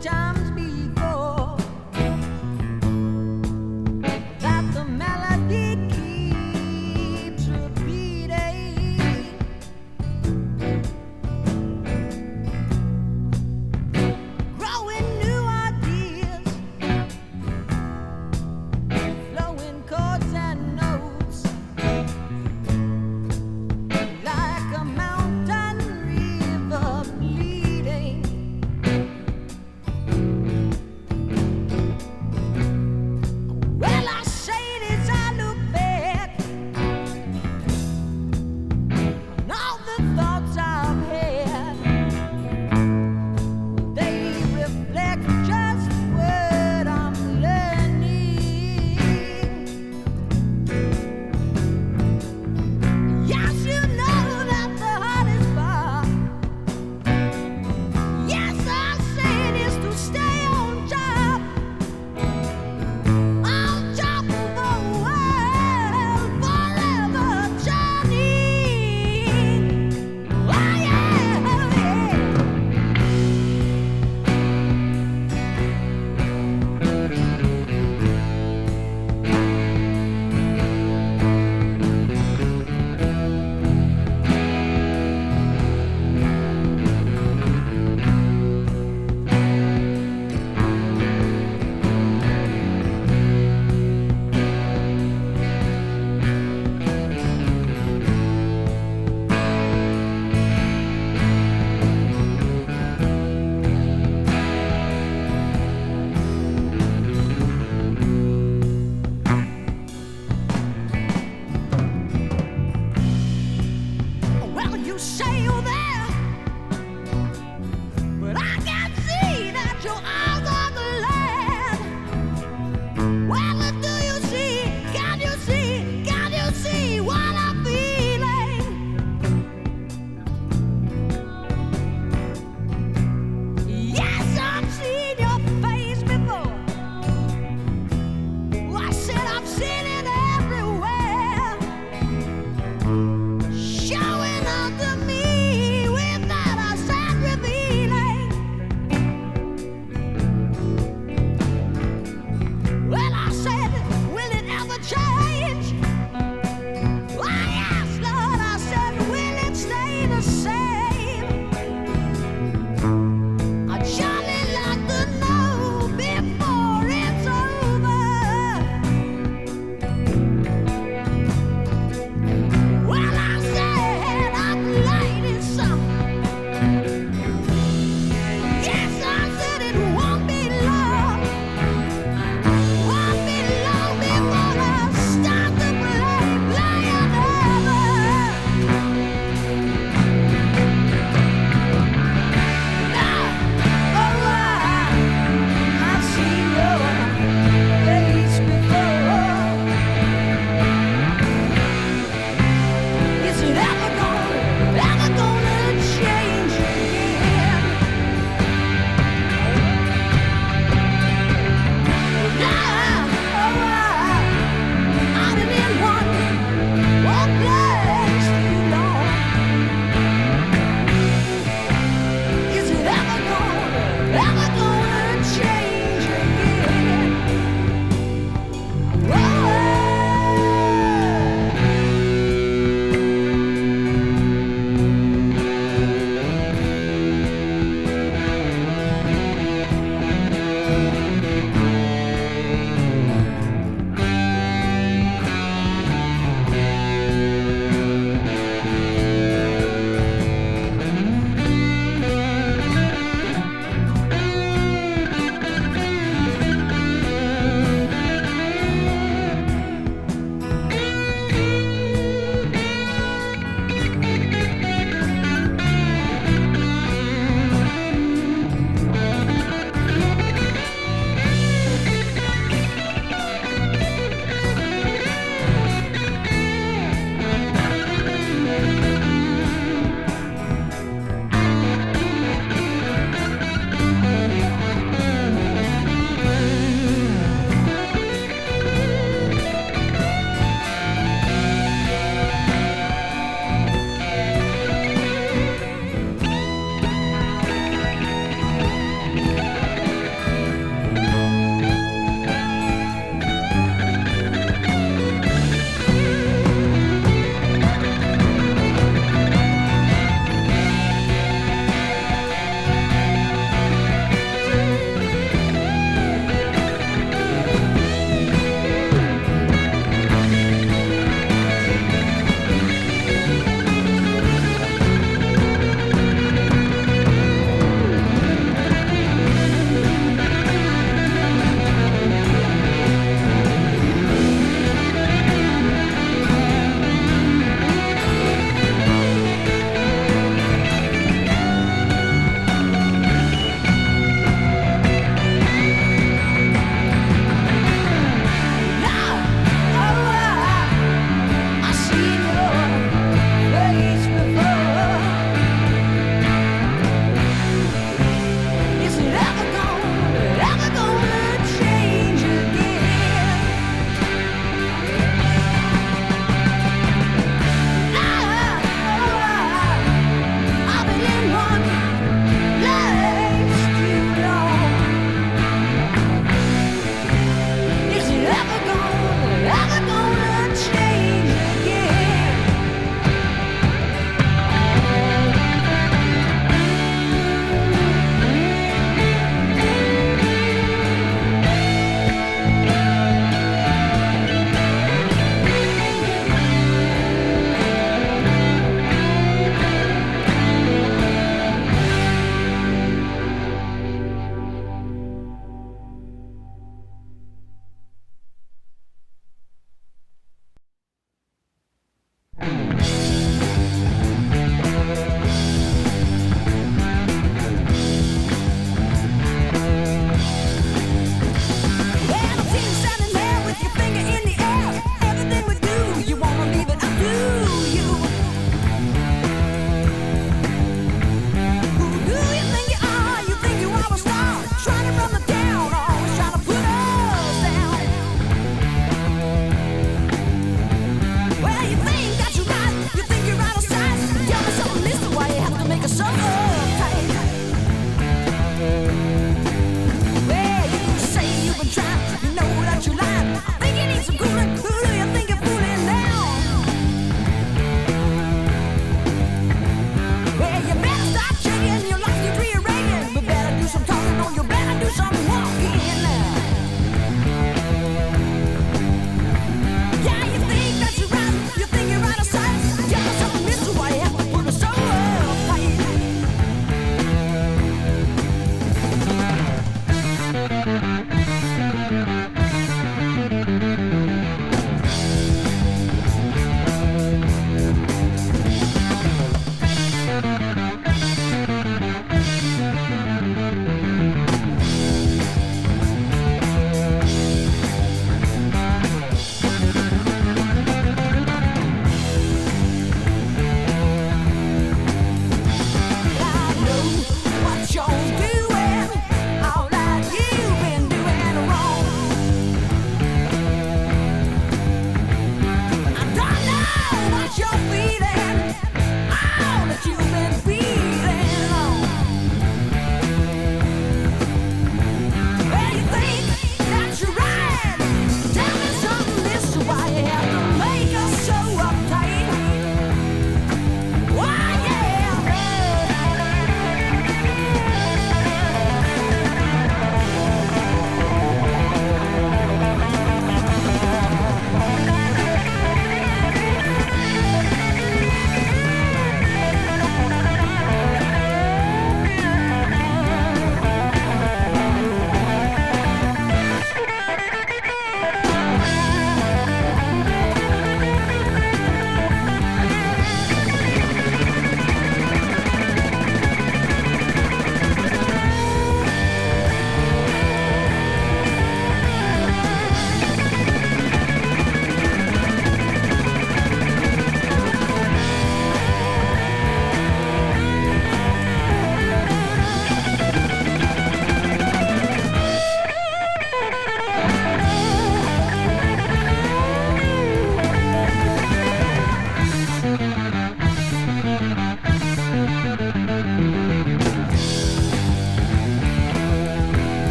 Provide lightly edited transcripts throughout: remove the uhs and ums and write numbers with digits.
times before that the melody keeps repeating. Growing new ideas, flowing chords and notes, like a mountain river bleeding.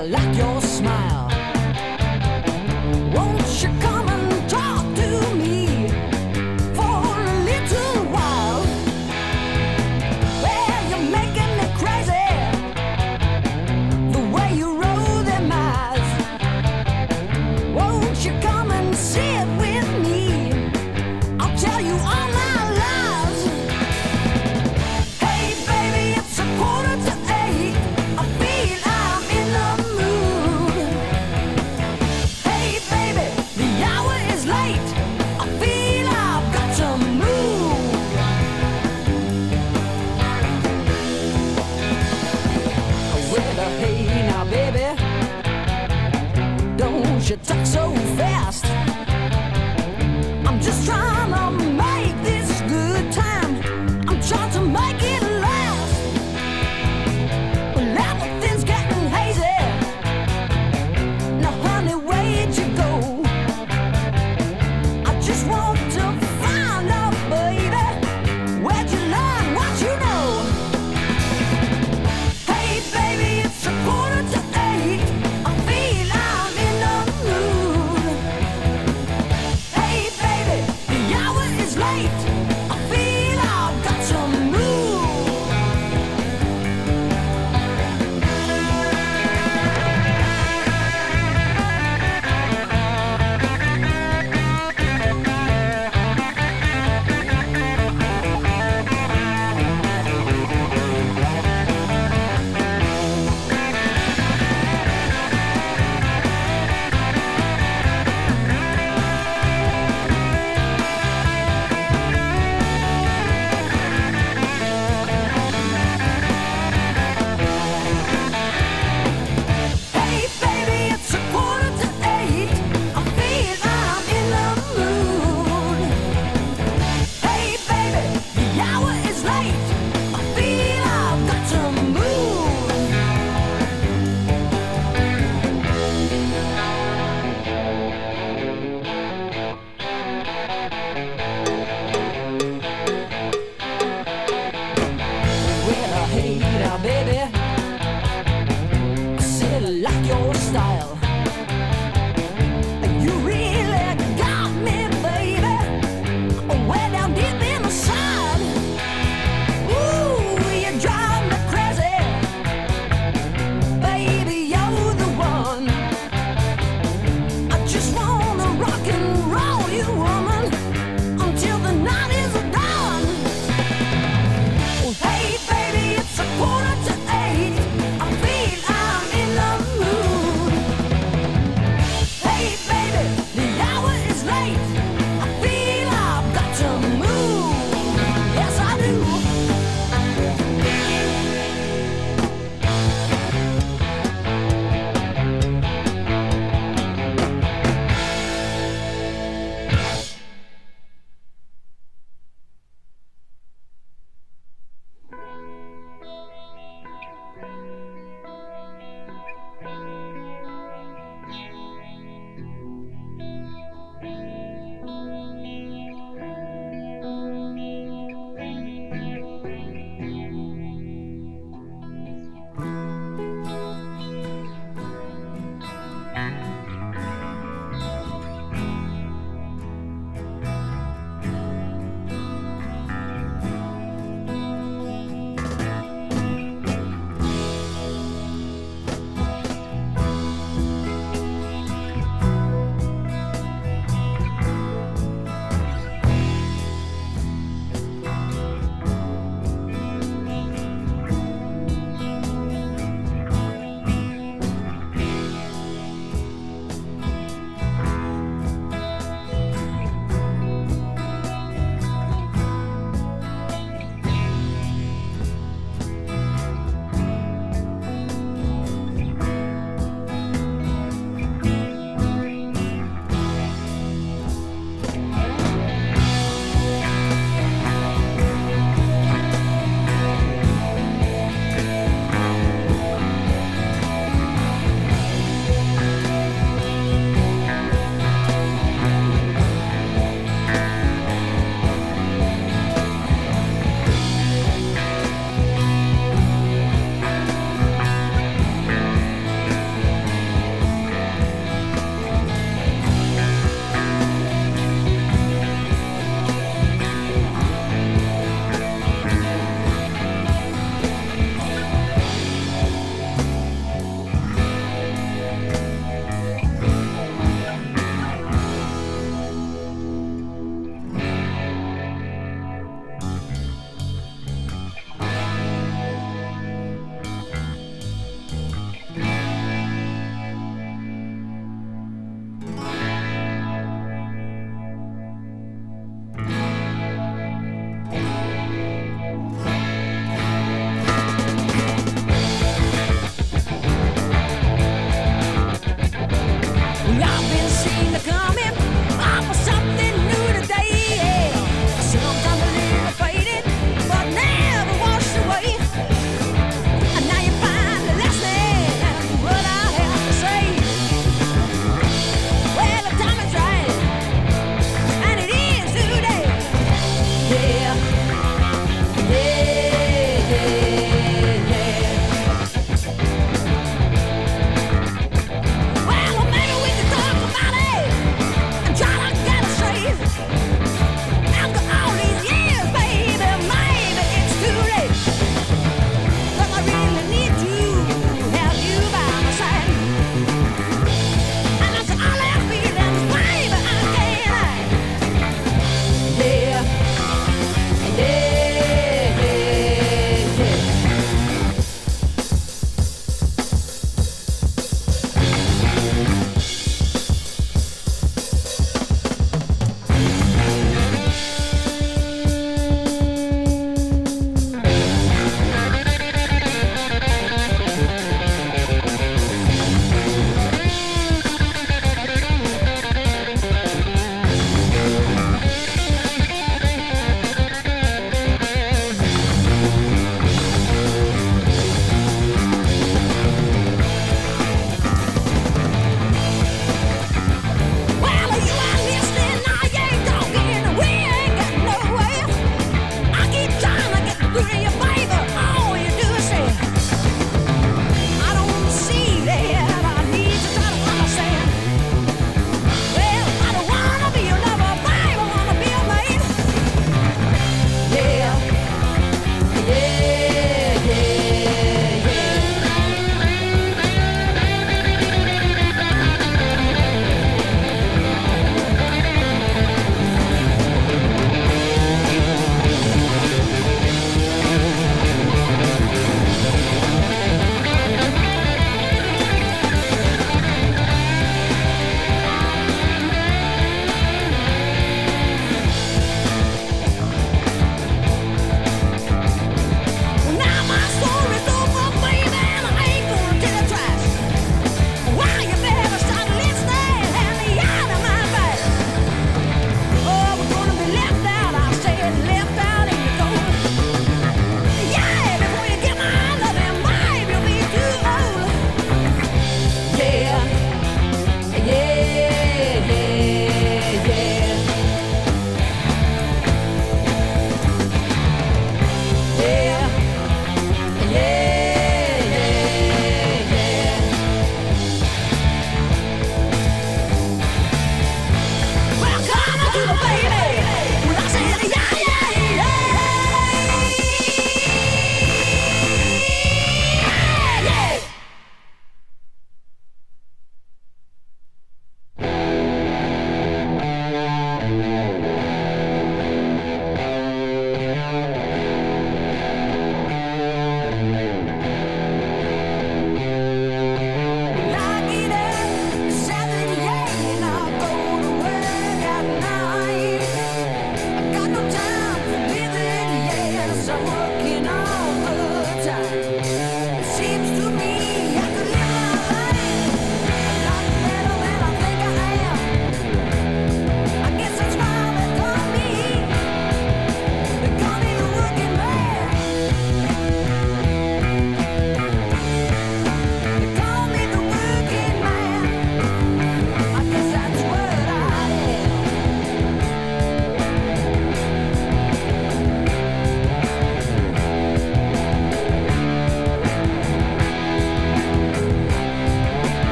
I like your smile. Won't you come and talk to me for a little while? Well, you're making me crazy, the way you roll them eyes. Won't you come and sit with me? I'll tell you all my lies. Hey baby, it's 7:45. I feel I'm in the mood. Hey baby, the hour is late. I feel I've got to move. Well, hey now baby, don't you talk so fast. I'm just trying to make this good time. I'm trying to make it last. Well, everything's getting hazy. Now, honey, where'd you go? I just want to find out, baby, where'd you learn what you know? Hey, baby, it's 7:45. I feel I'm in the mood. Hey, baby, the hour is late. I feel I've got to move. Hey baby, it's 7:45. I feel I'm in the mood. Hey baby, the hour is late. I feel I've got to move. Well, hey now baby, I said I like your style. You really got me, baby, way down deep inside. Ooh, you drive me crazy, baby, you're the one. I just wanna rock and roll you, woman, until the night is done. Oh, hey, baby, it's 7:45. I feel I'm in the mood.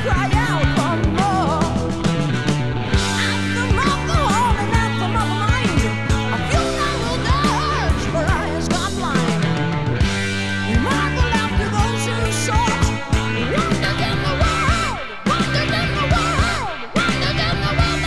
cry out for more. Anthem of the heart and anthem of the mind. A funeral dirge for eyes gone blind. We marvel after those who sought wonders in the world, wonders in the world, wonders in the world.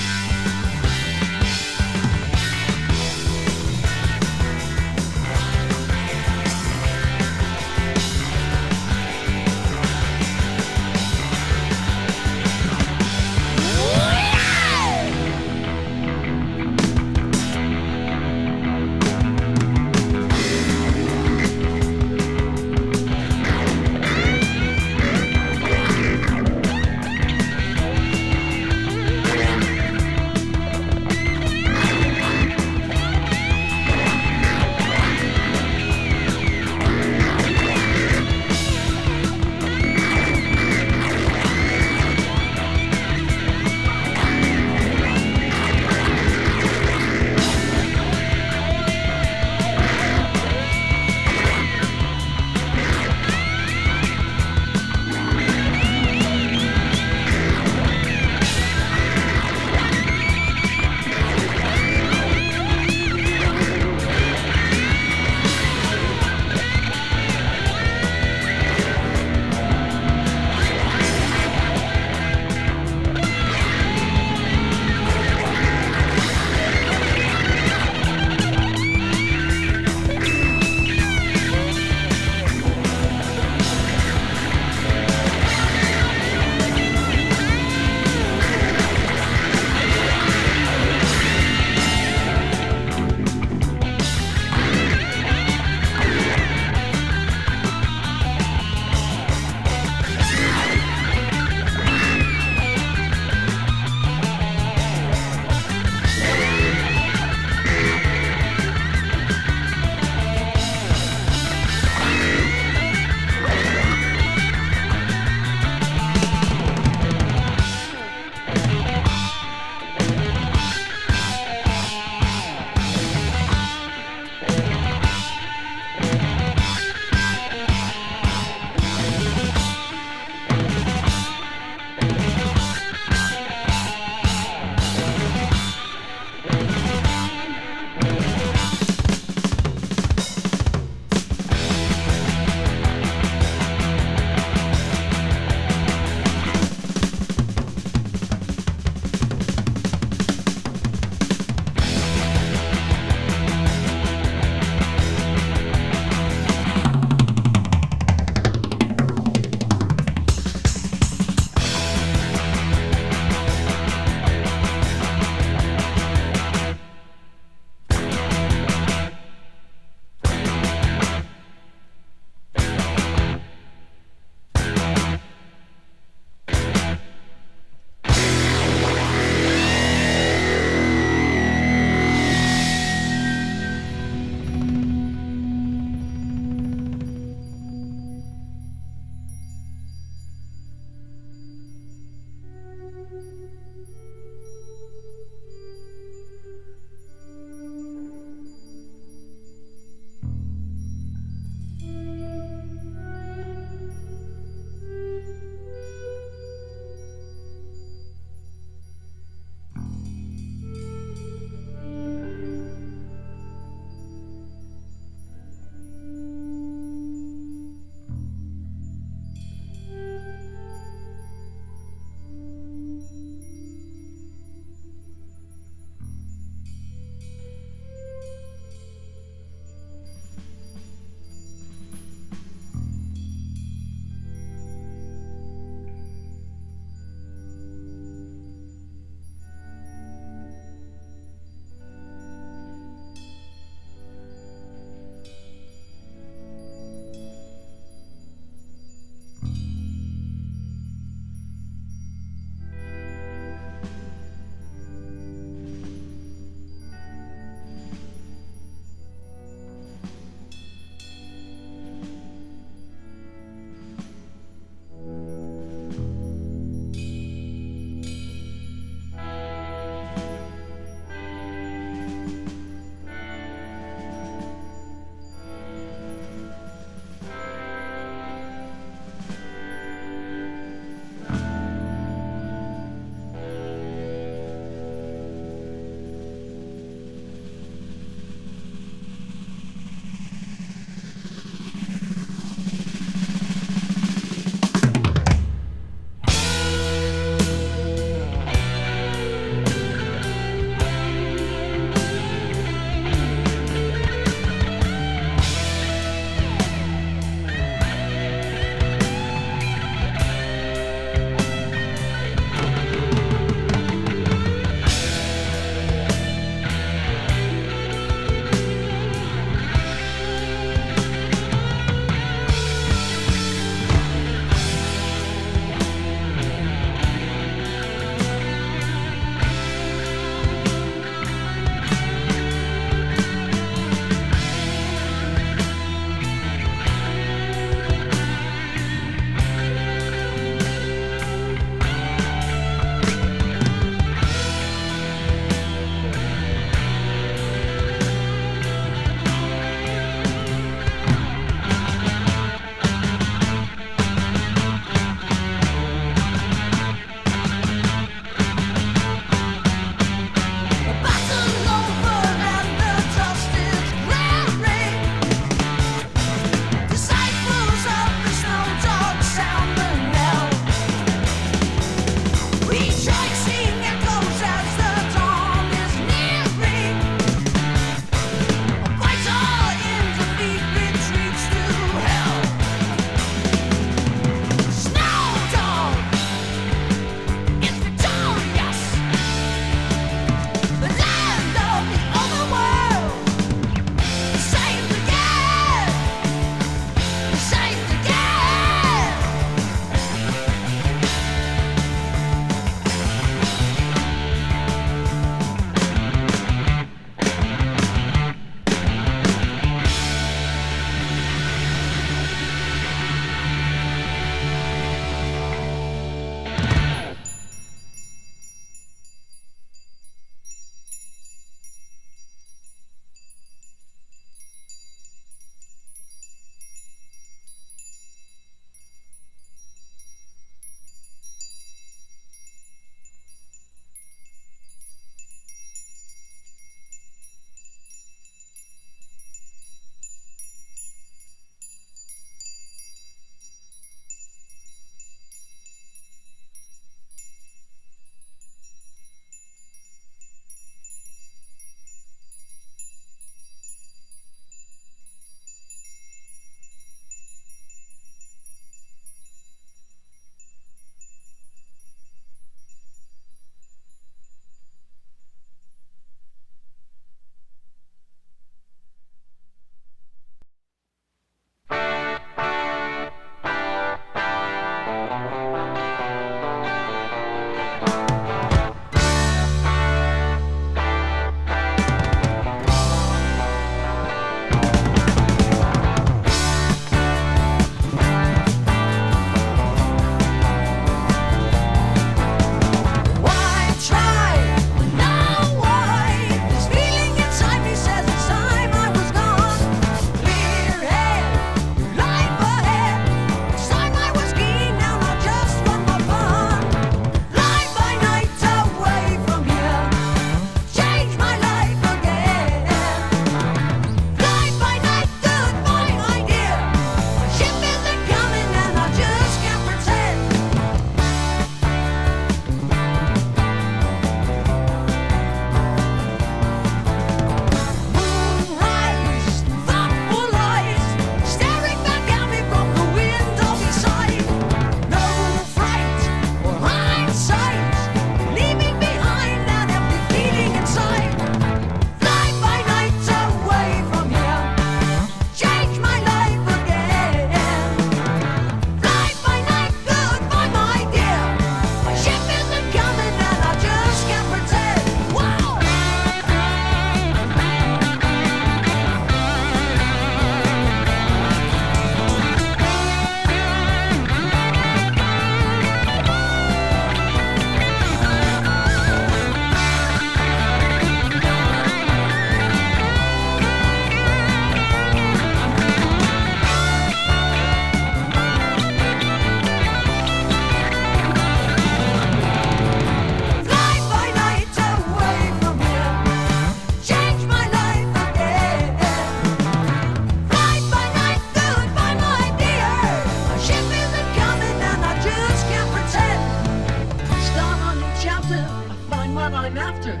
what I'm after.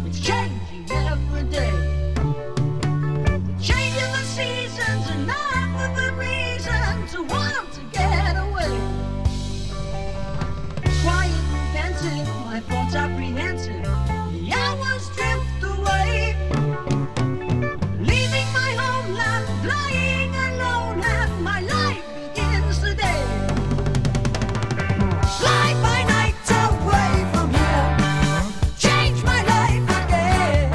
It's changing every day. Changing the seasons and not with a reason to want to get away. Quiet and pensive, my thoughts apprehensive. The hours drift away. Leaving my homeland, flying alone, and my life begins today. Fly by night away from here. Change my life again.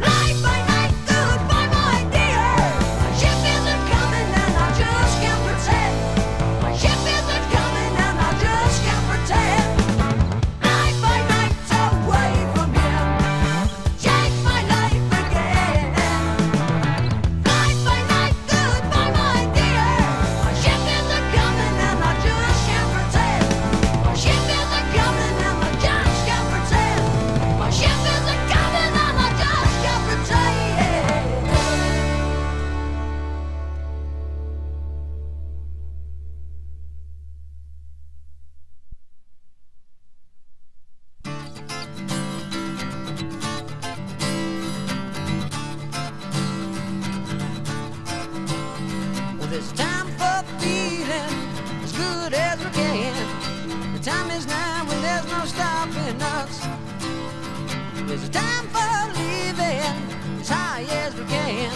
Fly by night, goodbye my dear. My ship isn't coming and I just can't pretend. My ship isn't coming and I just can't pretend. Fly by night away from here. Change my life again. Fly by night, goodbye my dear. My ship isn't coming and I just can't pretend. My ship isn't coming and I just can't pretend. My ship isn't coming and I just can't pretend. Well, there's time for feeling as good as we can. The time is now when there's no stopping us. There's a time for living as high as we can.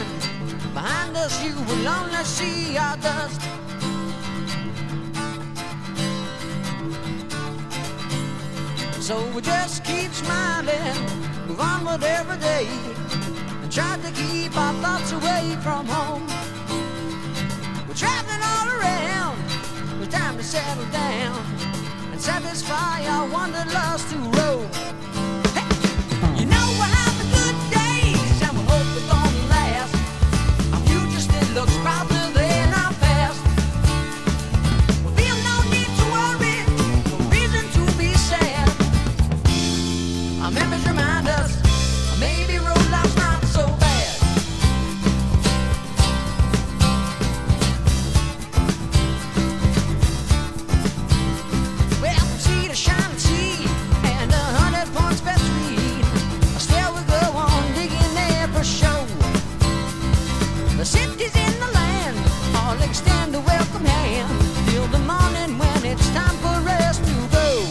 Behind us you will only see our dust. So we just keep smiling, move onward every day, and try to keep our thoughts away from home. We're traveling all around, it's time to settle down and satisfy our wanderlust to roam. Hey! You know we're having good days and we hope they're gonna last. Our future still looks brighter than our past. We feel no need to worry, no reason to be sad. Our memories remind us maybe road life's not so bad. Well, from sea to shining sea and 100 points best read, still we go on digging there for show. The cities in the land all extend a welcome hand till the morning when it's time for us to go.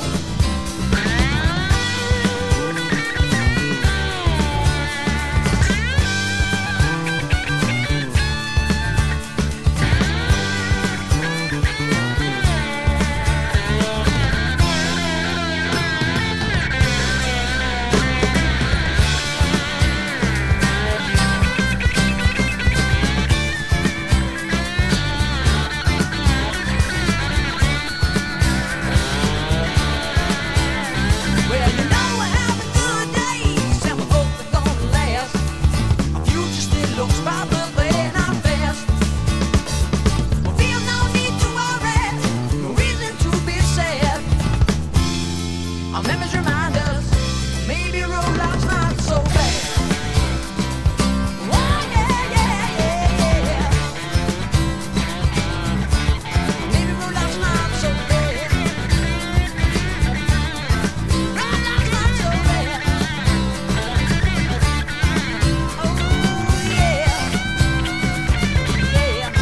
Well, you know we're having good days and we hope they're gonna last. Our future still looks brighter than our past. We feel no need to worry, no reason to be sad. Our memories remind us maybe road life's not so bad. Oh yeah, yeah, yeah, yeah. Maybe road life's not so bad. Road life's not so bad. Oh yeah, yeah.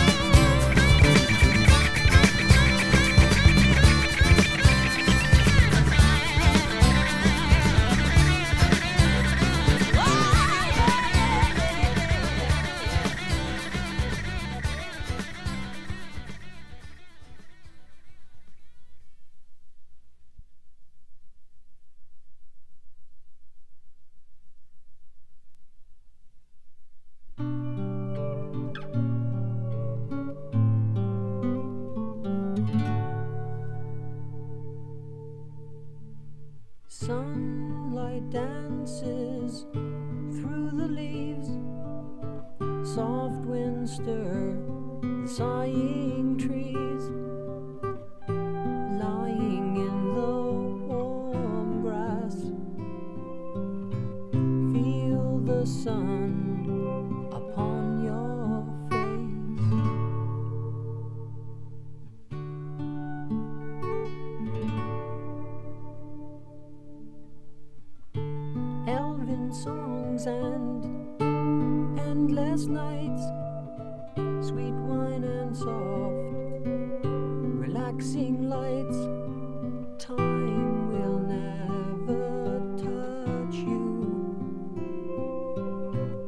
Sunlight dances through the leaves, soft winds stir the sighing trees, lying in the warm grass. Feel the sun upon your face. and songs and endless nights, sweet wine and soft, relaxing lights. Time will never touch you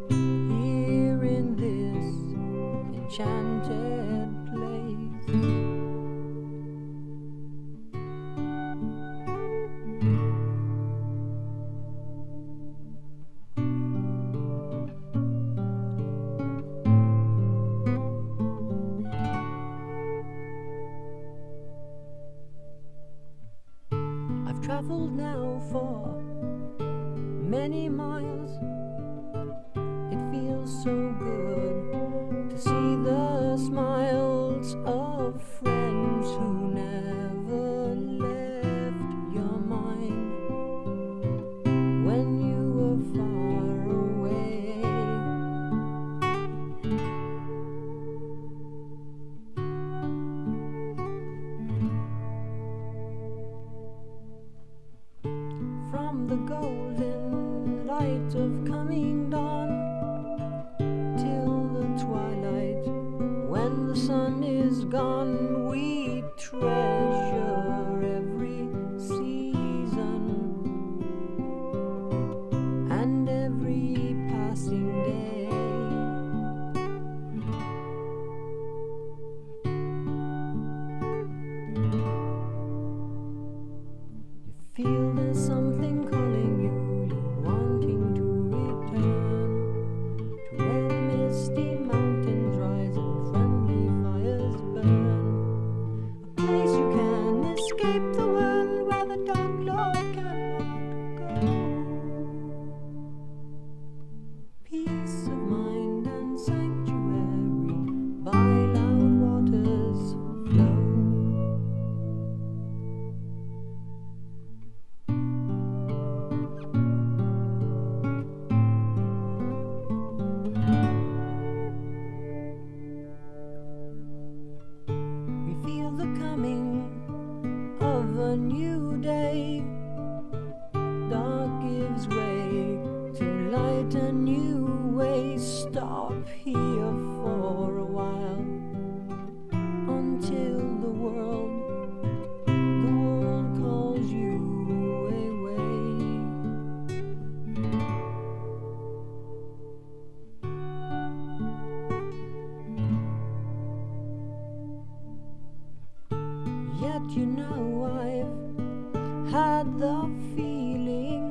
here in this enchanted place. I've traveled now for many miles. It feels so good to see the smiles of friends who never left your mind when you were far away. From the golden light of coming dawn till the twilight, when the sun is gone, we treasure every season and every passing day. You feel there's something calling you, you're wanting to return to where the misty mountains rise and friendly fires burn. A place you can escape the world where the dark Lord cannot go. Peace of mind and sanctuary by loud waters flow. We feel the coming of a new day. Dark gives way to light, a new way. Stop here for a while until the world calls you away. Yet you know I've had the feeling,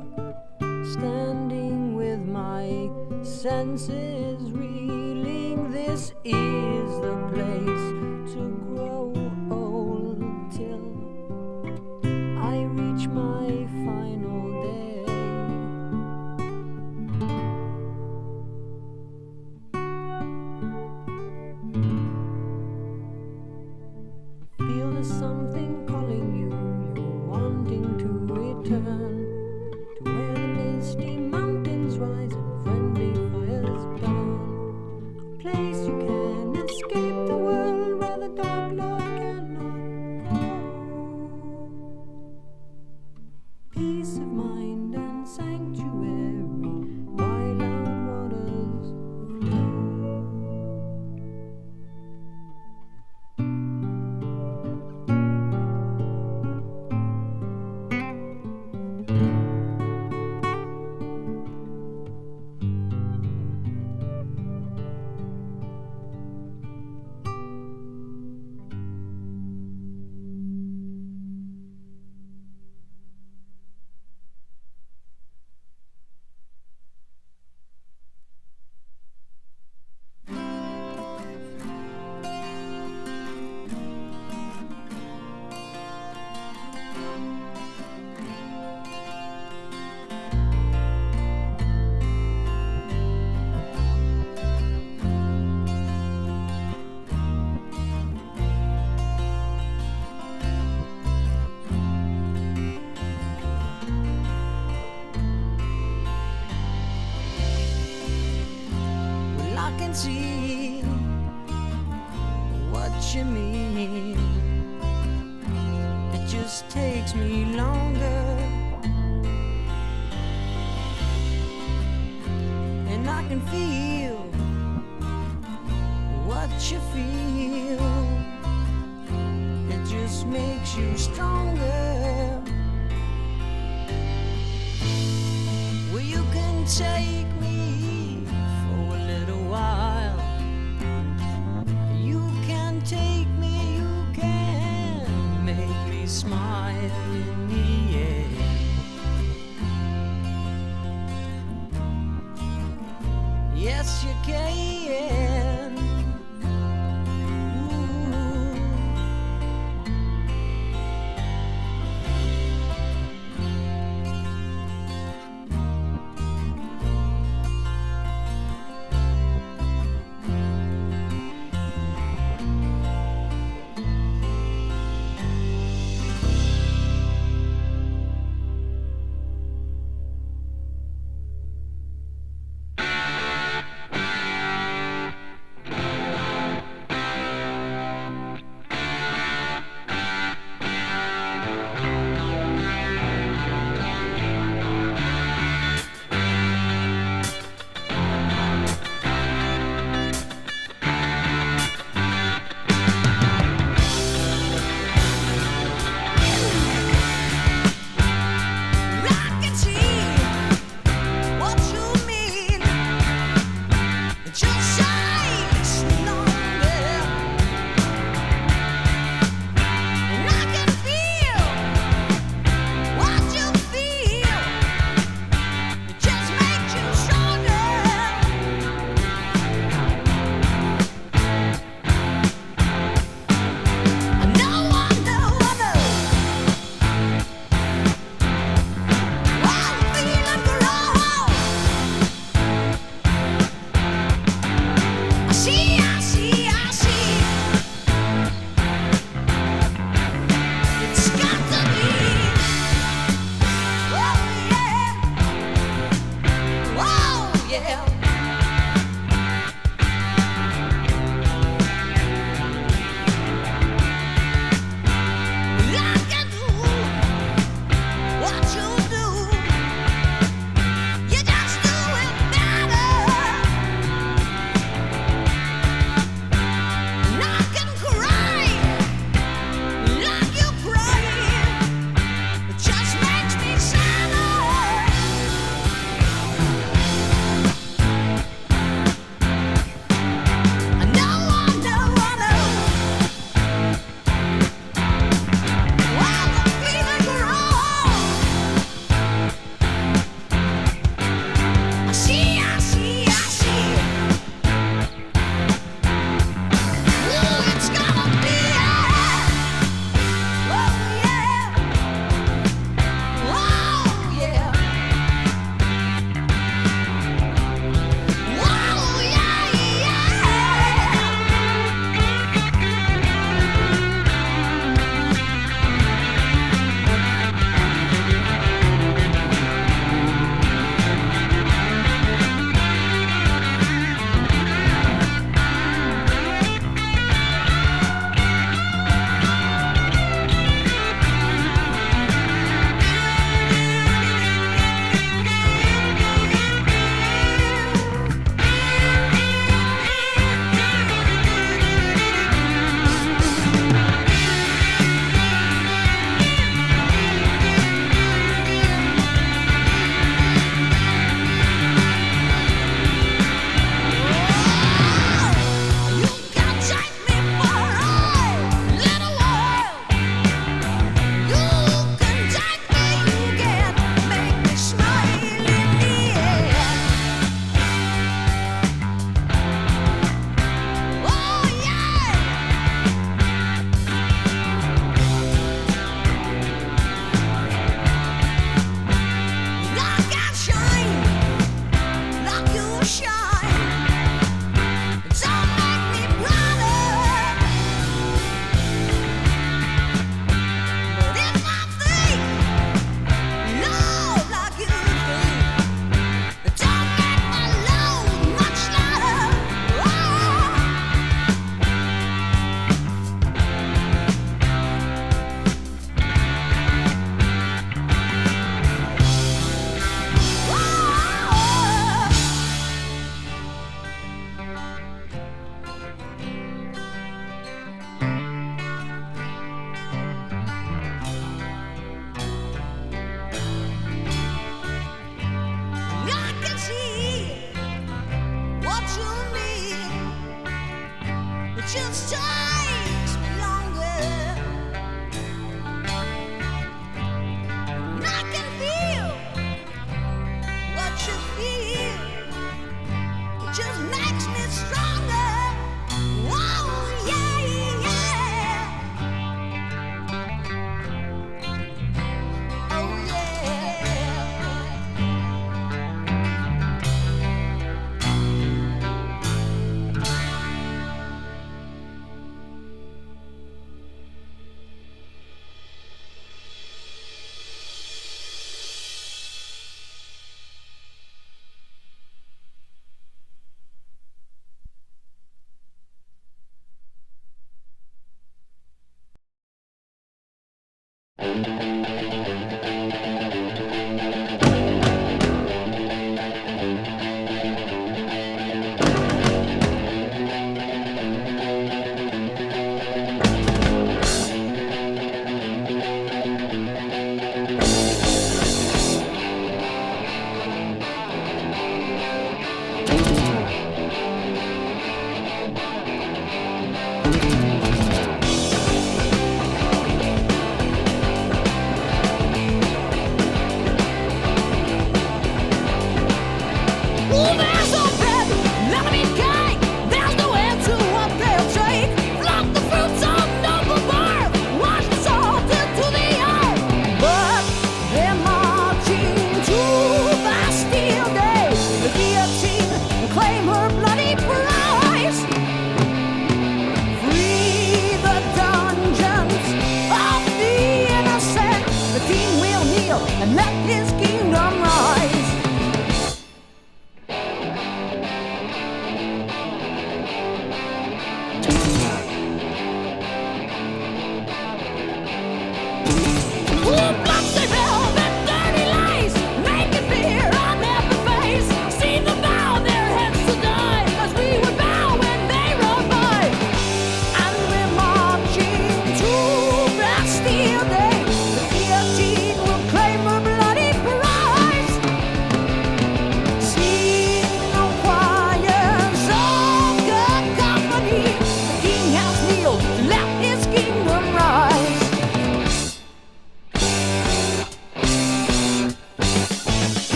standing with my senses reeling. This is the place to grow old till I reach my final day. Feel there's something calling you, you're wanting to return to where the misty mountains rise and friendly fires burn. A place you can escape the world where the dark Lord cannot go. Peace of mind and sanctuary by loud waters flow. can see what you mean. It just takes me longer can feel what you feel. It just makes you stronger. Well, you can take me for a little while. You can take me, you can make me smile in the end. Yes, you can. Ooh.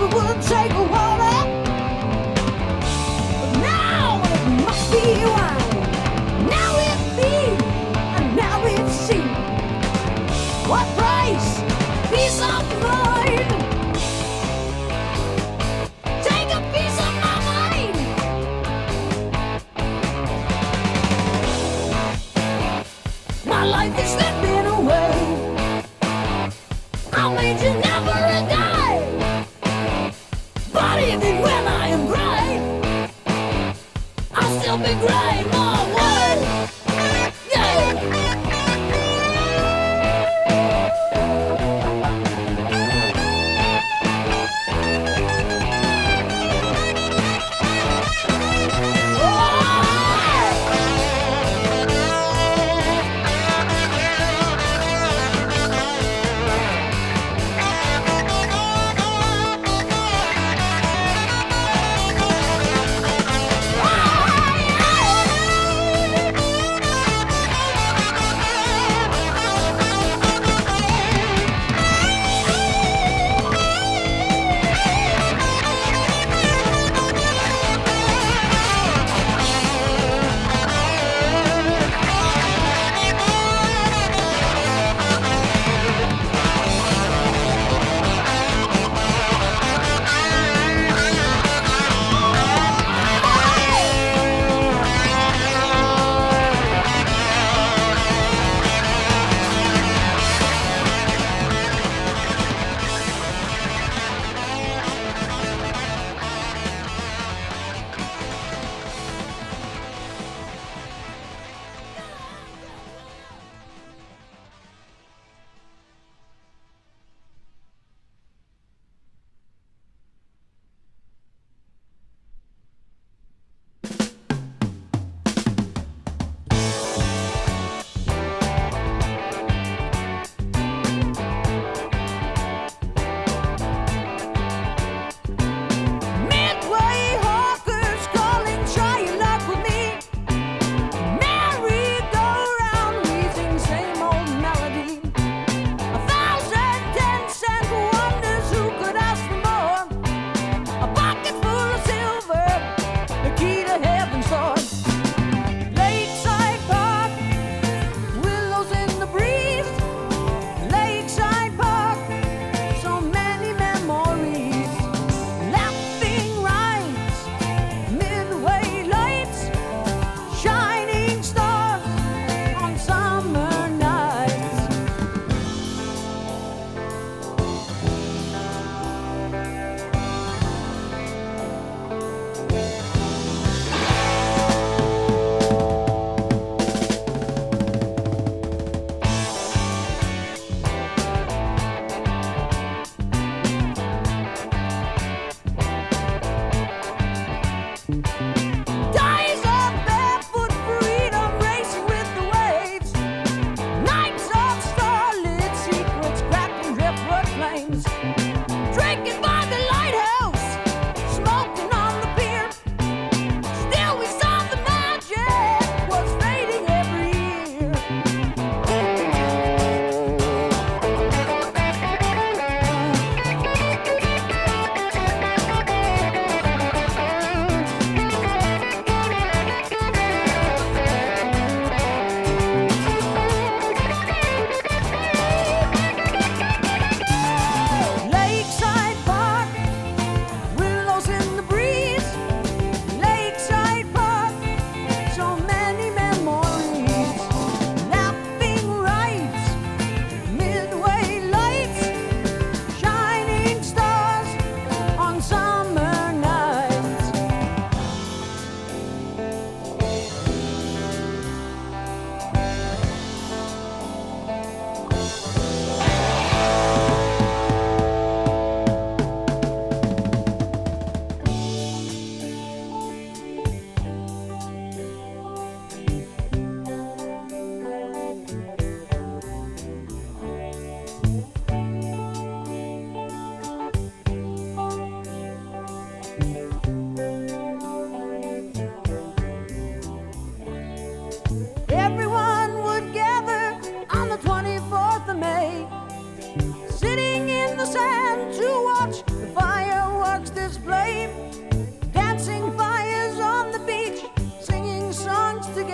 it would take a water. But now it must be wine. Now it be, and now it see. What price? Peace of mind. Take a piece of my mind. My life is slipping away. I made you never a die. But if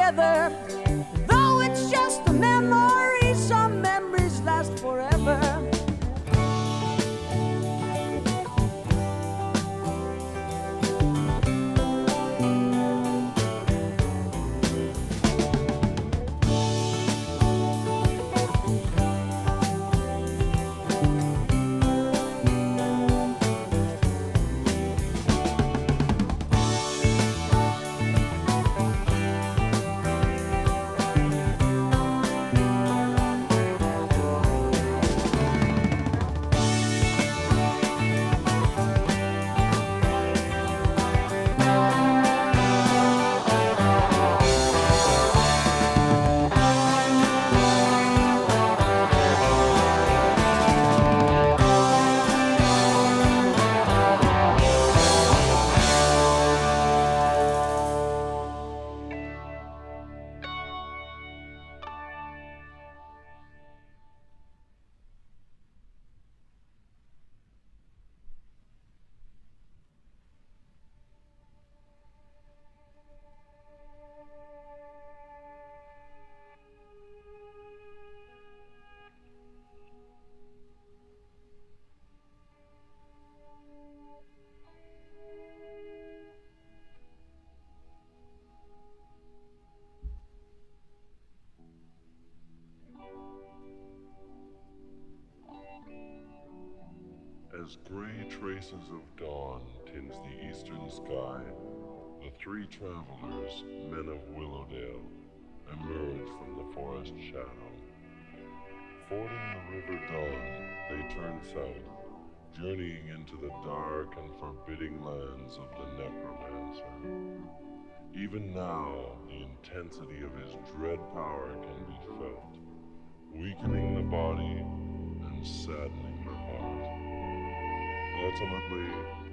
together. Though it's just a memory, some memories last forever. As gray traces of dawn tinge the eastern sky, the three travelers, men of Willowdale, emerge from the forest shadow. Fording the river Dawn, they turn south, journeying into the dark and forbidding lands of the necromancer. Even now, the intensity of his dread power can be felt, weakening the body and saddening the heart. Ultimately,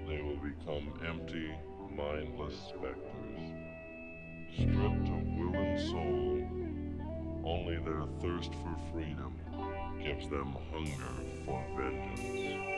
they will become empty, mindless specters. Stripped of will and soul, only their thirst for freedom gives them hunger for vengeance.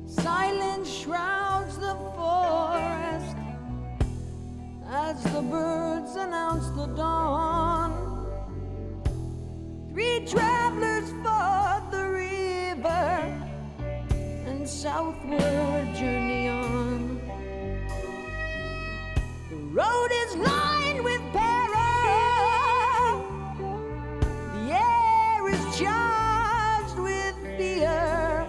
Silence shrouds the forest as the birds announce the dawn. Three travelers ford the river and southward journey on. The road is lined with peril. The air is charged with fear.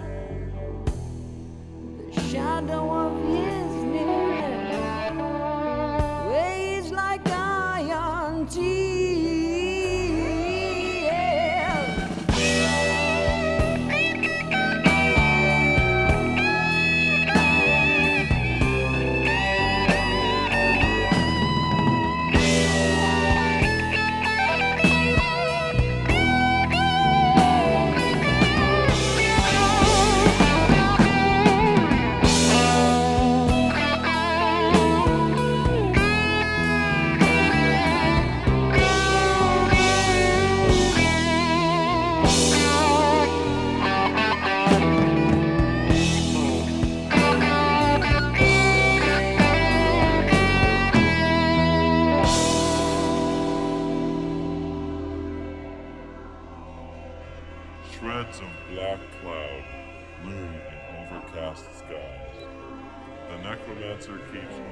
The shadow of his nearness weighs like iron teeth.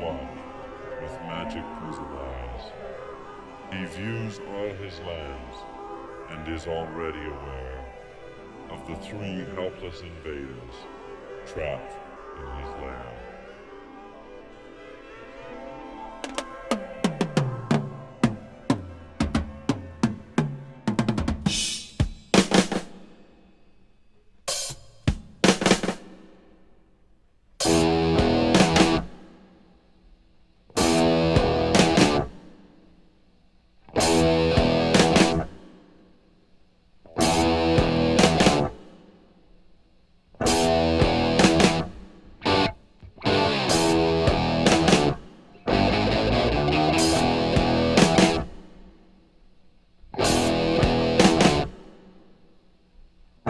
watch with magic prison eyes. He views all his lands and is already aware of the three helpless invaders trapped in his lair.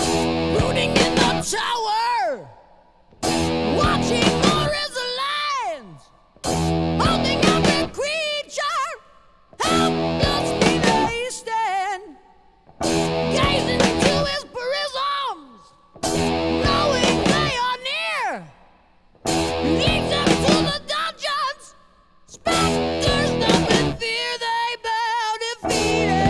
Rooting in the tower, watching more is the lines, holding every creature, helplessly they stand, gazing into his prisms, knowing they are near, leads them to the dungeons, specters numb in fear, they bow defeated.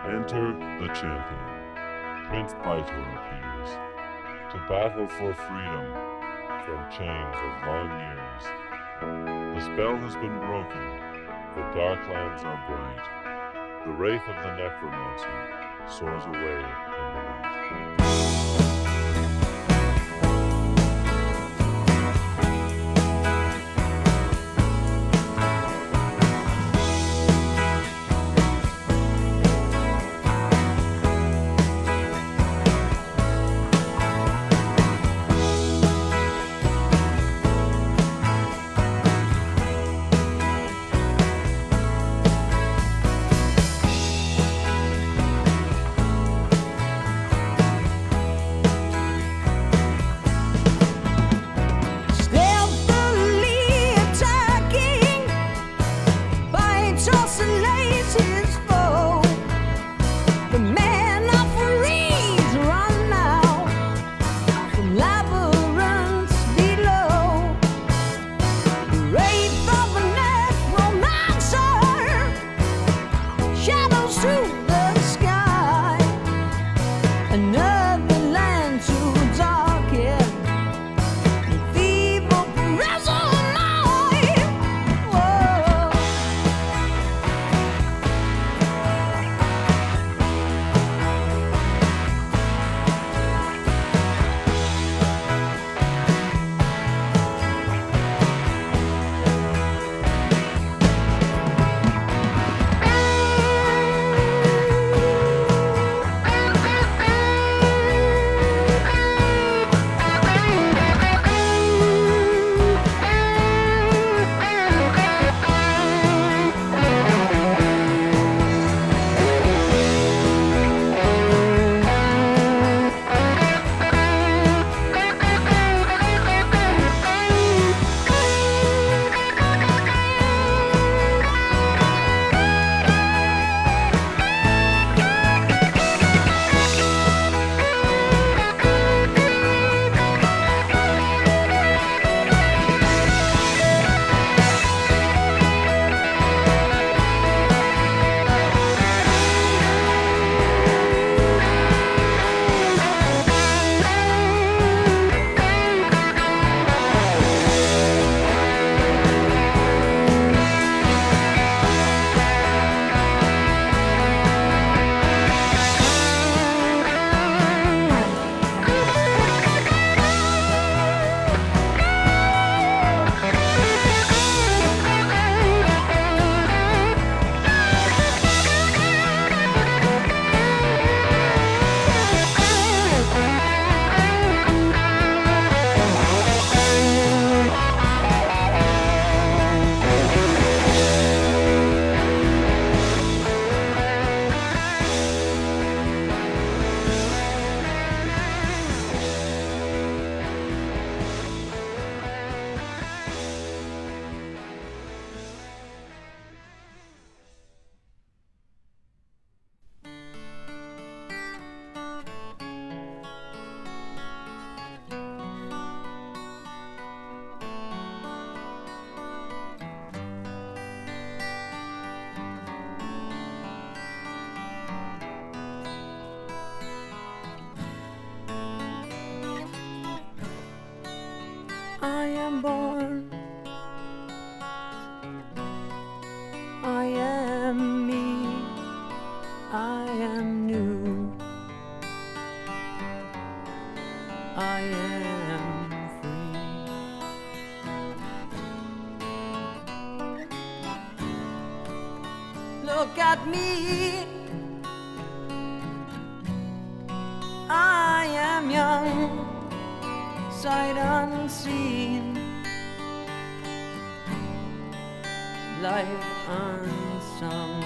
Enter the champion. Prince Vitor appears to battle for freedom from chains of long years. The spell has been broken. The dark lands are bright. The wraith of the necromancer soars away in the night. Stealthily attacking, bites oscillates foe. The men of freeze run now from labyrinths below. The wraith of a necromancer shadows through the sky. Another land to darken. Evil resonate. Whoa. I am born. I am me. I am new. I am free. Look at me. I am young. Sight unseen, life unsung.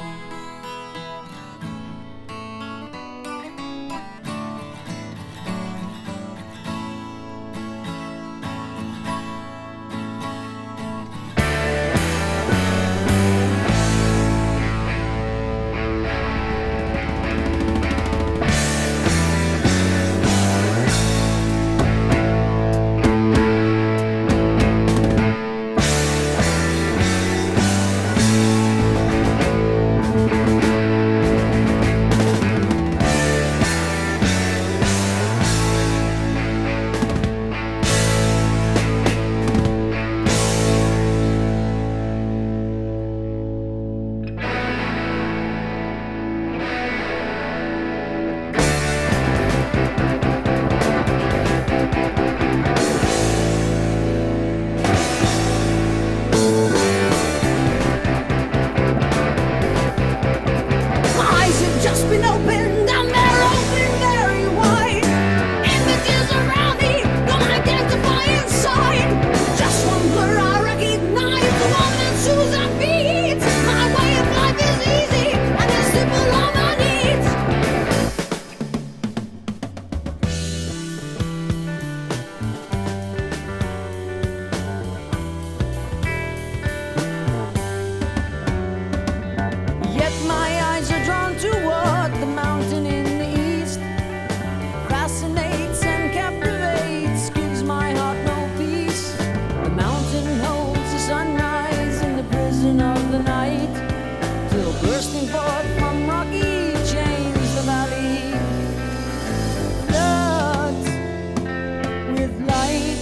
prison of the night, till bursting forth from rocky chains the valley floods with light.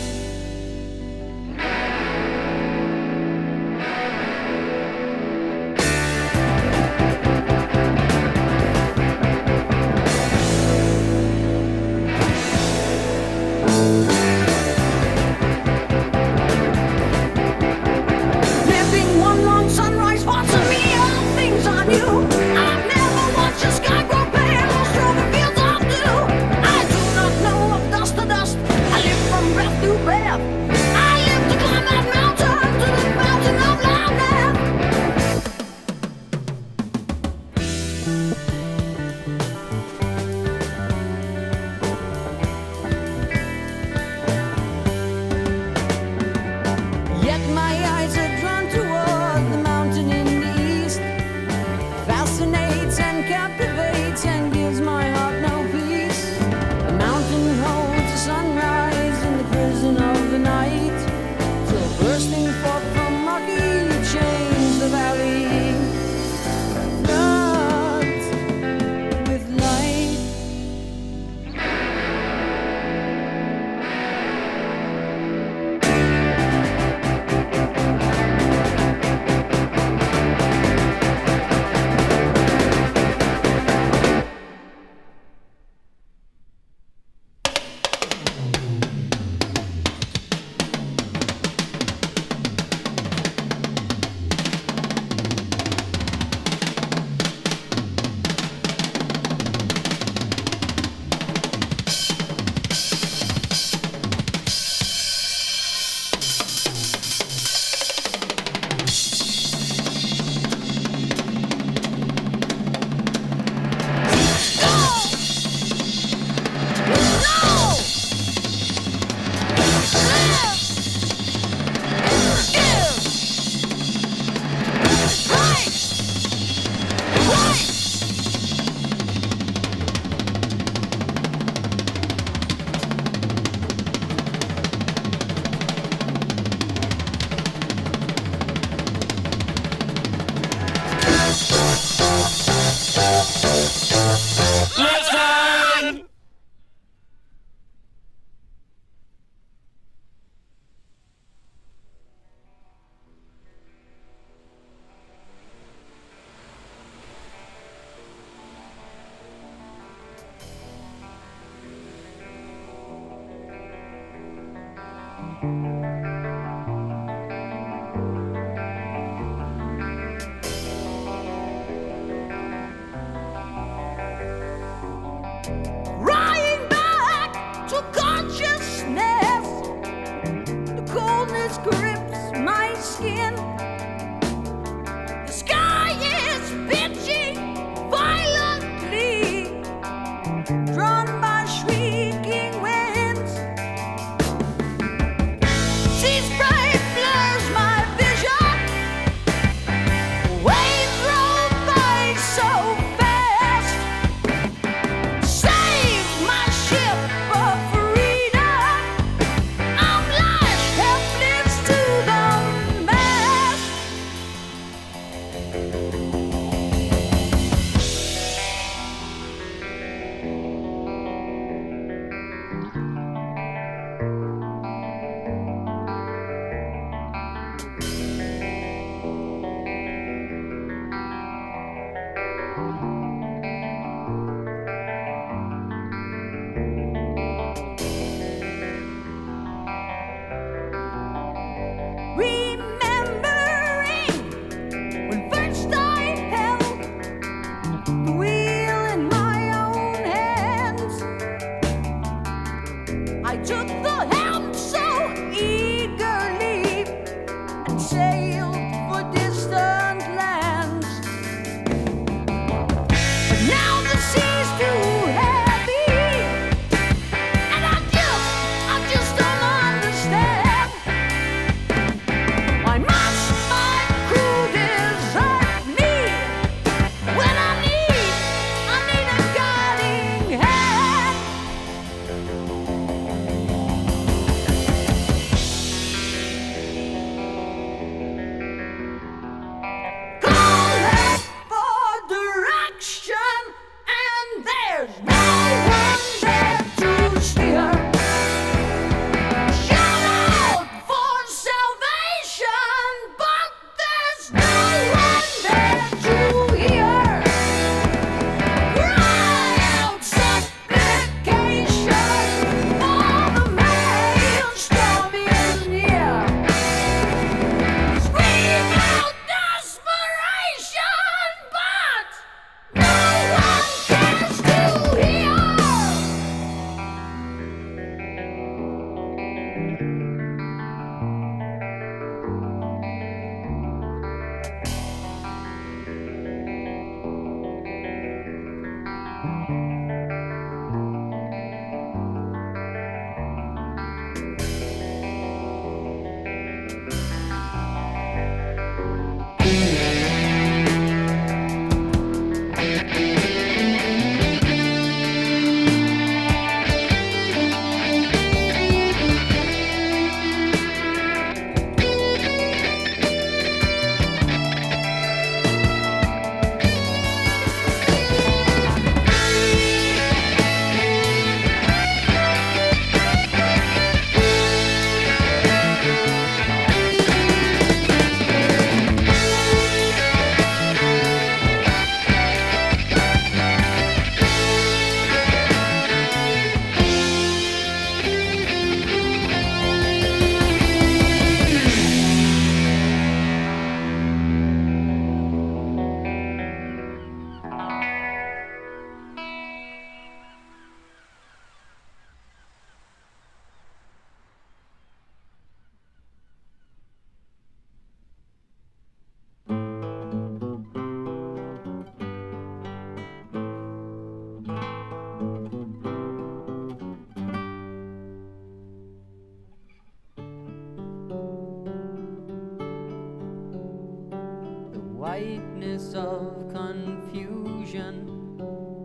whiteness of confusion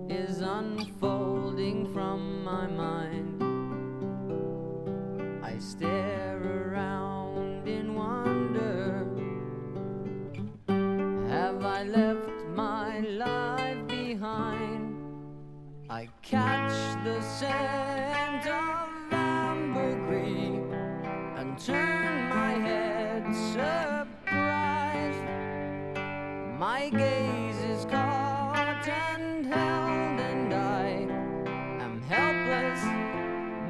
is unfolding from my mind. I stare around in wonder. Have I left my life behind? I catch the scent of ambergris and turn my head surprised. My gaze is caught and held, and I am helpless,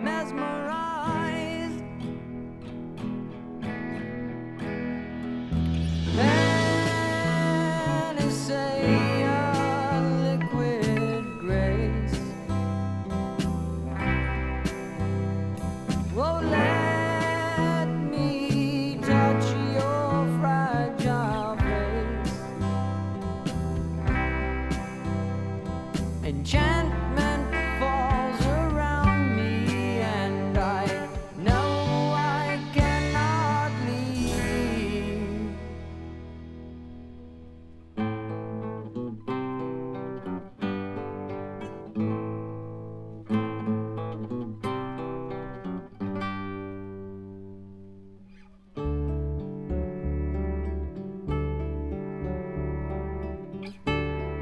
mesmerized. Panacea, liquid grace. Oh, let me touch your fragile face. Enchantment falls around me, and I know I cannot leave.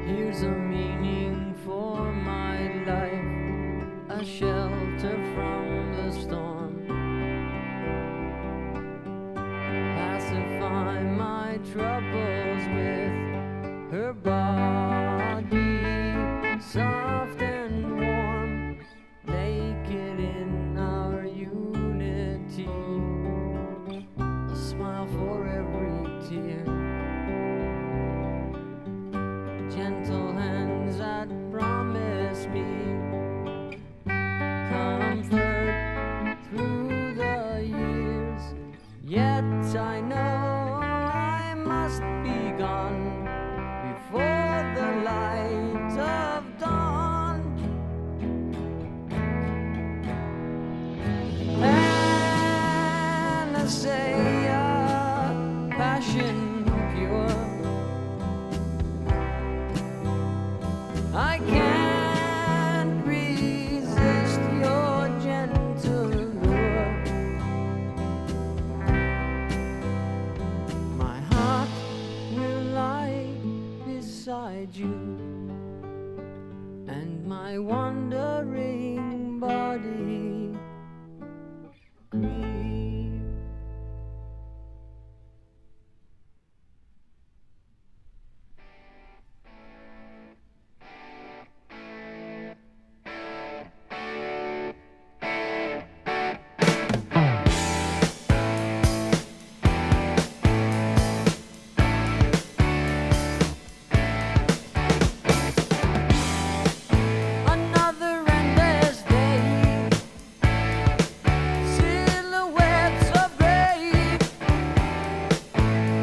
Here's a meaning for my life, a shelter from the storm. Pacify my troubles with her body, soft and warm, naked in our unity, a smile for every tear. Gentle hands that promise me comfort through the years. Yet I know I must be gone before the light of dawn. Panacea, passion pure. I can't resist your gentle lure. My heart will lie beside you, and my wandering body grieve. Another endless day, silhouettes of gray.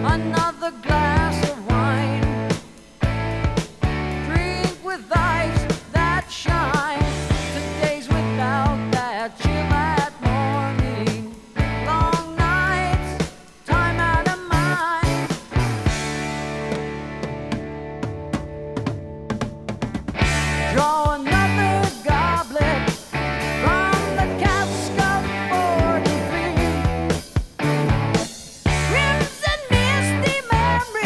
Another glass of wine, drink with eyes that shine. Today's without that chill at morning, long nights, time out of mind. Draw another goblet from the cask of 43. Crimson misty memories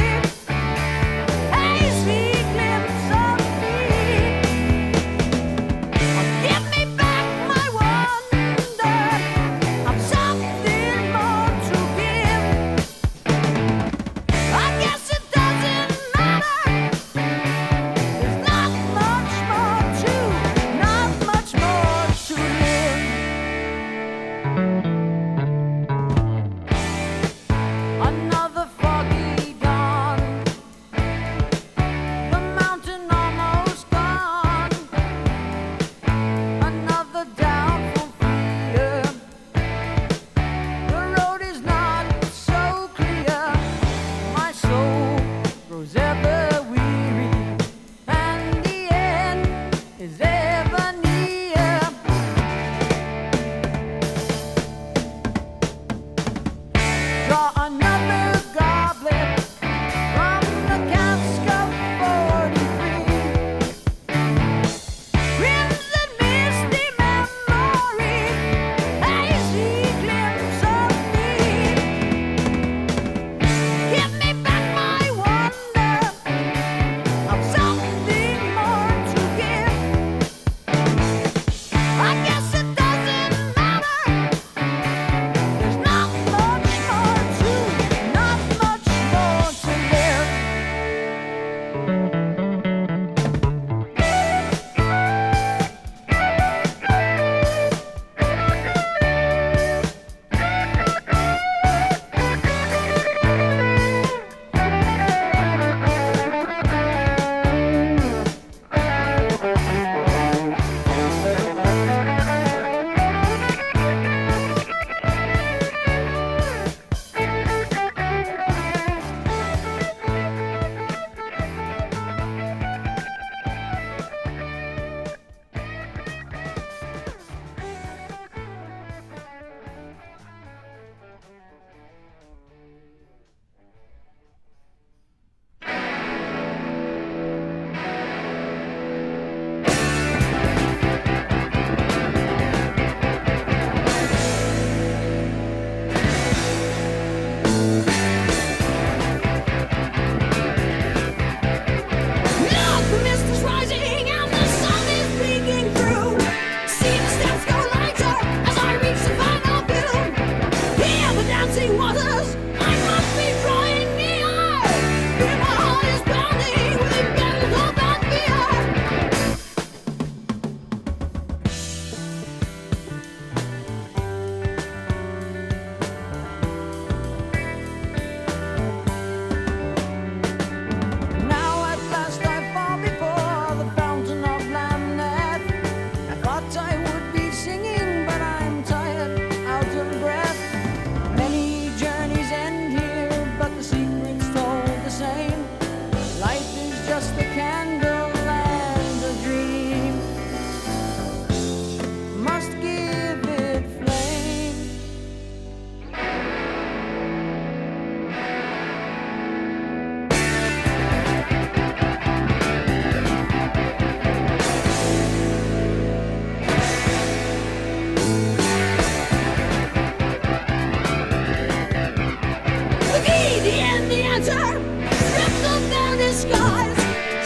enter, stripped of their disguise.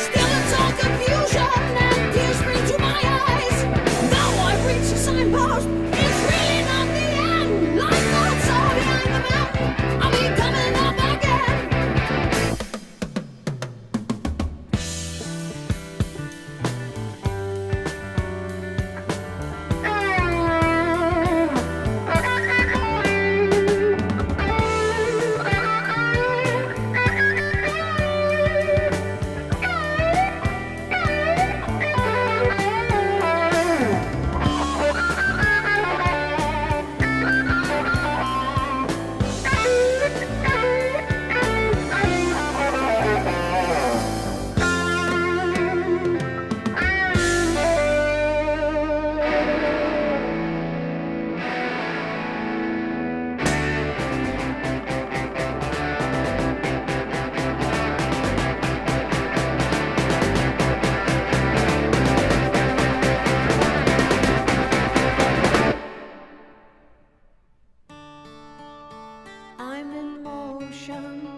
Still it's all confusion and tears spring to my eyes. Now I've reached the signpost, it's really not the end. Like thoughts are behind the map, I'll be coming up again. I'm in motion.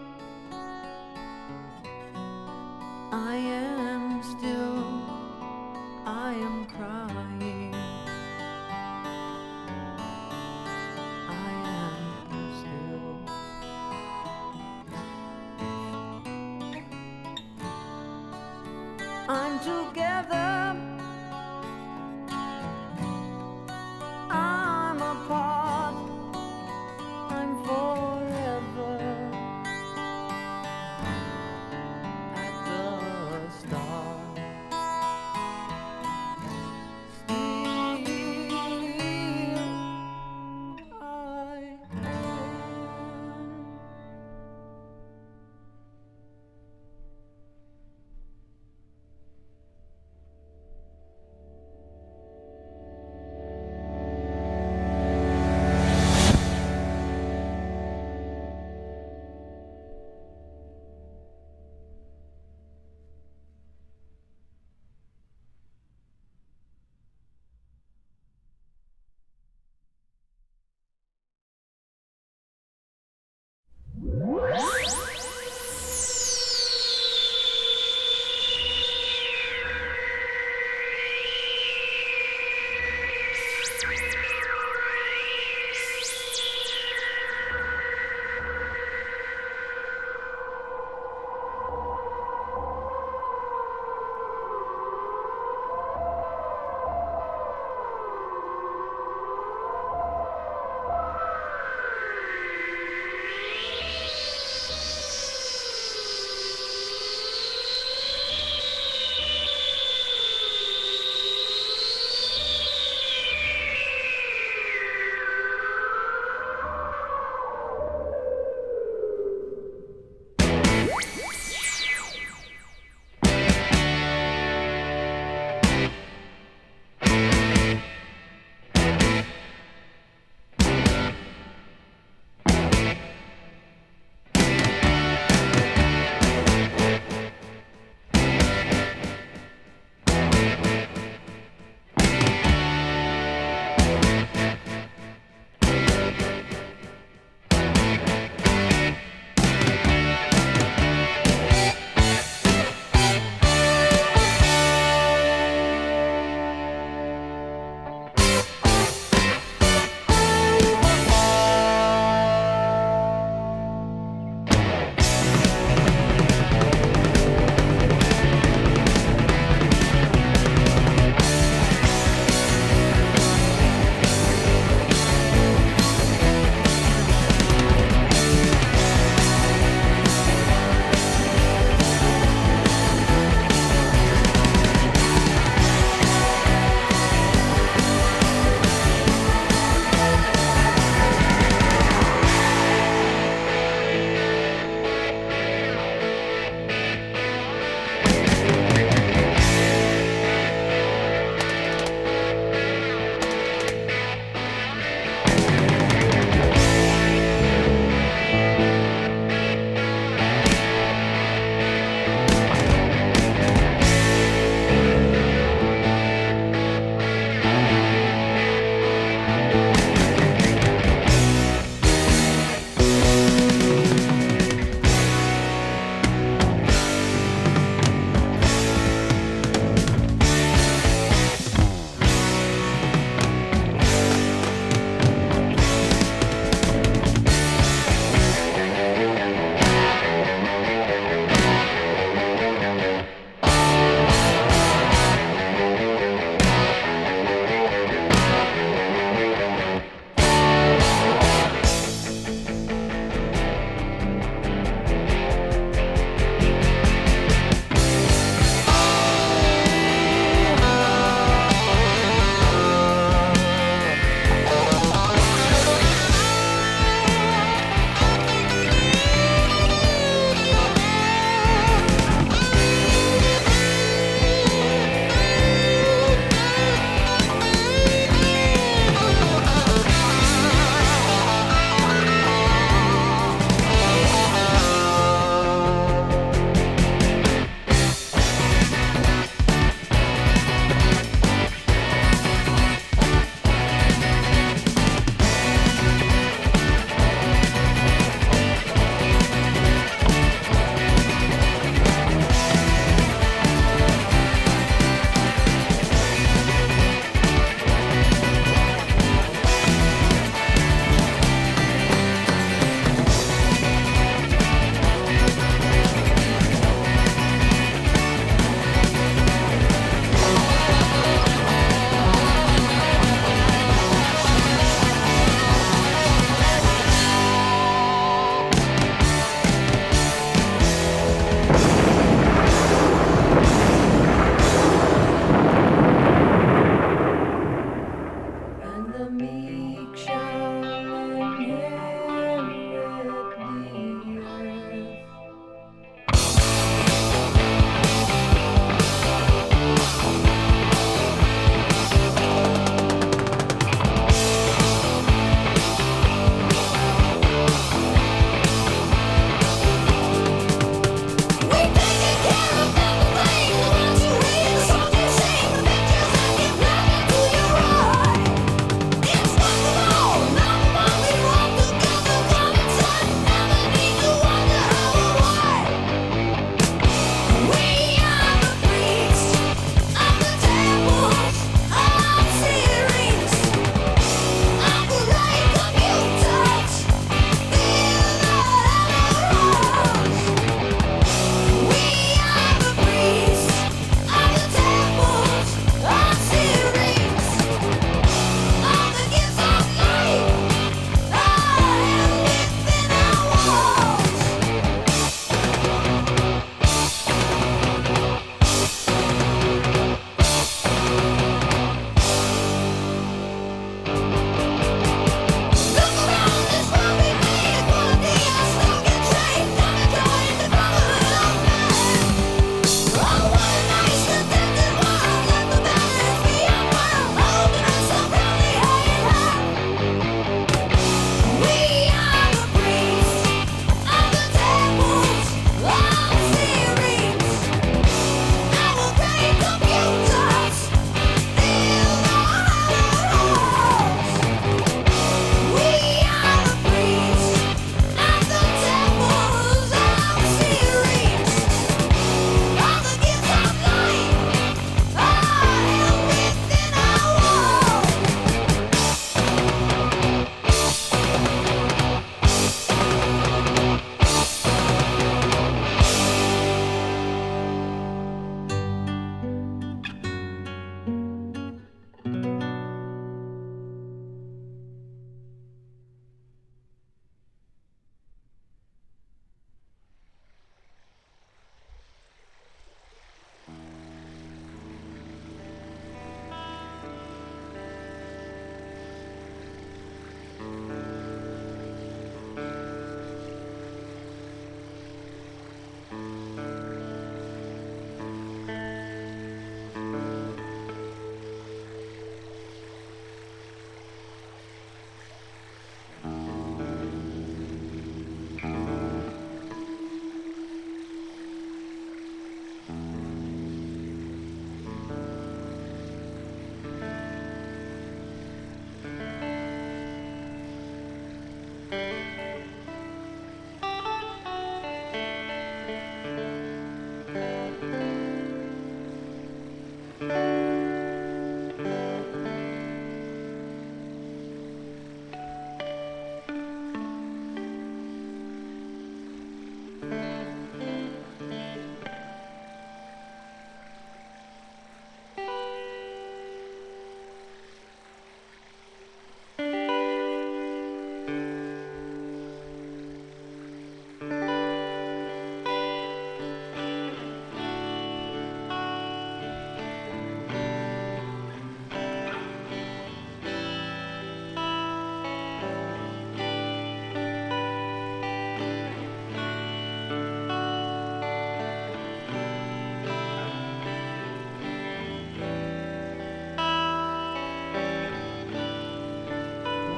I am still. I am crying. I am still. I'm together. I'm apart. I'm forever at the start. Still, I am.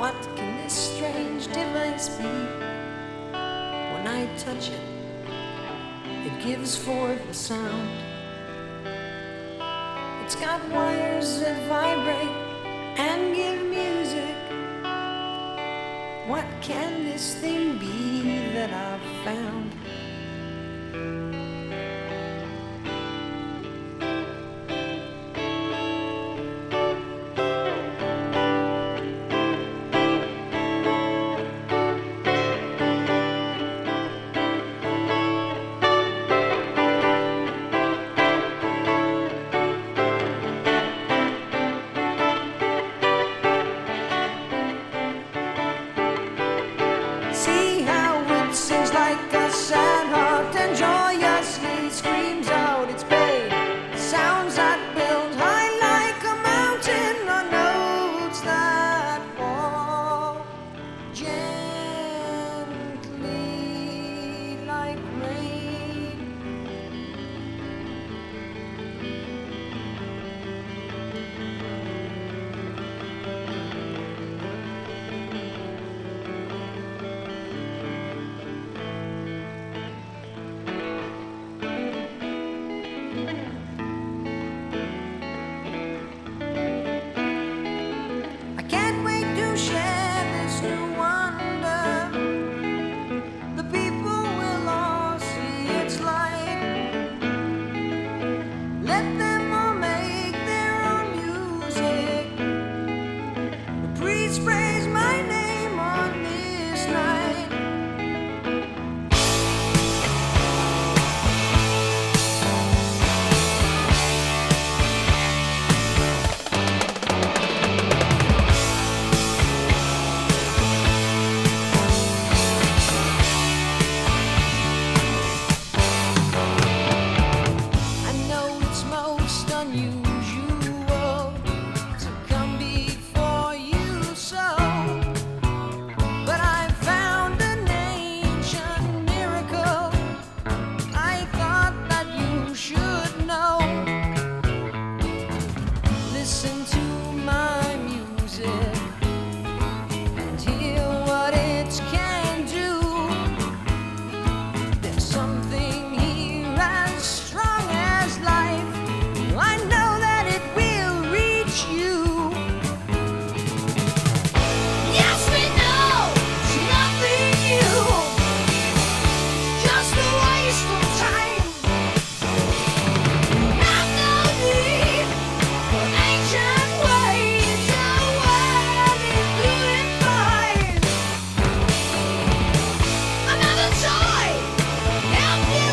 What can this strange device be? When I touch it, it gives forth a sound. It's got wires that vibrate and give music. What can this thing be that I've found? See how it sings like a sad heart and joyously screams out its pain. Sounds that build high like a mountain on notes that fall gently like rain. I can't wait to share this new wonder. The people will all see its light. Let them all make their own music. The priest praise my name on this night. I know it's most unusual to come before you so, but I found an ancient miracle I thought that you should know. Listen to my music and hear what it can do. There's something here as strong as life. I know that it will reach you. Yes, we know it's nothing new, just a waste of time. Not no need for ancient ways. The world is doing fine. Another toy, help you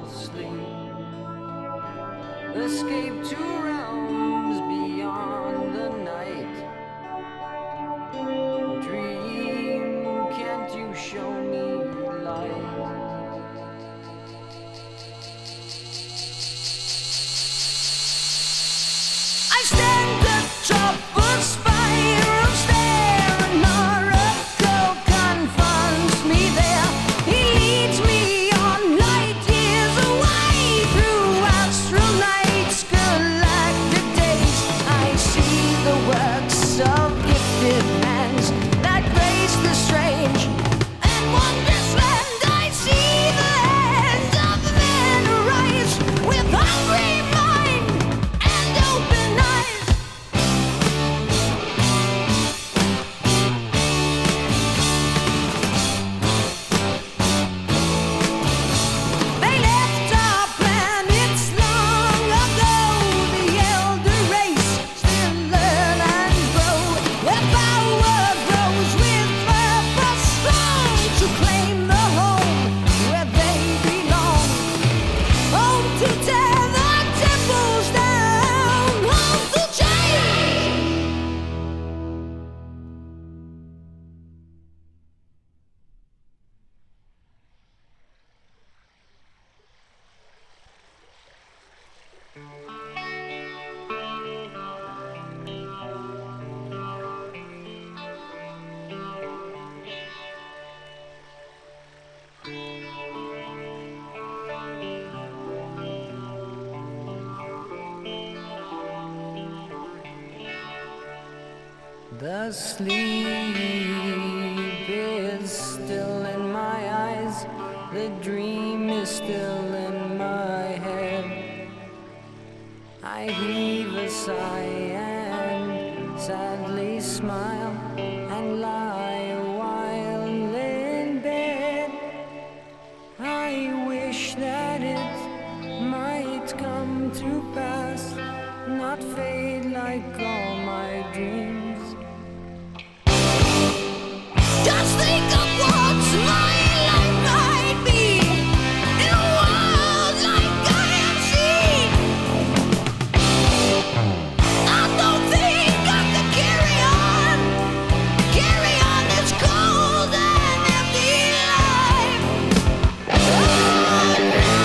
all sleep. Escape to realms beyond the night. Dream, can't you show me light? I stand atop a spiral stair, and Oracle confronts me there. He leads me on light years away through astral nights, galactic days. I see the works of gifted hands that grace the strange and wondrous land. I see the hands of men arise with hungry mind and open eyes. They left our planets long ago. The elder race still learn and grow. Their power grows with purpose strong to claim the home where they belong. Home to tear the temples down, home to change. The sleep is still in my eyes, the dream is still in my head. I heave a sigh and sadly smile and lie a while in bed. I wish that it might come to pass, not fade like all my dreams. Just think of what my life might be in a world like I have seen. I don't think I could carry on this cold and empty life. Oh, no.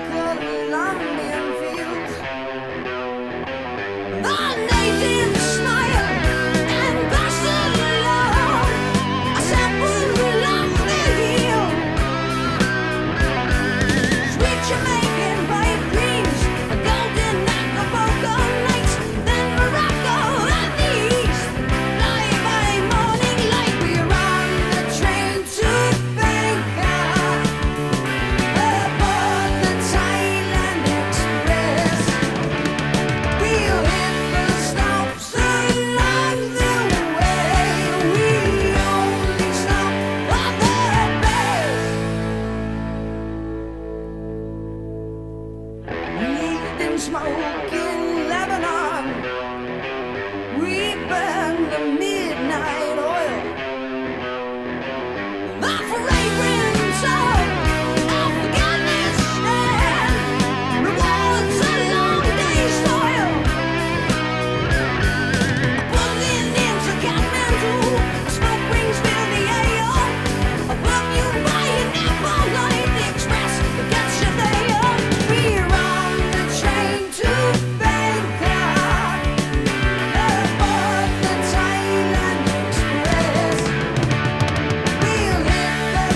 Colombian fields. The natives smile and bustle along, assemble along the hill. Sweet Jamaican white dreams, a golden Acapulco nights, then Morocco and the East. Fly by morning light, we're on the train to Bangkok, aboard the Thailand Express. We'll hit the stops along the way. We only stop for the best. We've been smoking Lebanon. We burn the midnight oil. The fragrance of Afghanistan rewards a long day's toil. Pulling into Kathmandu, smoke rings fill the air. Above you by an apple light, the express gets you there. We're on the train to Bangkok, aboard the Thailand Express. We'll hit the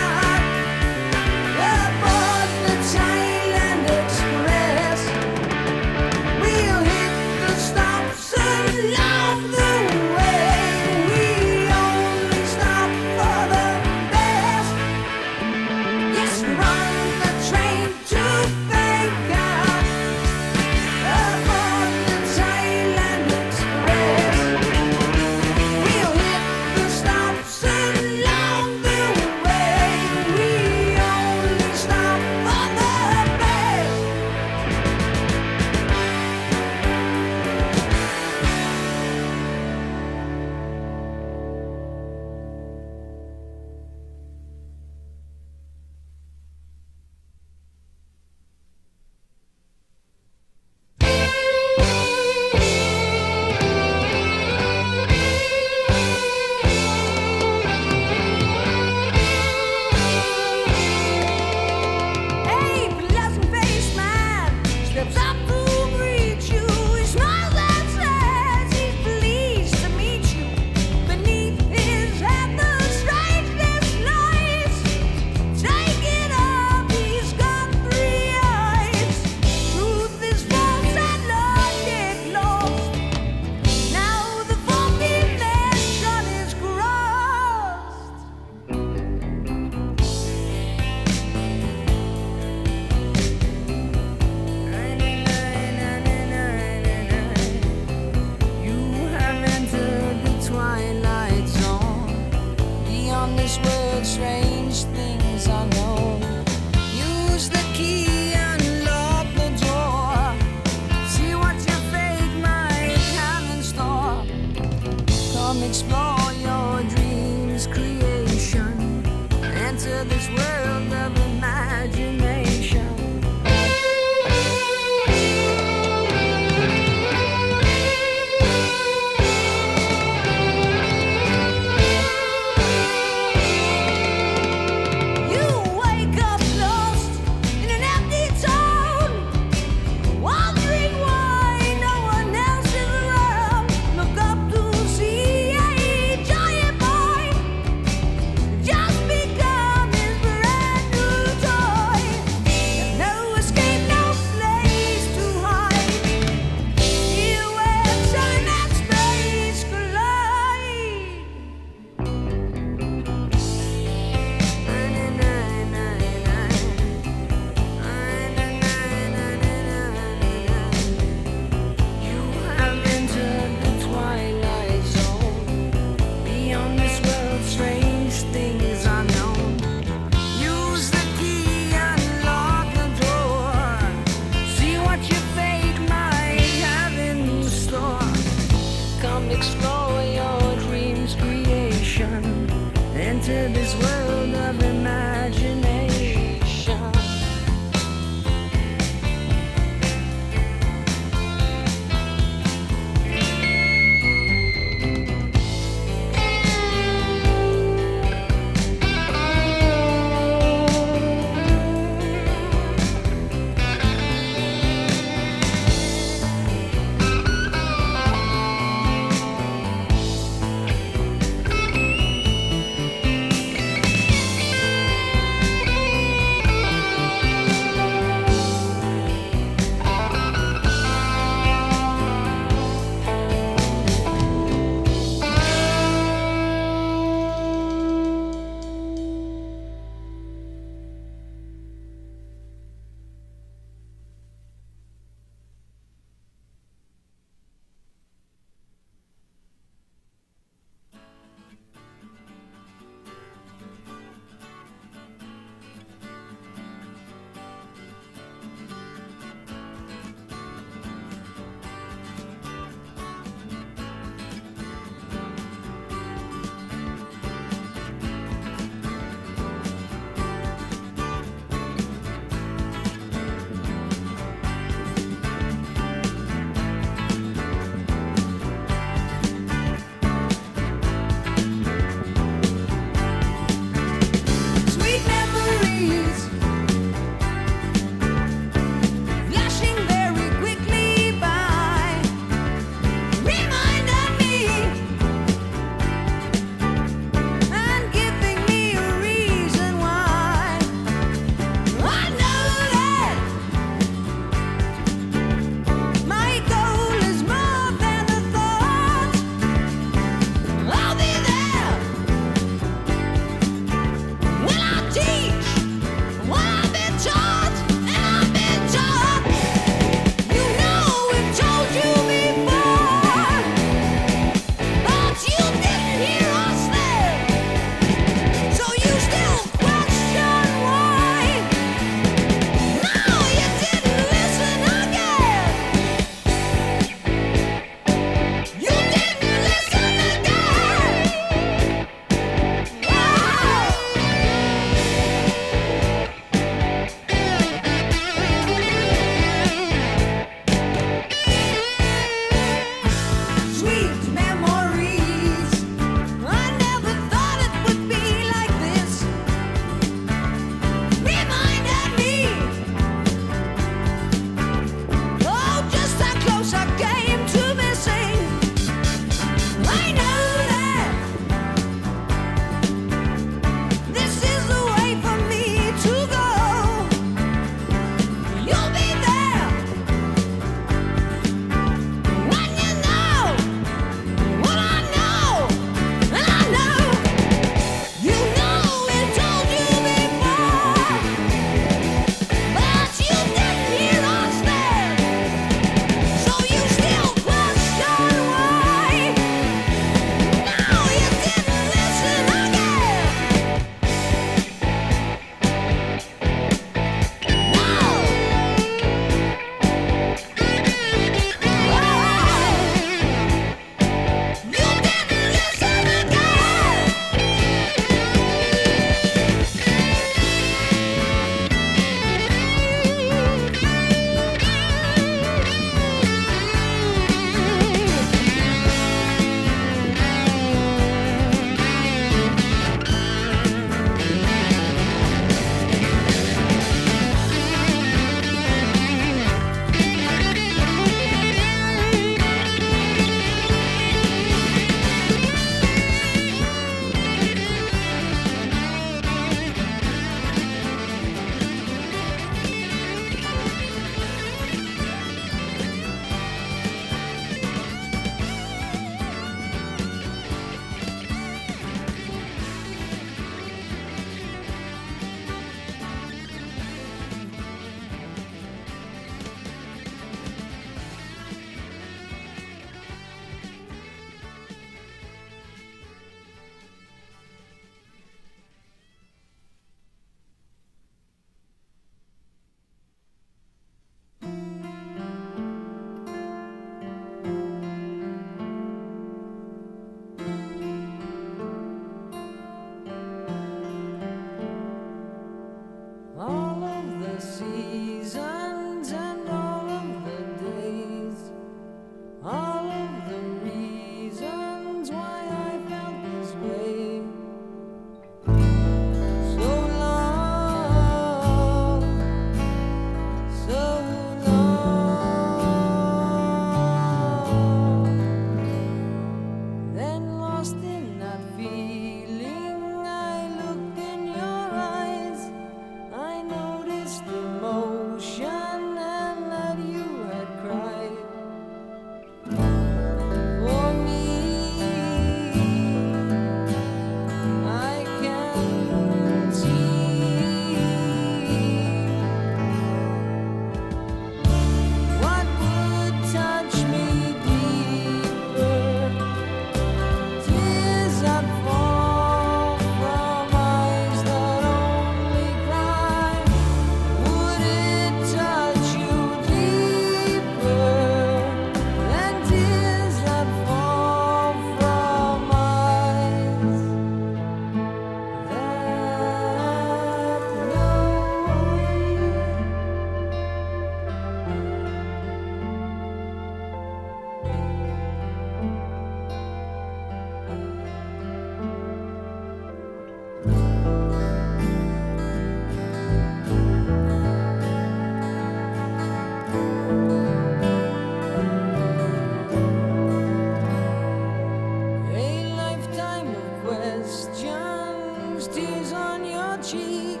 questions, tears on your cheek.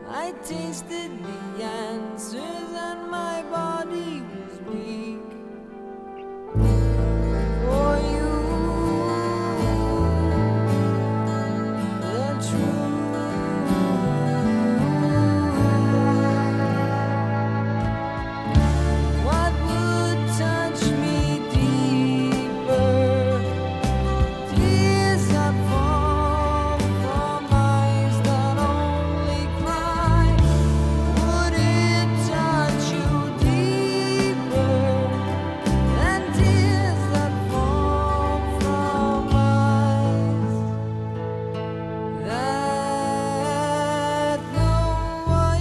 I tasted the answers and my body was weak. For you, the truth. What would touch me deeper? Tears that fall from eyes that only cry. Would it touch you deeper than tears that fall from eyes that know why?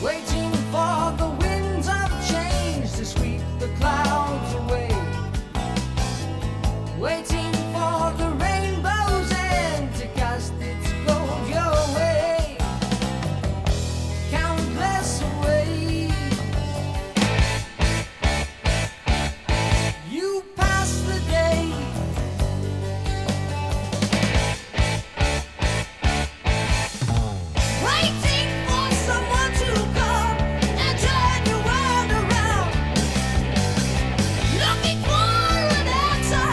Waiting for the winds of change to sweep the clouds away. Waiting for the rainbow's end to cast its gold your way. Countless ways you pass the day. Waiting for someone to come and turn your world around. Looking for an answer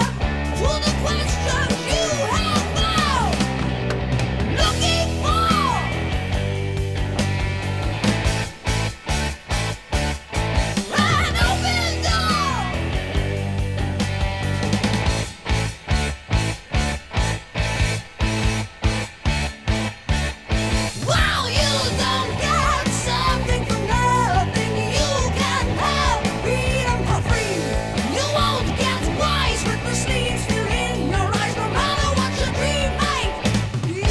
to the questions you have found. Looking for an open door. Wow, you don't get something for nothing. You can have freedom for free. You won't get wise with the sleep still in your eyes, no matter what your dream might be.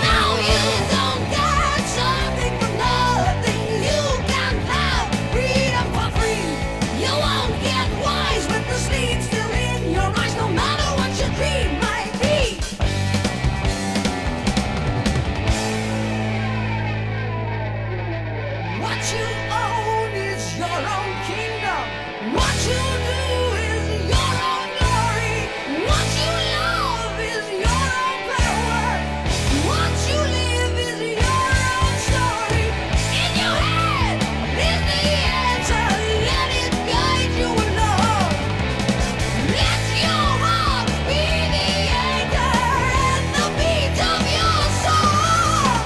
Now you don't get something for nothing. You can have freedom for free. You won't get wise with the sleep still in your eyes, no matter what your dream might be. What you own is your own kingdom. What you do is your own glory. What you love is your own power. What you live is your own story. In your head is the answer. Let it guide you along. Let your heart be the anchor and the beat of your soul.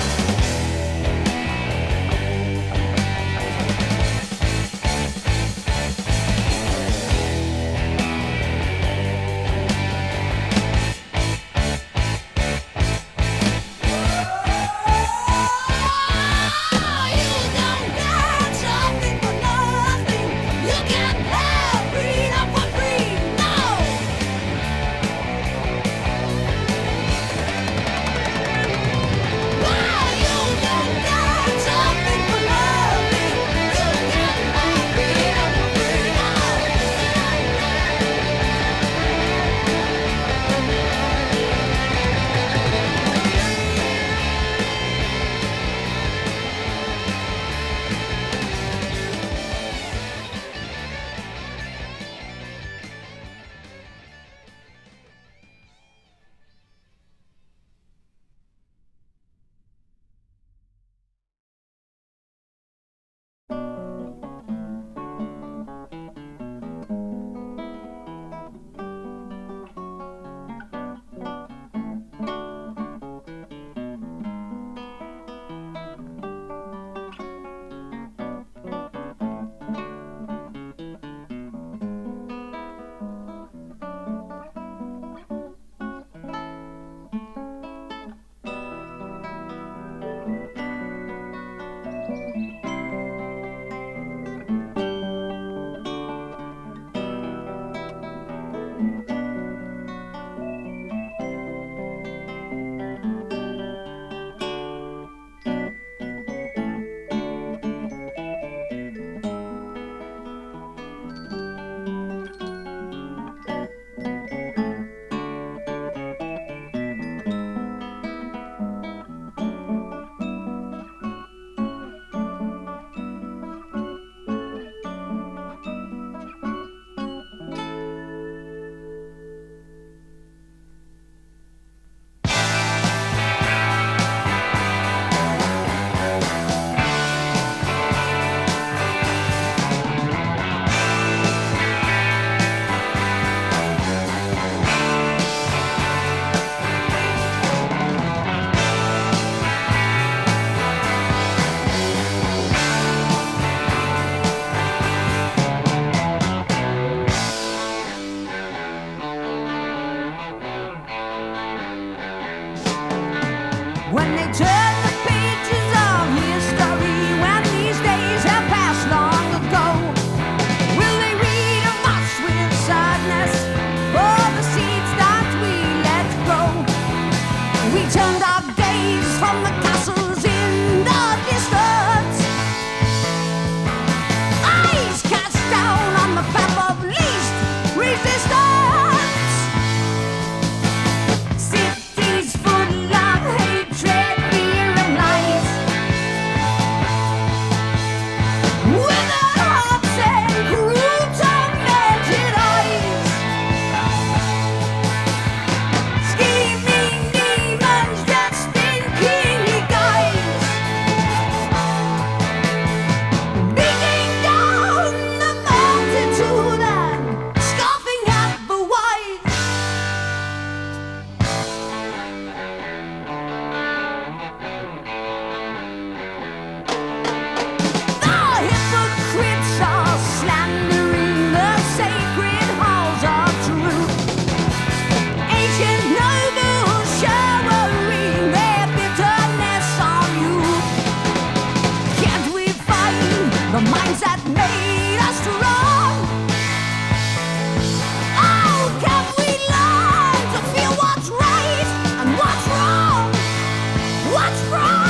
the minds that made us strong. Oh, can we learn to feel what's right and what's wrong? What's wrong?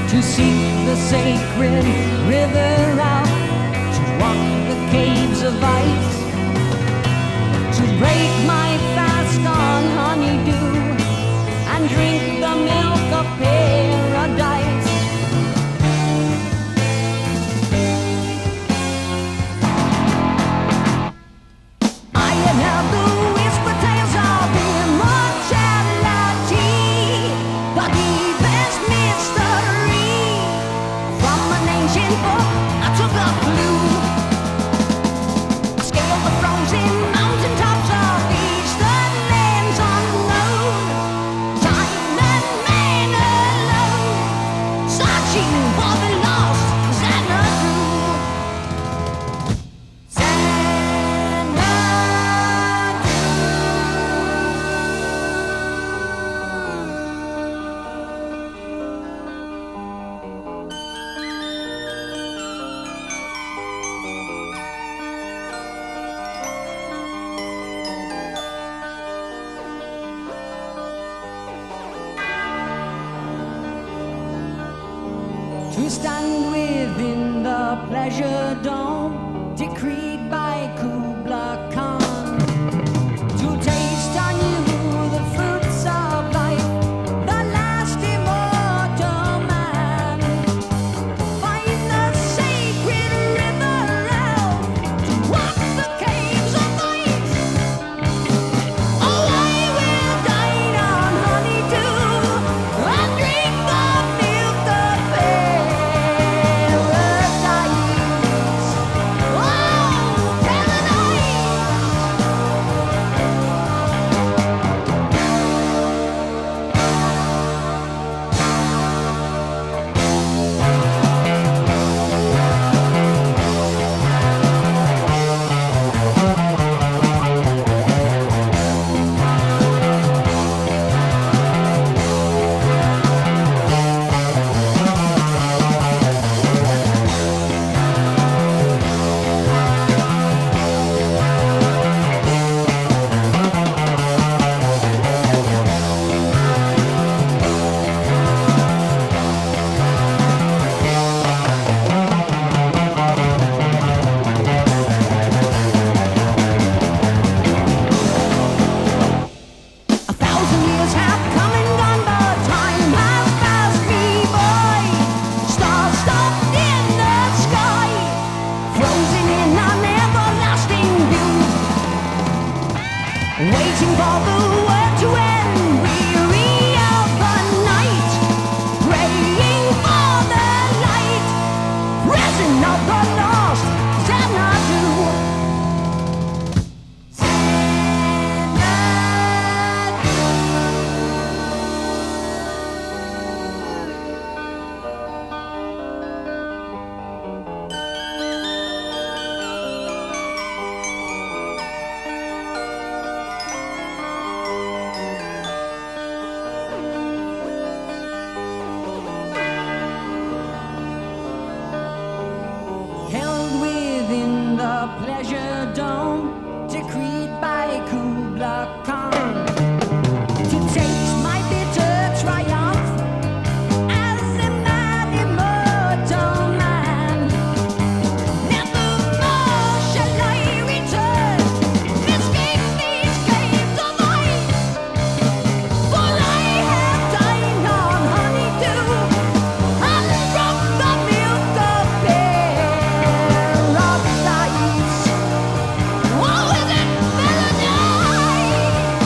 To seek the sacred river out, to walk the caves of ice, to break my fast on honeydew and drink the milk of paradise. I have heard the whisper tales of immortality, but deepest mystery. From an ancient book, I took a clue. I scaled the frozen mountaintops of eastern lands unknown. Time and man alone, searching for the lost Xanadu. To stand within the pleasure dome decreed by Kubla Khan, to taste anew the fruits of life, the last immortal man. Find the sacred river out, to walk the caves of ice. Oh, I will dine on honeydew and drink the milk of paradise. Oh, paradise. A thousand years have come and gone, but time has passed me by. Stars stopped in the sky, frozen in an everlasting view, waiting for the world to end, weary of the night, praying for the light, present of the lost Xanadu. Held within the pleasure dome, decreed by Kubla Khan, to taste my bitter triumph as a mad immortal man. Nevermore shall I return, escape these caves of ice, for I have dined on honeydew and drunk the milk of paradise. Oh, is it paradise?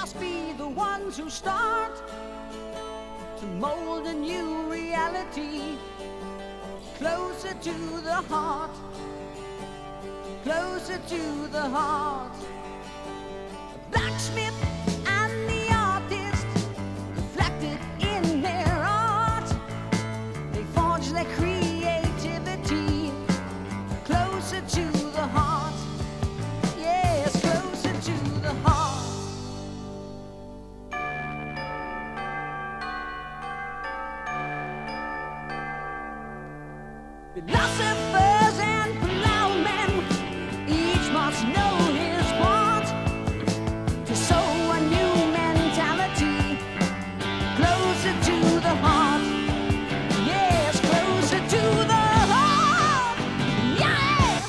must be the ones who start to mold a new reality closer to the heart, closer to the heart. The blacksmith and the artist reflected in their art. They forge their creativity closer to the heart. Yes, closer to the heart. Philosophers and plowmen each must know his part to sow a new mentality closer to the heart. Yes, closer to the heart. Yeah.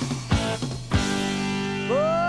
Oh.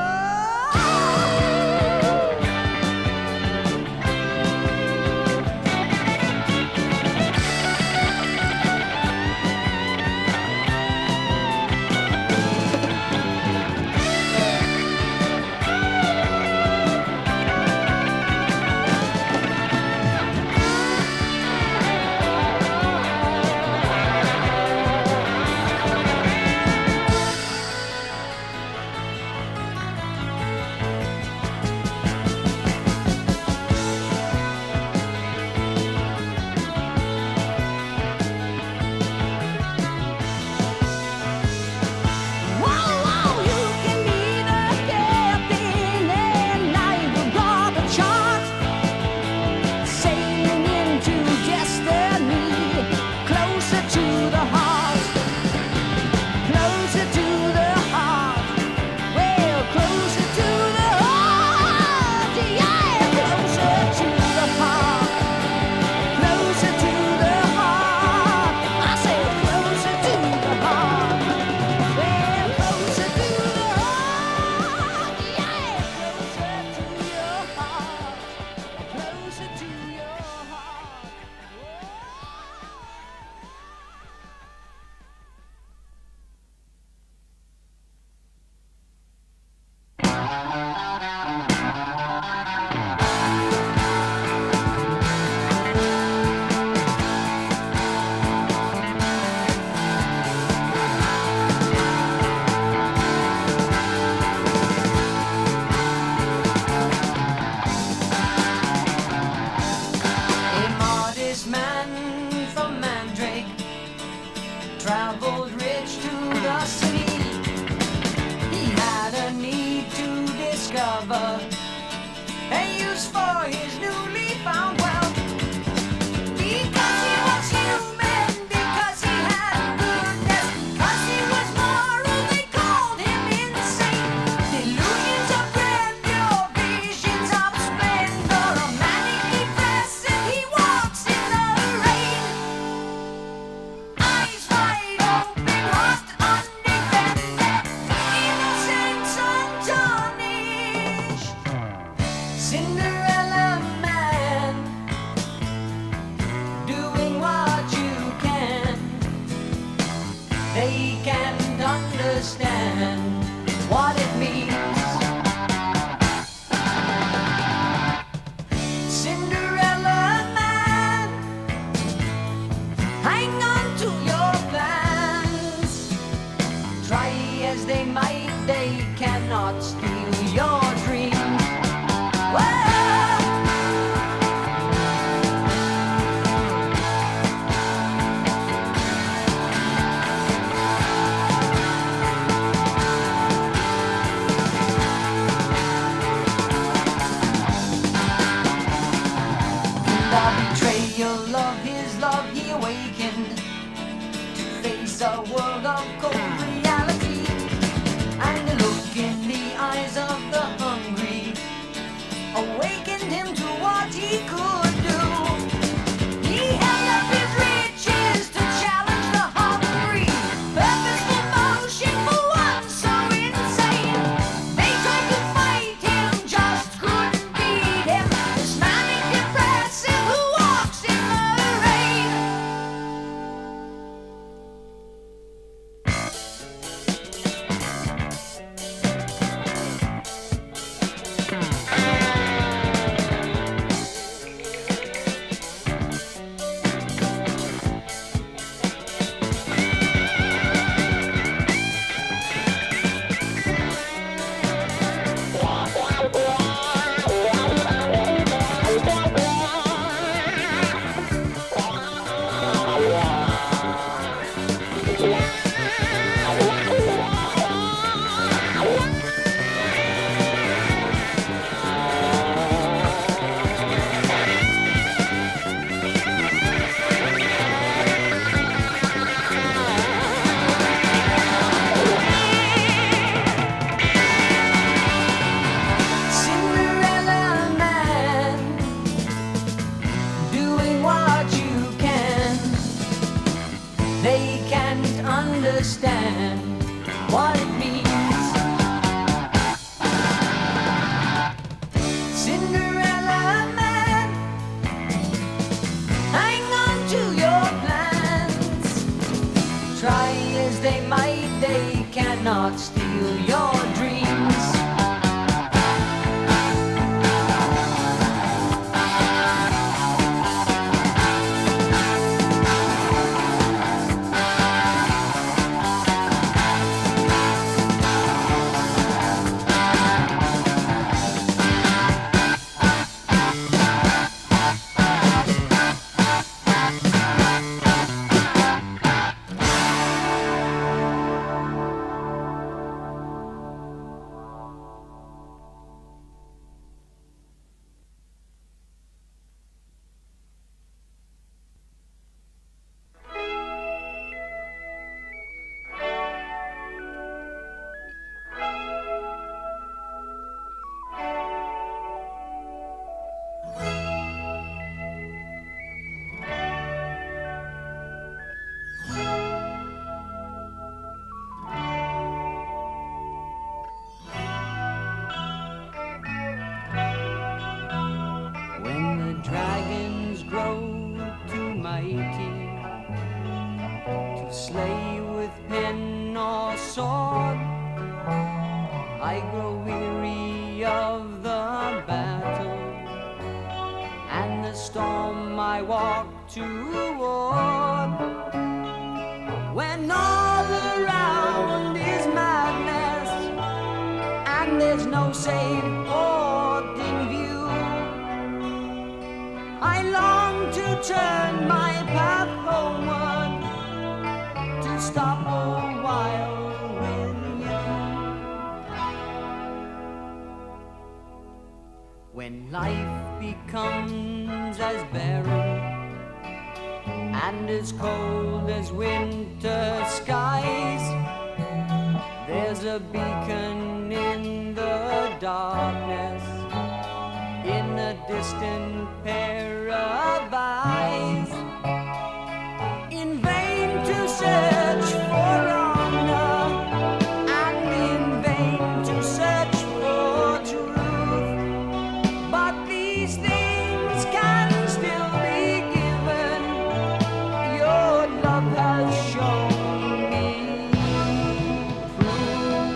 Traveled rich to the city. He had a need to discover a use for his newly found wealth. Because he was human, because he had goodness, because he was moral, they called him insane. Delusions of grandeur, visions of splendor, a manic depressive, he walks in the rain. Eyes wide open, heart undefended, innocence untarnished. Cinderella man, doing what you can. They can't understand what it means. Cinderella man, hang on to your plans. Try as they might, they cannot steal your dreams. Whoa. The betrayal of his love, he awakened to face a world of cold reality. And the look in the eyes they can't understand what it means. Cinderella man, hang on to your plans. Try as they might, they cannot steal your dreams. Dragons grow too mighty to slay with pen or sword. I grow weary of the battle and the storm I walk toward. When all around is madness and there's no safe port in view, I long to turn my path homeward, to stop a while with you. When life becomes as barren and as cold as winter skies, there's a beacon in the darkness, in a distant paradise. In vain to search for honor, and in vain to search for truth, but these things can still be given. Your love has shown me proof.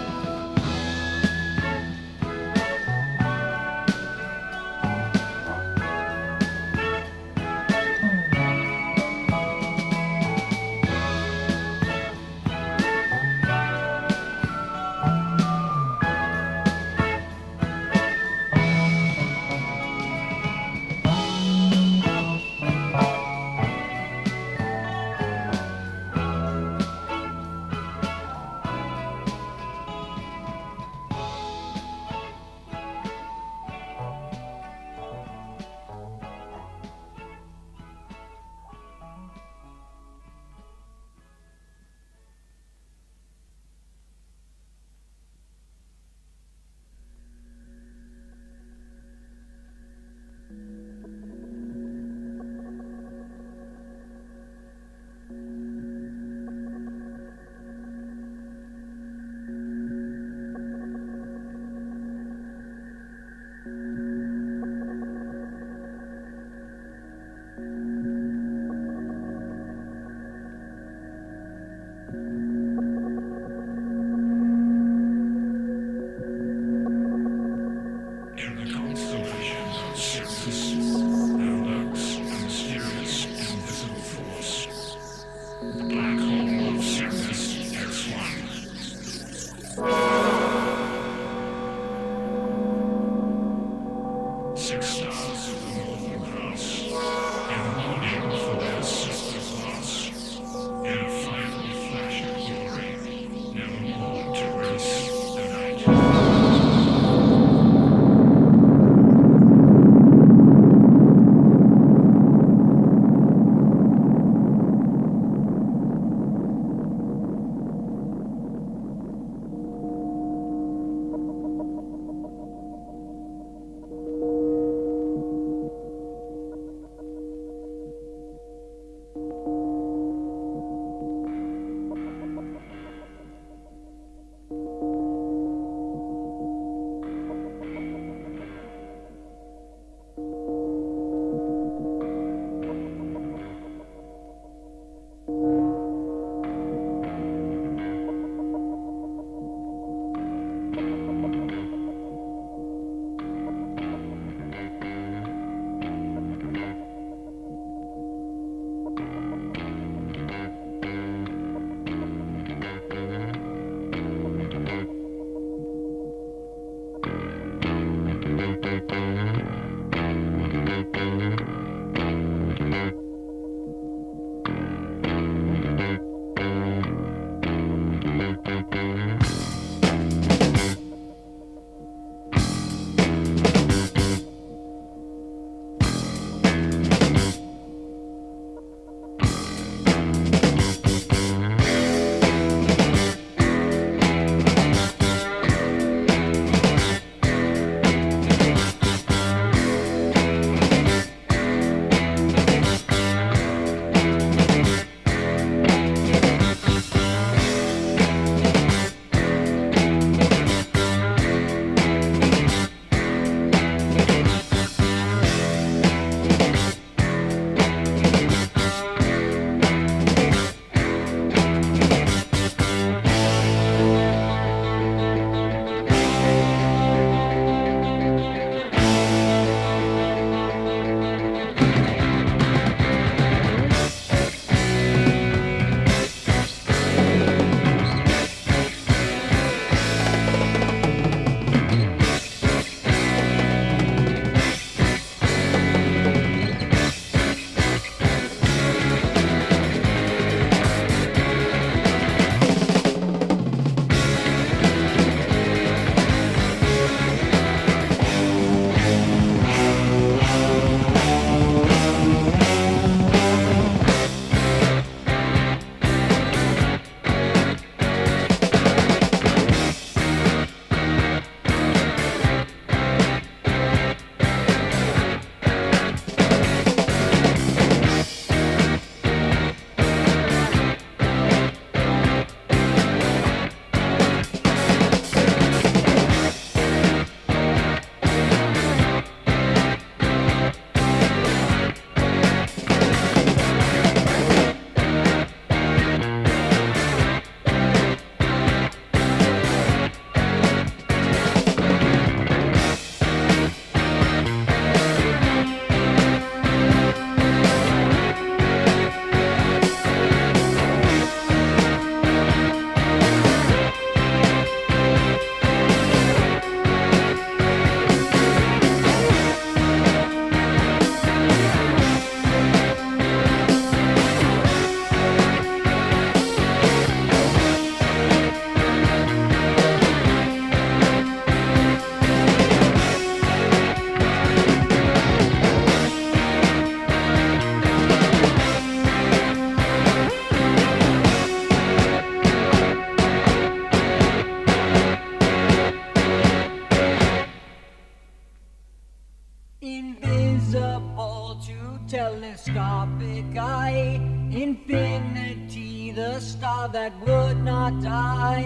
infinity, the star that would not die.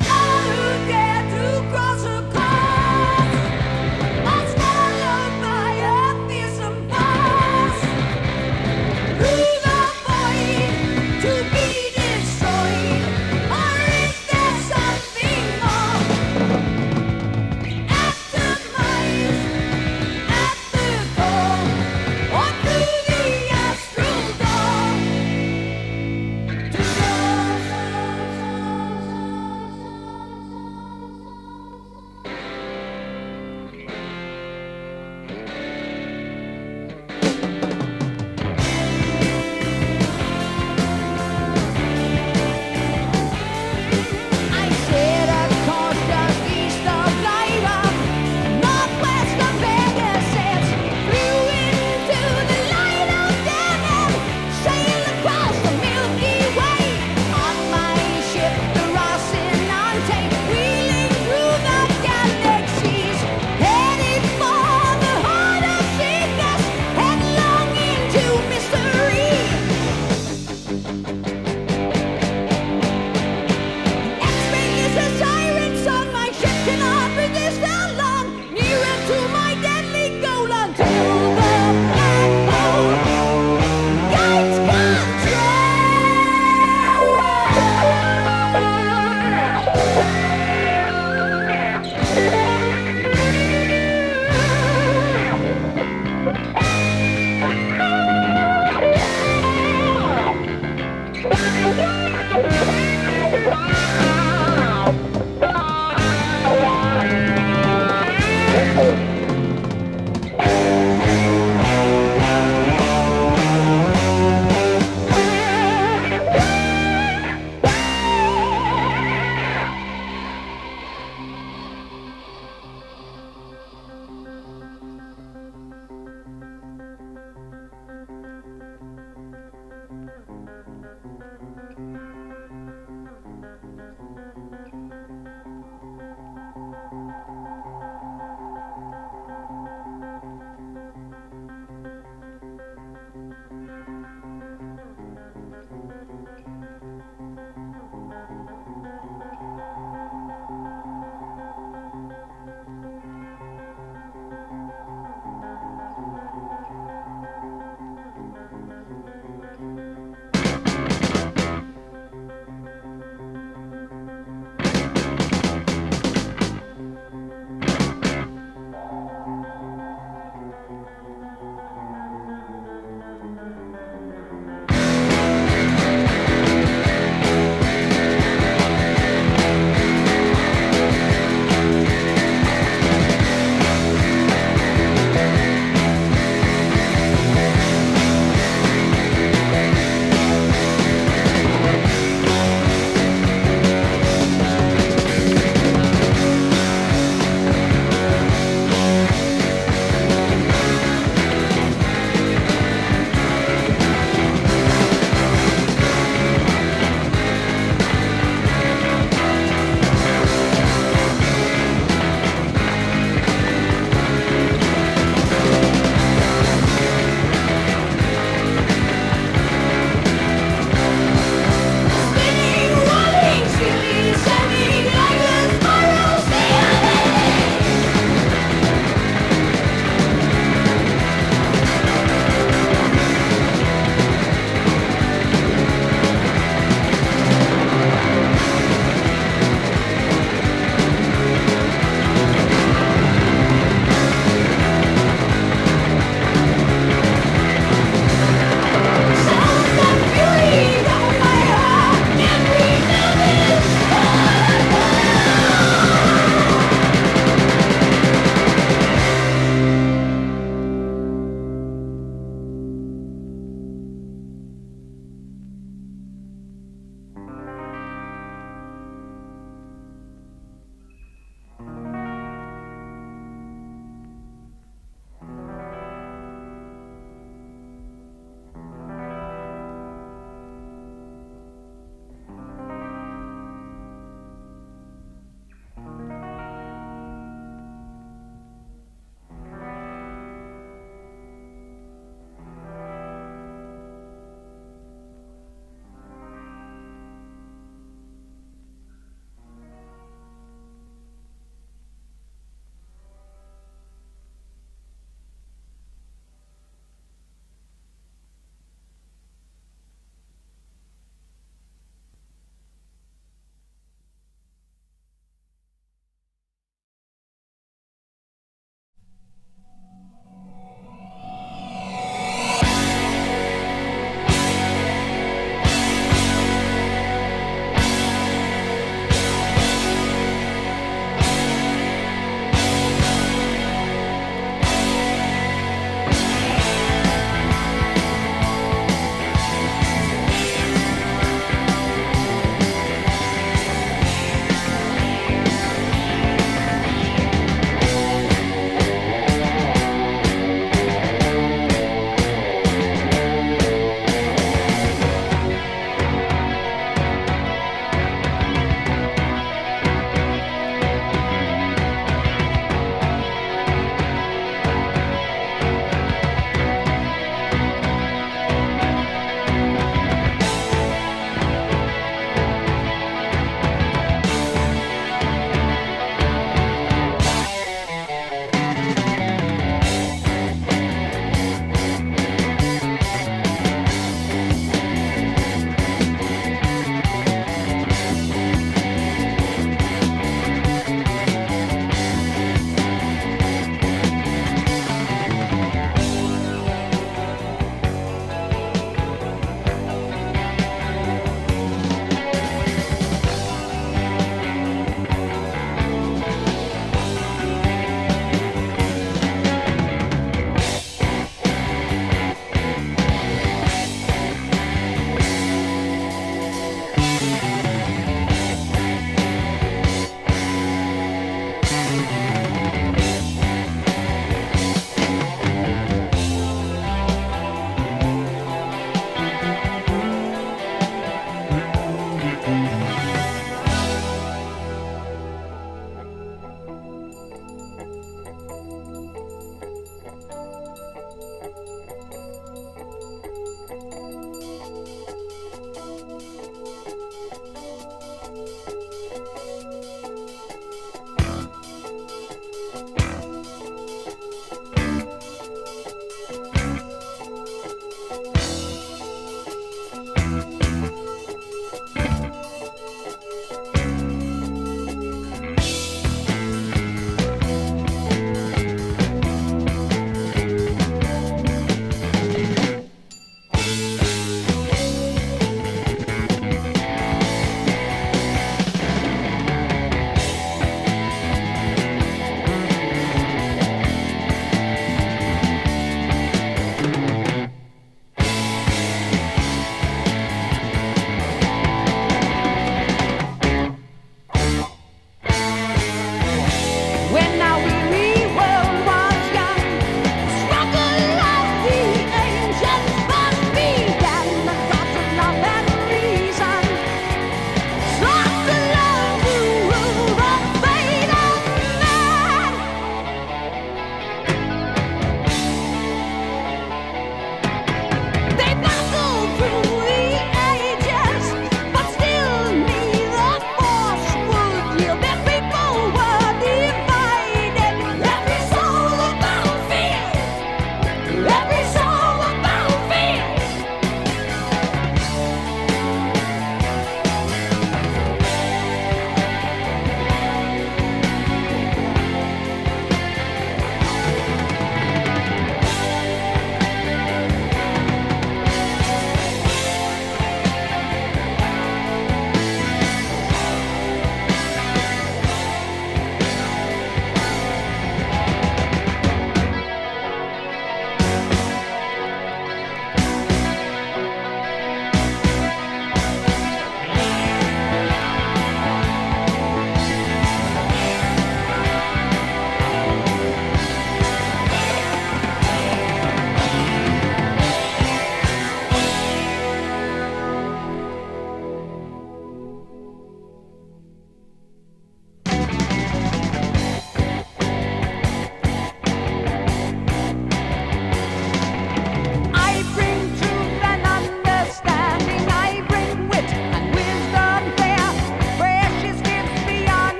Who dared to cross a cause, unswallowed by a fearsome force, through the void to be destroyed, or is there something more? Atomize at the core, or through the astral door, to show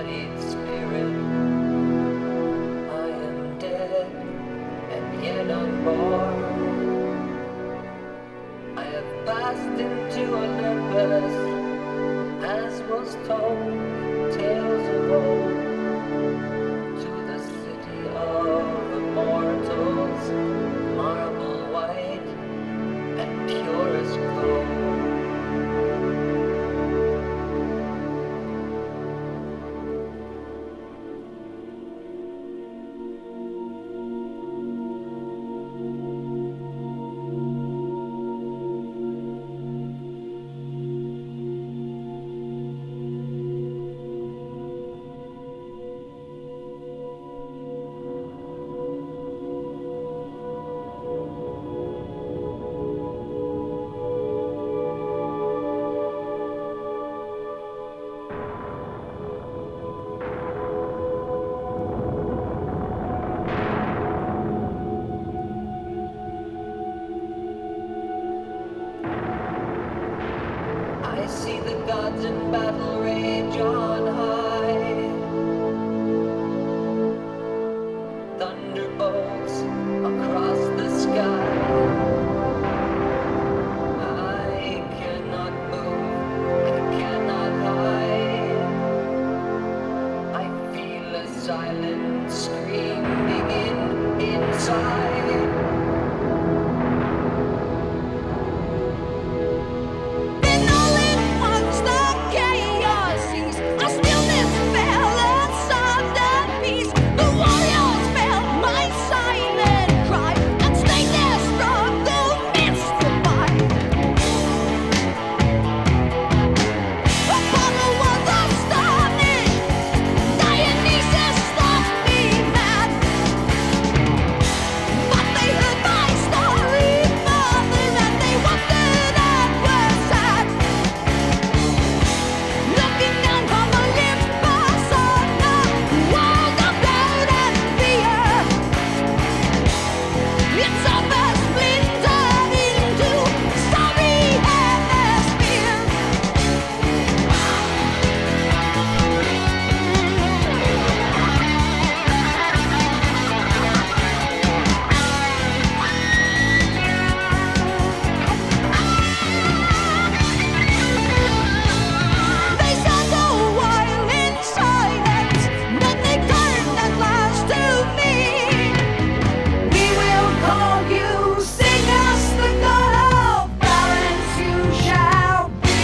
embodied spirit. I am dead and yet unborn. I have passed into Olympus, as was told in tales of old, to the city of immortals, marble white and pure as gold. I see the gods in battle rage on high. Thunderbolts across the sky. I cannot move, I cannot hide. I feel a silent screaming inside. Then all at once the chaos ceased. A stillness fell and sudden peace. The warriors felt my silent cry and stayed their struggle mystified. Apollo was astonished. Dionysus thought me mad. But they heard my story, mother, and they wondered and were sad. Looking down from Olympus on a world of doubt and fear, its surface splintered into starry hemispheres. They sat a while in silence, then they turned at last to me. We will call you, sing us the god of balance you shall be.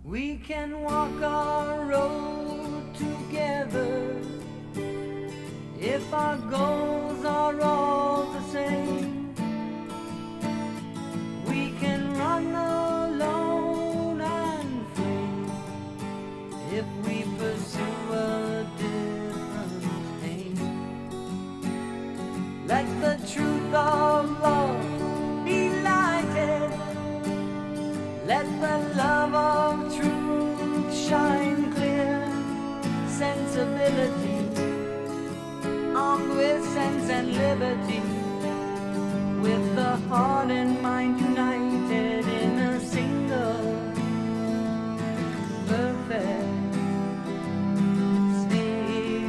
We can walk our road together if our goals are all the same. We can run alone and free if we pursue a different aim. Let the truth of love be lighted. Let the love of truth shine clear. Sensibility, armed with sense and liberty, with the heart and mind united in a single perfect sphere.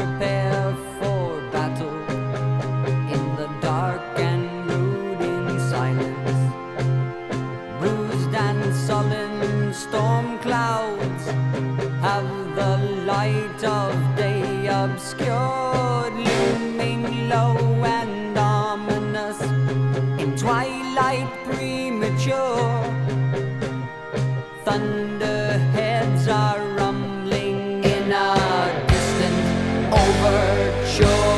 prepare for battle in the dark and brooding silence. Bruised and sullen storm clouds have the light of day obscured, looming low and ominous in twilight premature. Thunderheads are rumbling in a distant overture.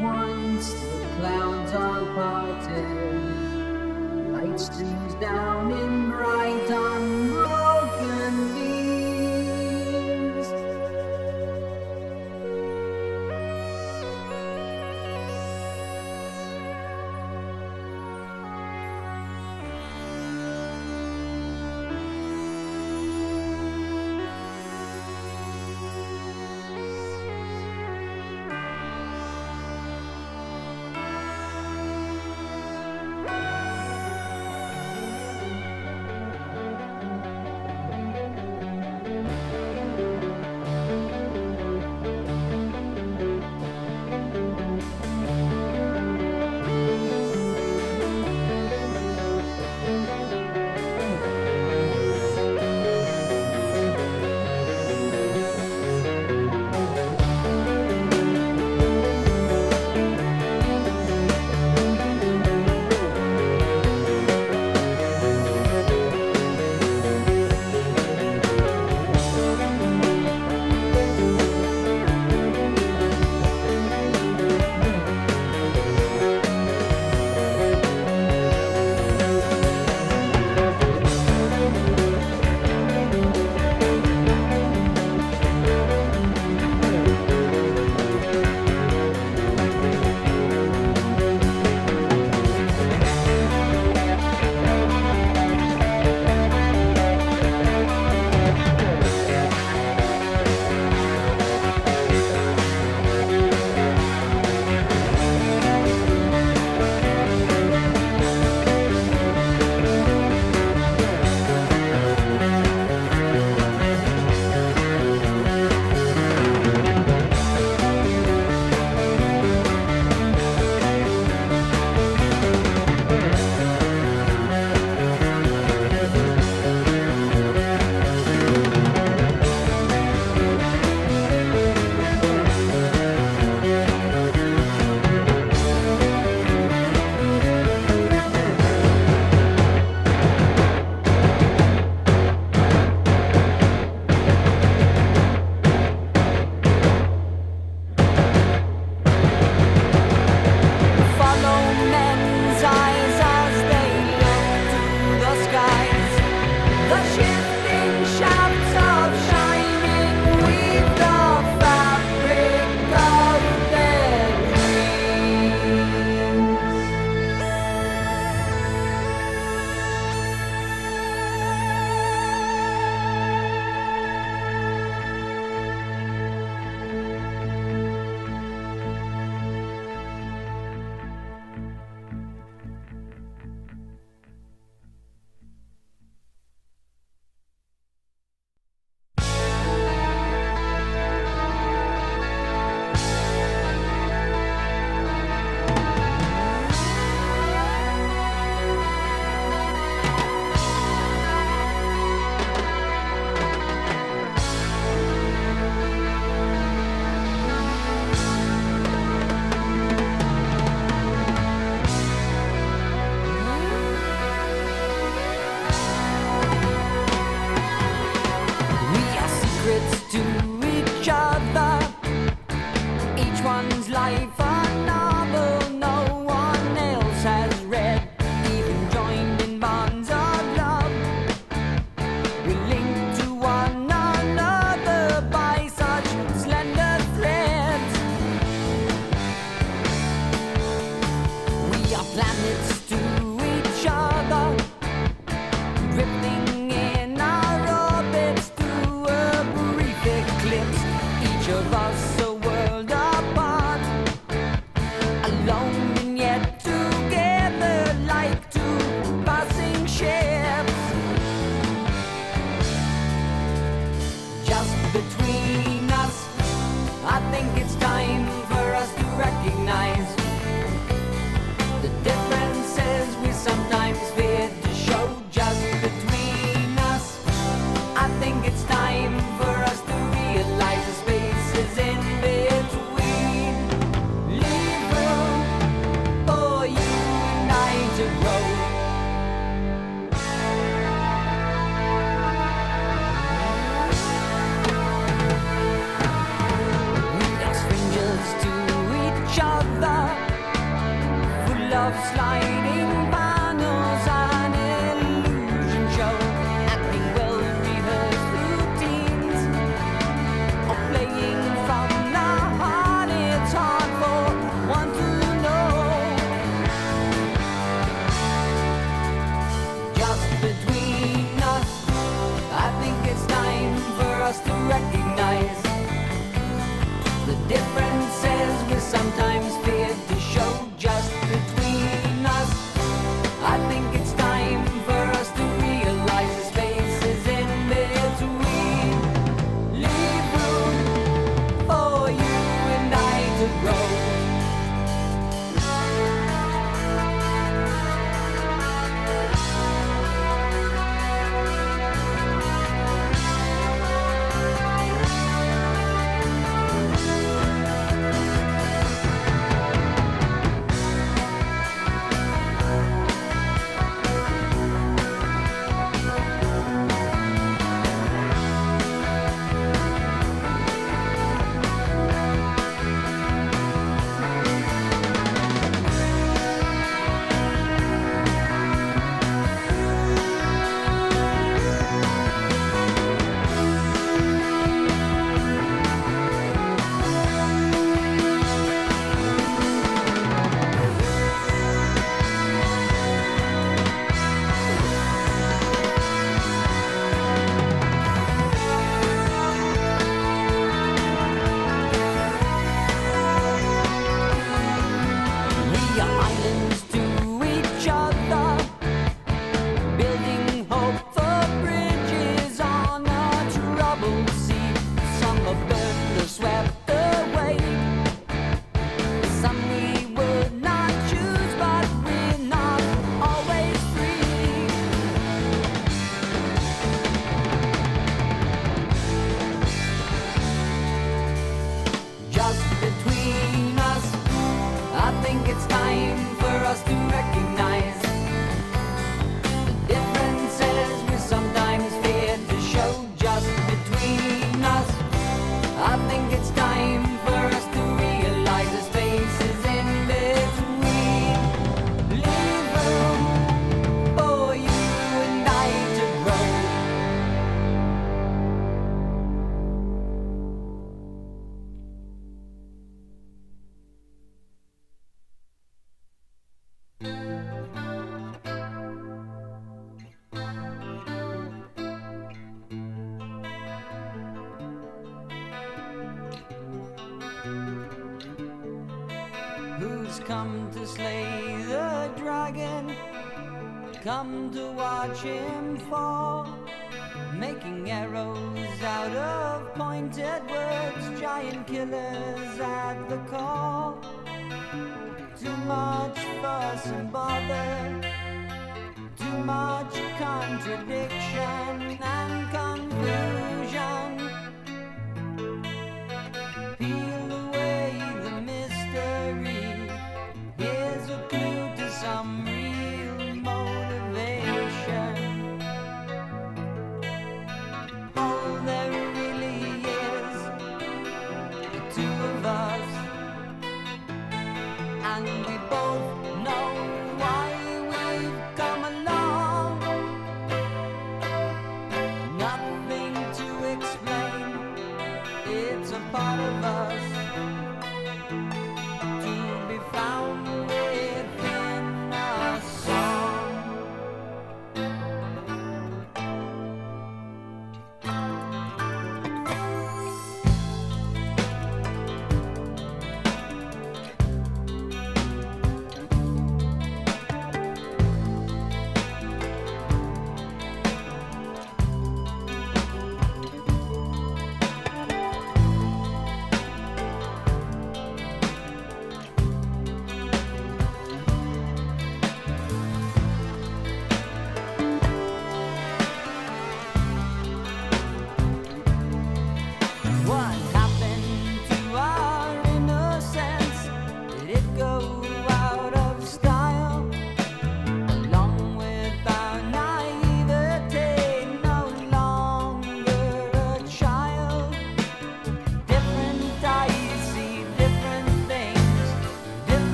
Once the clouds are parted, light streams down in bright unbroken beams. one's life a novel no one else has read, even joined in bonds of love. We link to one another by such slender threads. We are planets to each other, drifting in our orbits through a brief eclipse. Each of us a world apart, alone and yet together like two passing ships. Just between us, I think it's time for us to recognize the differences we sometimes fear to show. Just between us, I think it's time for us to realize the spaces in between. Leave room for you and I to grow. We are strangers to each other, full of sliding panels and illusion show, acting well-rehearsed routines, or playing from the heart. It's hard for one to know. Just between us, I think it's time for us to recognize the differences we sometimes fear to show. Just between us, I think it's time for us to realize the spaces in between. Leave room for you and I to grow. We are islands to each other, building hope for bridges on a troubled sea. Some are burned or swept away, some we would not choose, but we're not always free. Just between us, I think it's time for us to recognize the differences we sometimes fear to show. Just between us, I think it's time for us to realize the spaces in between. Leave room for you and I to grow. Who's come to slay the dragon? Come to watch him fall, making arrows out of pointed words, giant killers at the call. Too much fuss and bother, too much contradiction and confusion. Peel away the mystery, here's a clue to some real motivation. All there really is, the two of us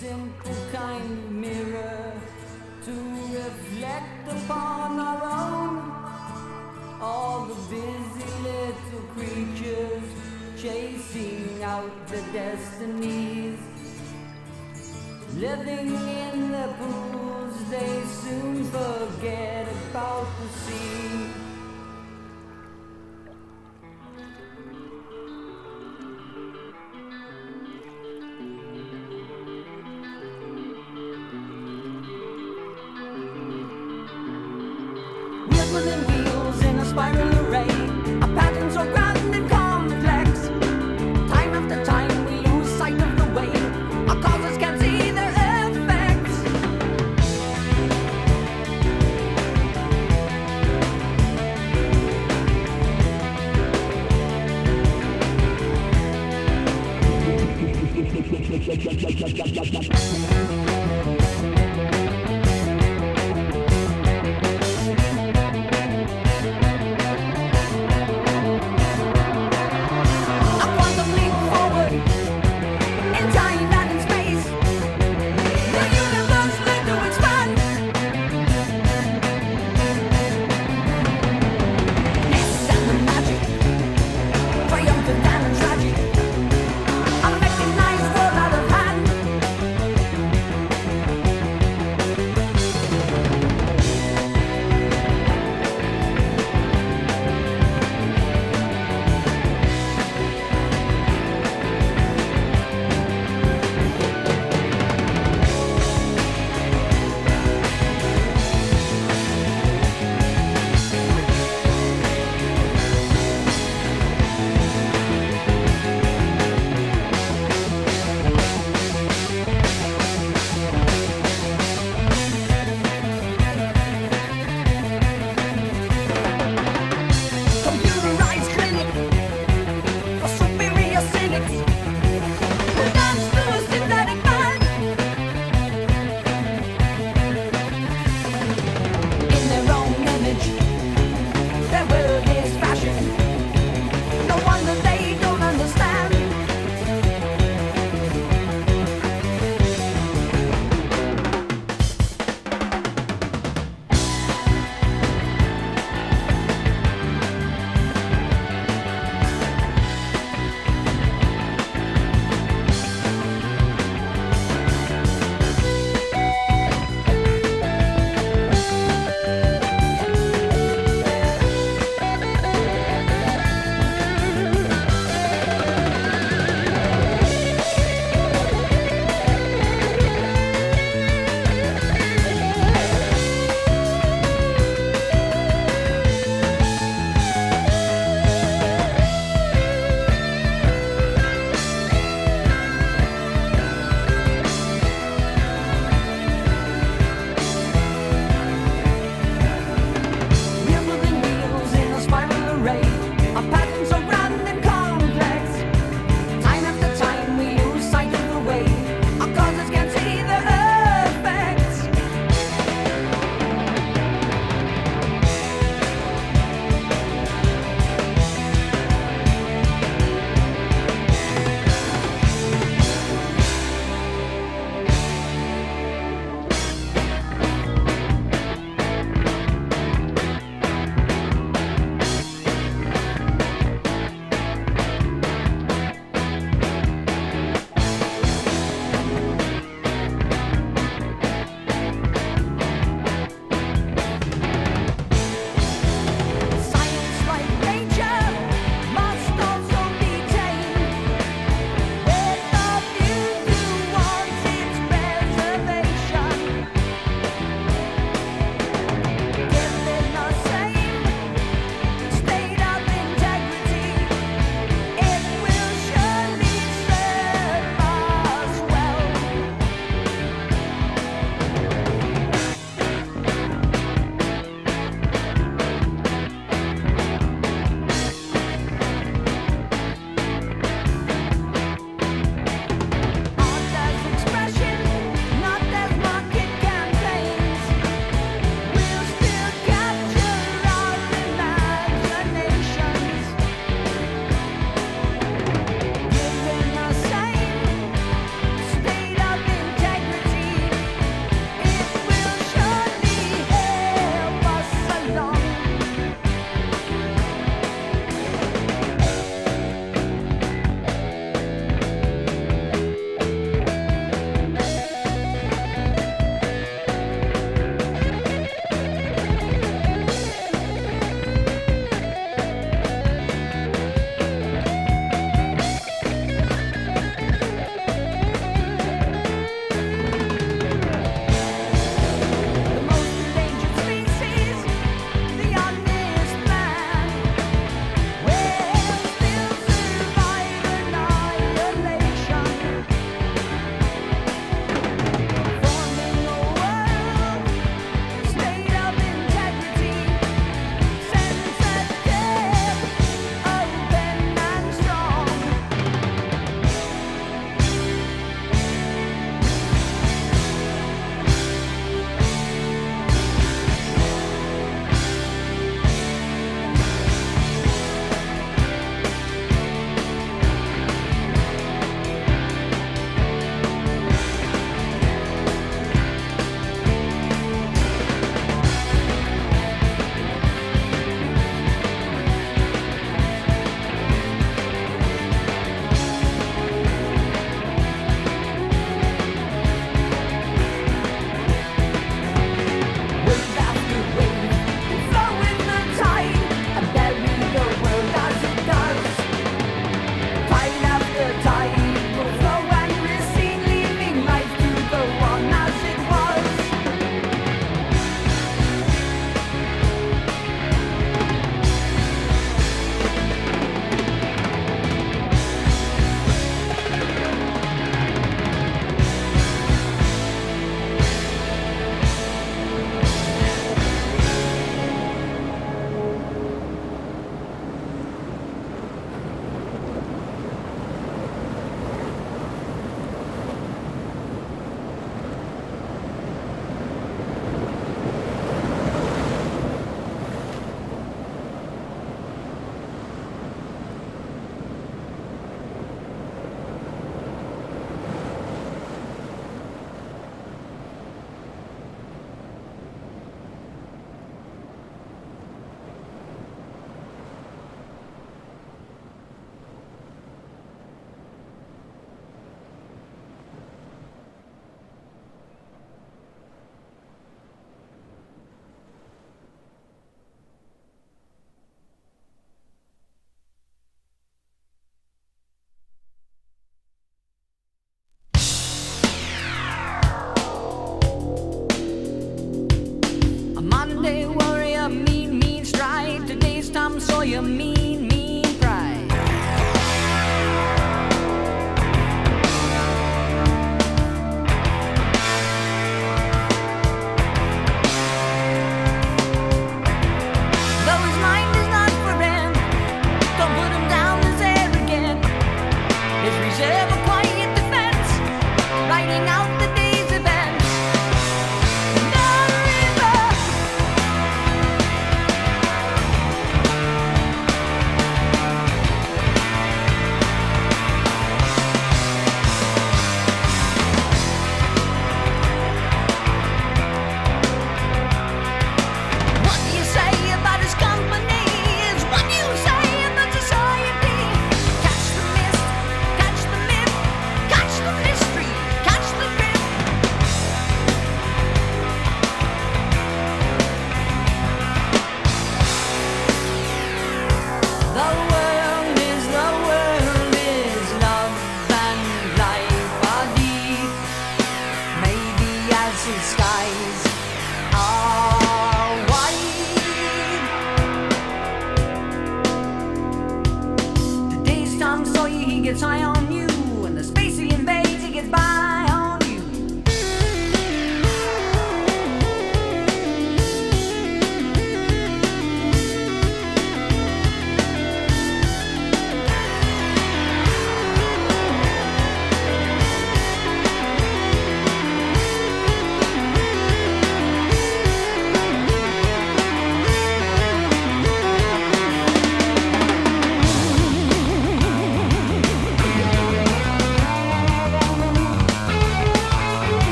simple kind of mirror to reflect upon our own. All the busy little creatures chasing out their destinies, living in the pools they soon forget about the sea. Wheels within wheels in a spiral array, our patterns are grand and complex. Time after time we lose sight of the way, our causes can't see their effects. A quantum leap forward in time and in space. The universe learned to expand. Yes, and the magic, triumphant and tragic. A mechanized world out of hand.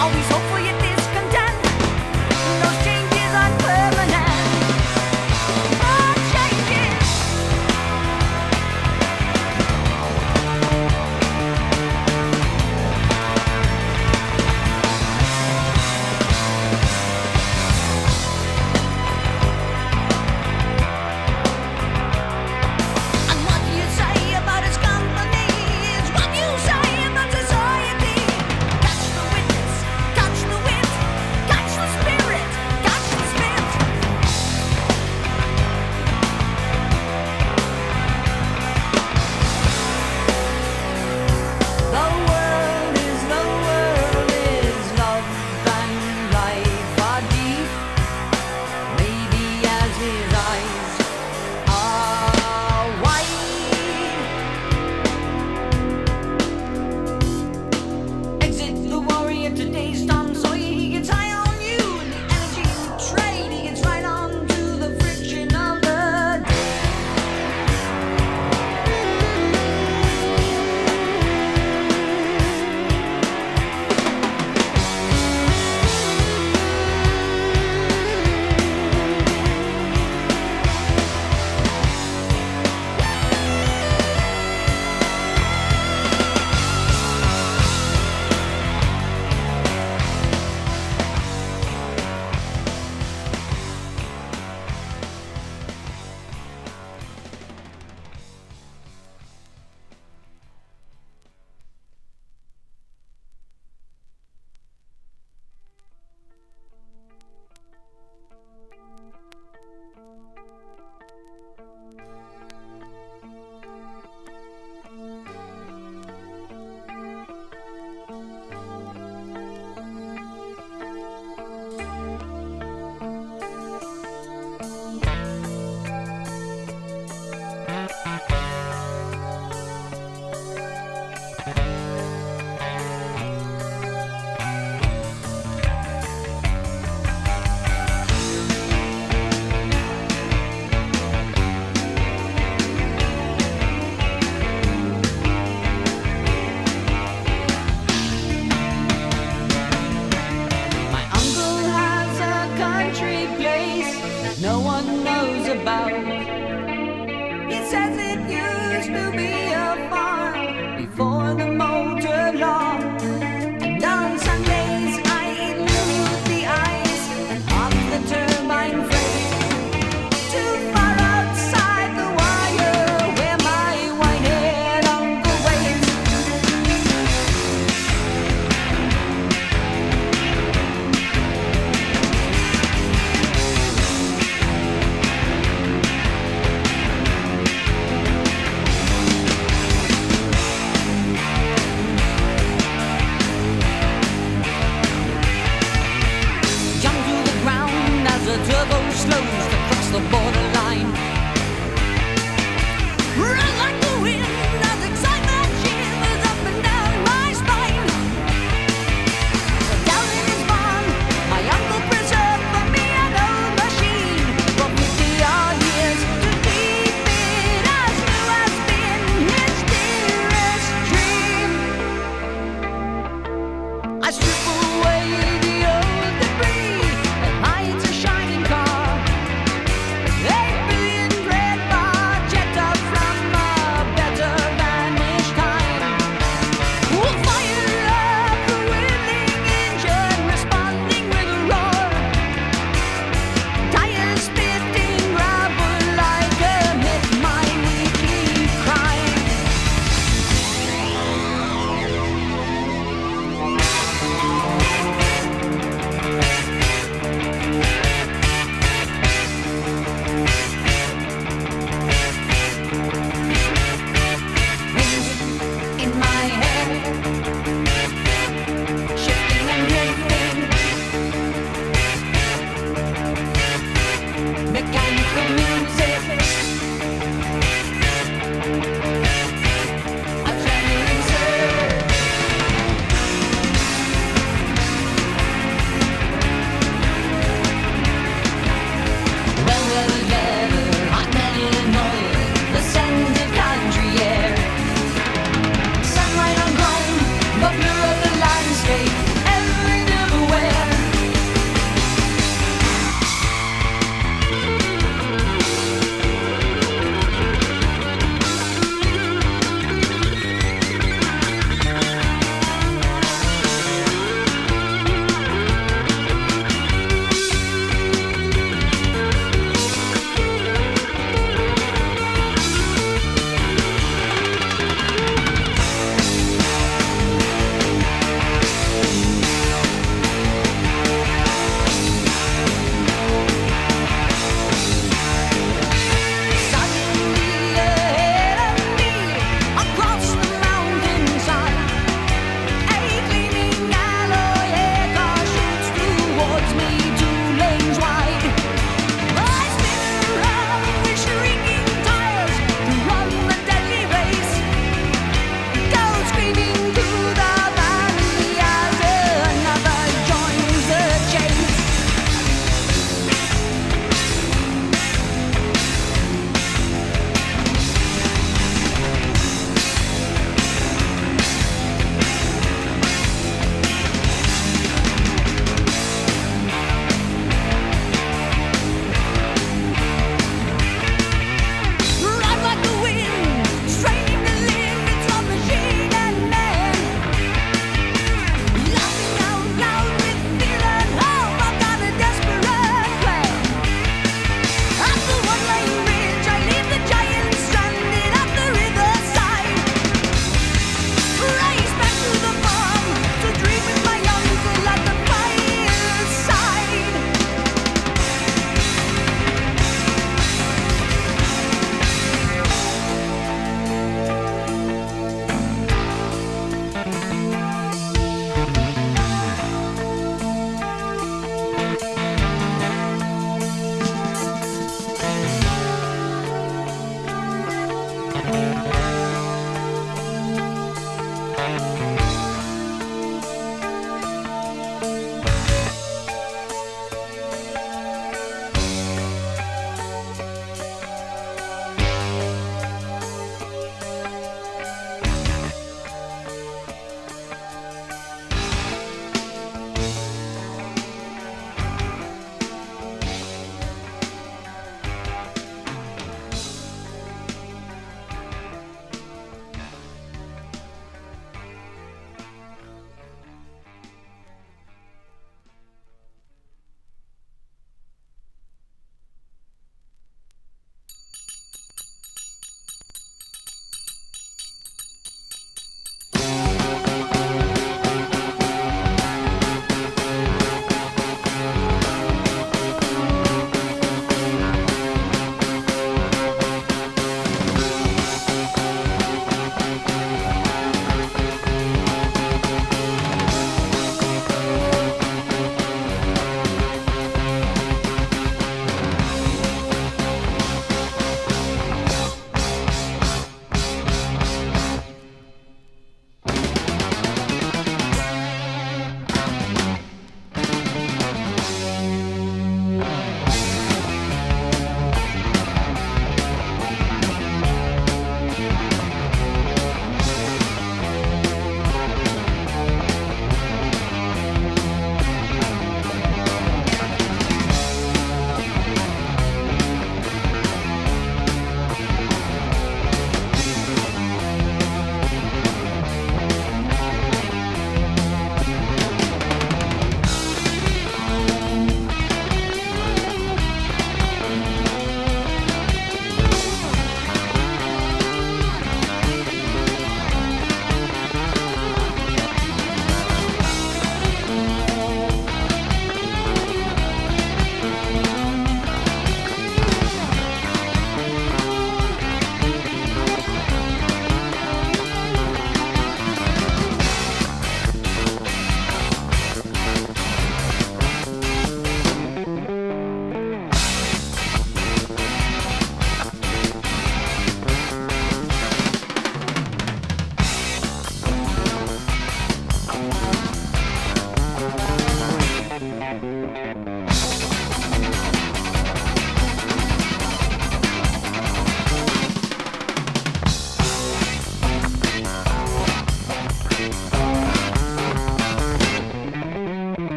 Always hopeful yet discontent. Those changes are permanent. More changes. And what you say about his company is what you say about society. Catch the witness, catch the witness.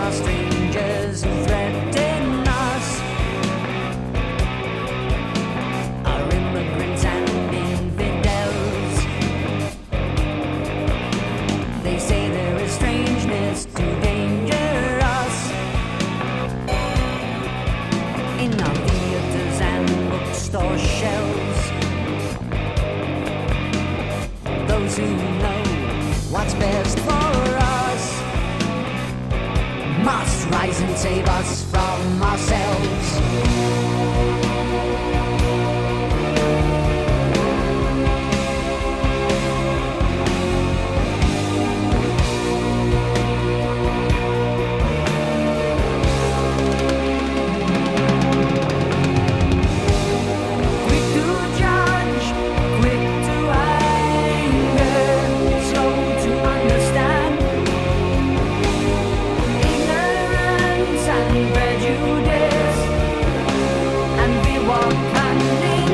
are strangers who threaten us. Are immigrants and infidels. They say there is strangeness to danger us. In our theaters and bookstore shelves, those who know what's best for us must rise and save us from ourselves. Quick to judge, quick to anger, slow to understand. Ignorance and prejudice, and we walk hand in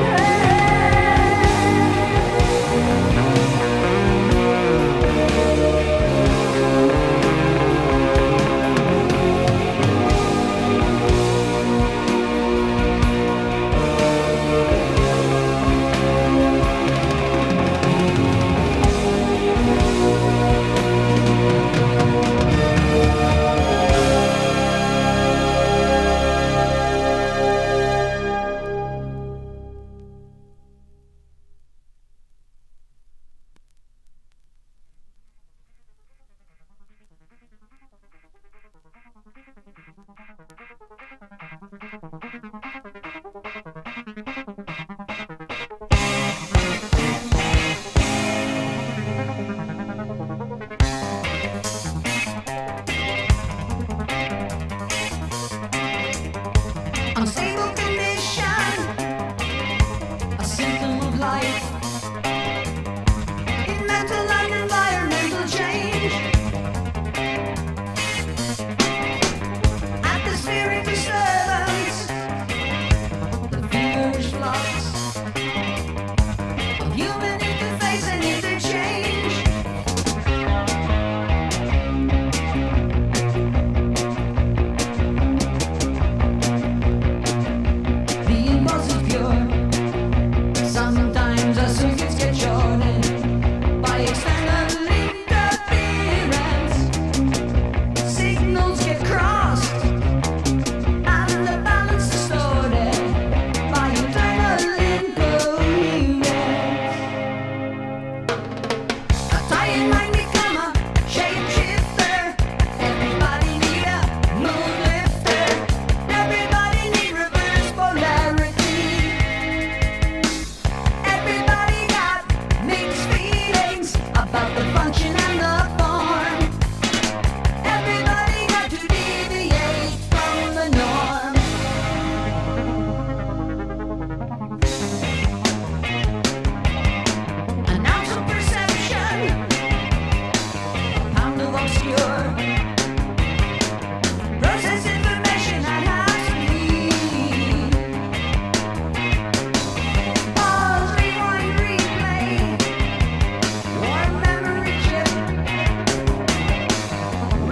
unstable condition, a symptom of life. In mental and environmental change, atmospheric disturbance, the feverish flux of human interface and interchange. The impulse is pure. Sometimes our circuits get shorted by external interference. Signals get crossed and the balance distorted by internal incoherence. A tired mind become a shapeshifter. Everybody need a mood lifter. Everybody need reverse polarity. Everybody got mixed feelings about the function and the form. Everybody got to deviate from the norm. An ounce of perception, a pound of obscure. Process information at high speed. Pause, rewind, replay. Warm memory chip.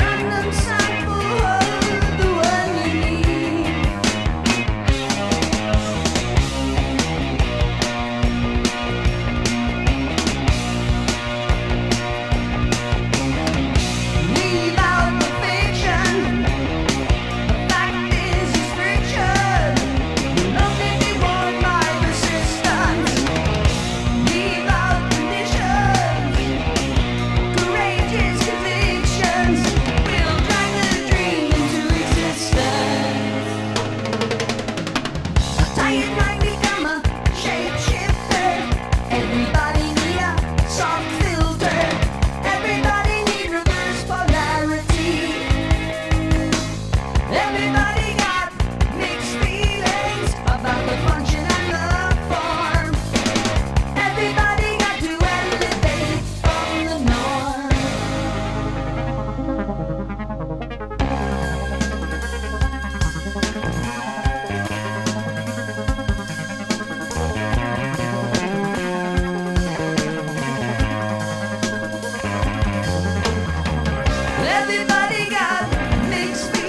Random sample of the one you need. Leave out the fiction. The fact is restriction. Will only be worn by resistance. Leave out conditions. Courageous convictions will drag the dream into existence. A tired mind become a shapeshifter. Everybody need a soft filter. Everybody need reverse polarity. Everybody got mixed feelings about the function and the form. Everybody got to elevate from the norm. Everybody got mixed feelings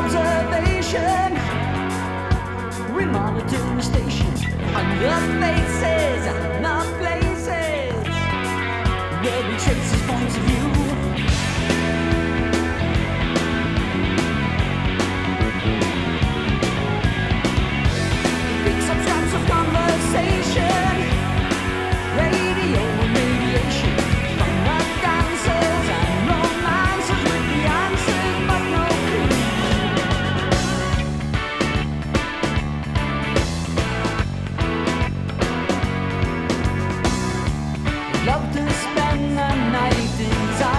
observation. We monitor the station on the faces, the places where we trace his points of view. Picks up scraps of conversation, radio and radiation from the dancers and romances with the answers but no clue. Love to spend the night inside.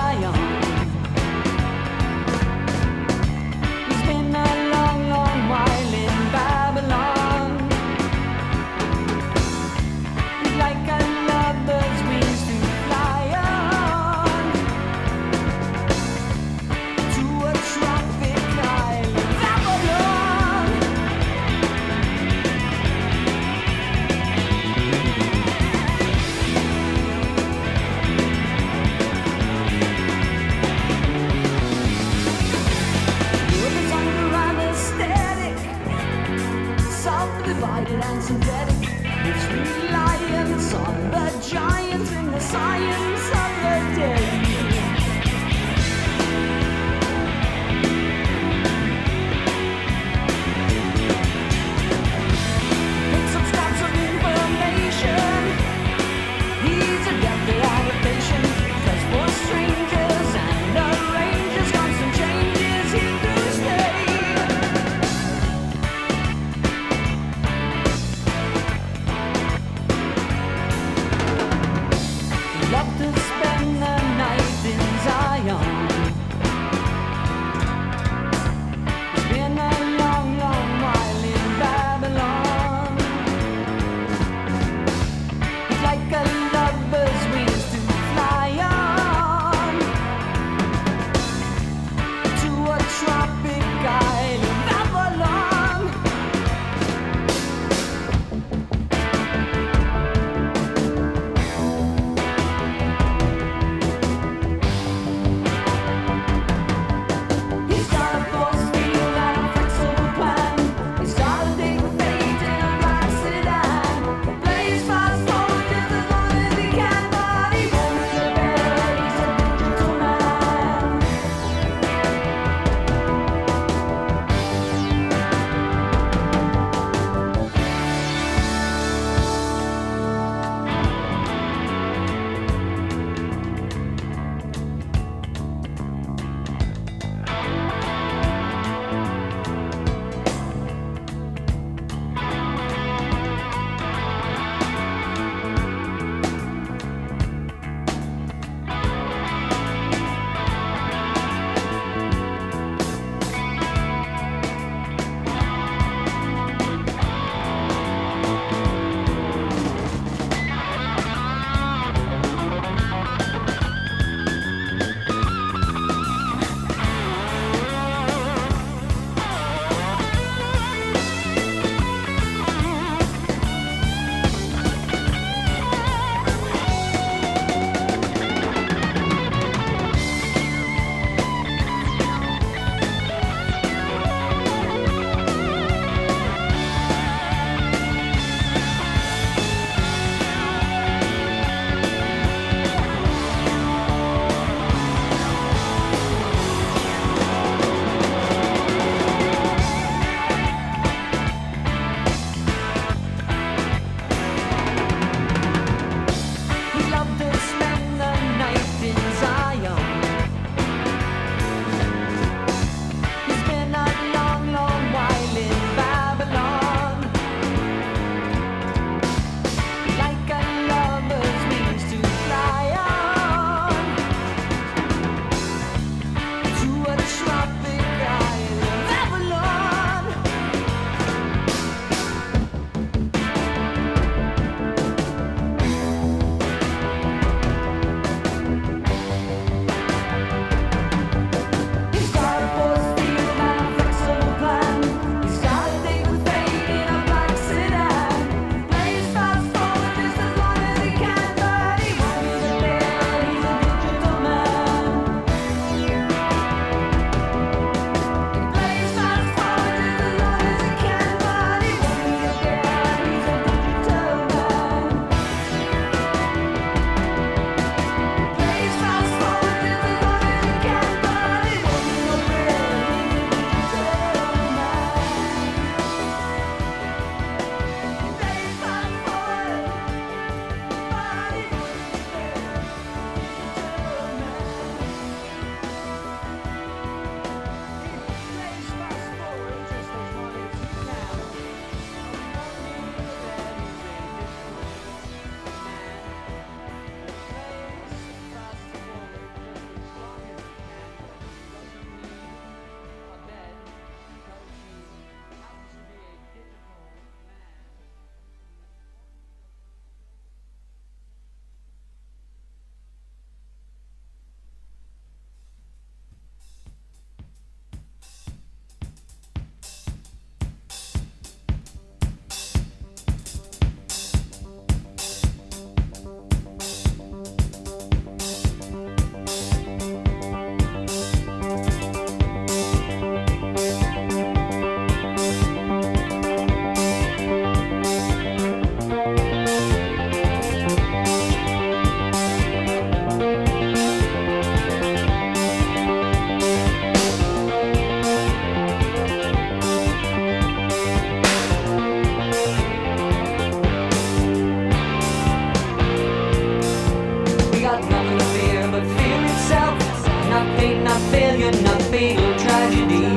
not failure, not fatal tragedy.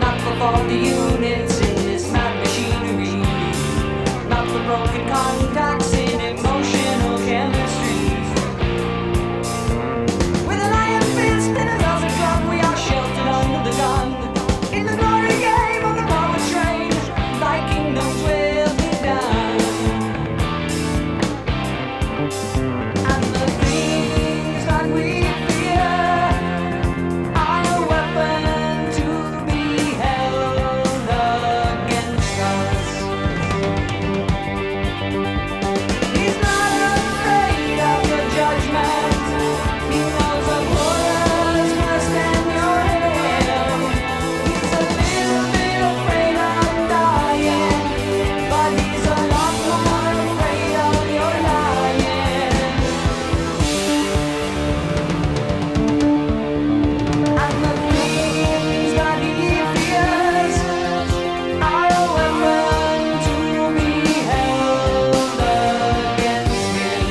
Not for faulty units in this mad machinery. Not for broken contacts in emotional chemistry. With an iron fist and a velvet glove, we are sheltered under the gun. In the glory game of the power train, thy kingdoms will be done. And the things that we fear are a weapon to be held against us. He's not afraid of your judgment. He knows of horrors worse than your hell. He's a little bit afraid of dying, but he's a lot more afraid of your lying. And the things that he fears are a weapon to be held against him.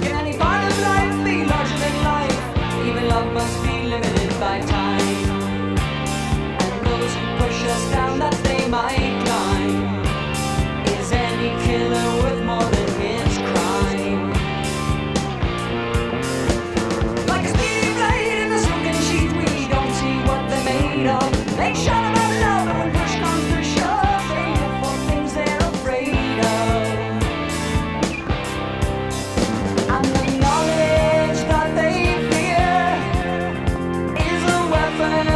Can any part of life be larger than life? Even love must be limited by time. And those who push us down that they might climb. Is any killer worth more than his crime? Like a speedy blade in the silken sheath, we don't see what they're made of. They shout about love, and when push comes to shove, they look for things they're afraid of. And the knowledge that they fear is a weapon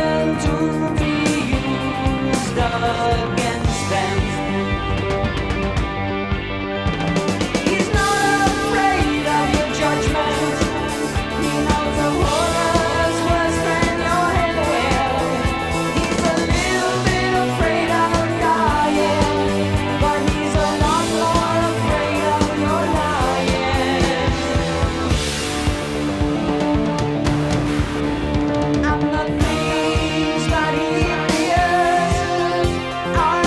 to be used against them. He's not afraid of your judgment. He knows the horrors worse than your hell. He's a little bit afraid of dying, but he's a lot more afraid of your lying. And the things that he fears are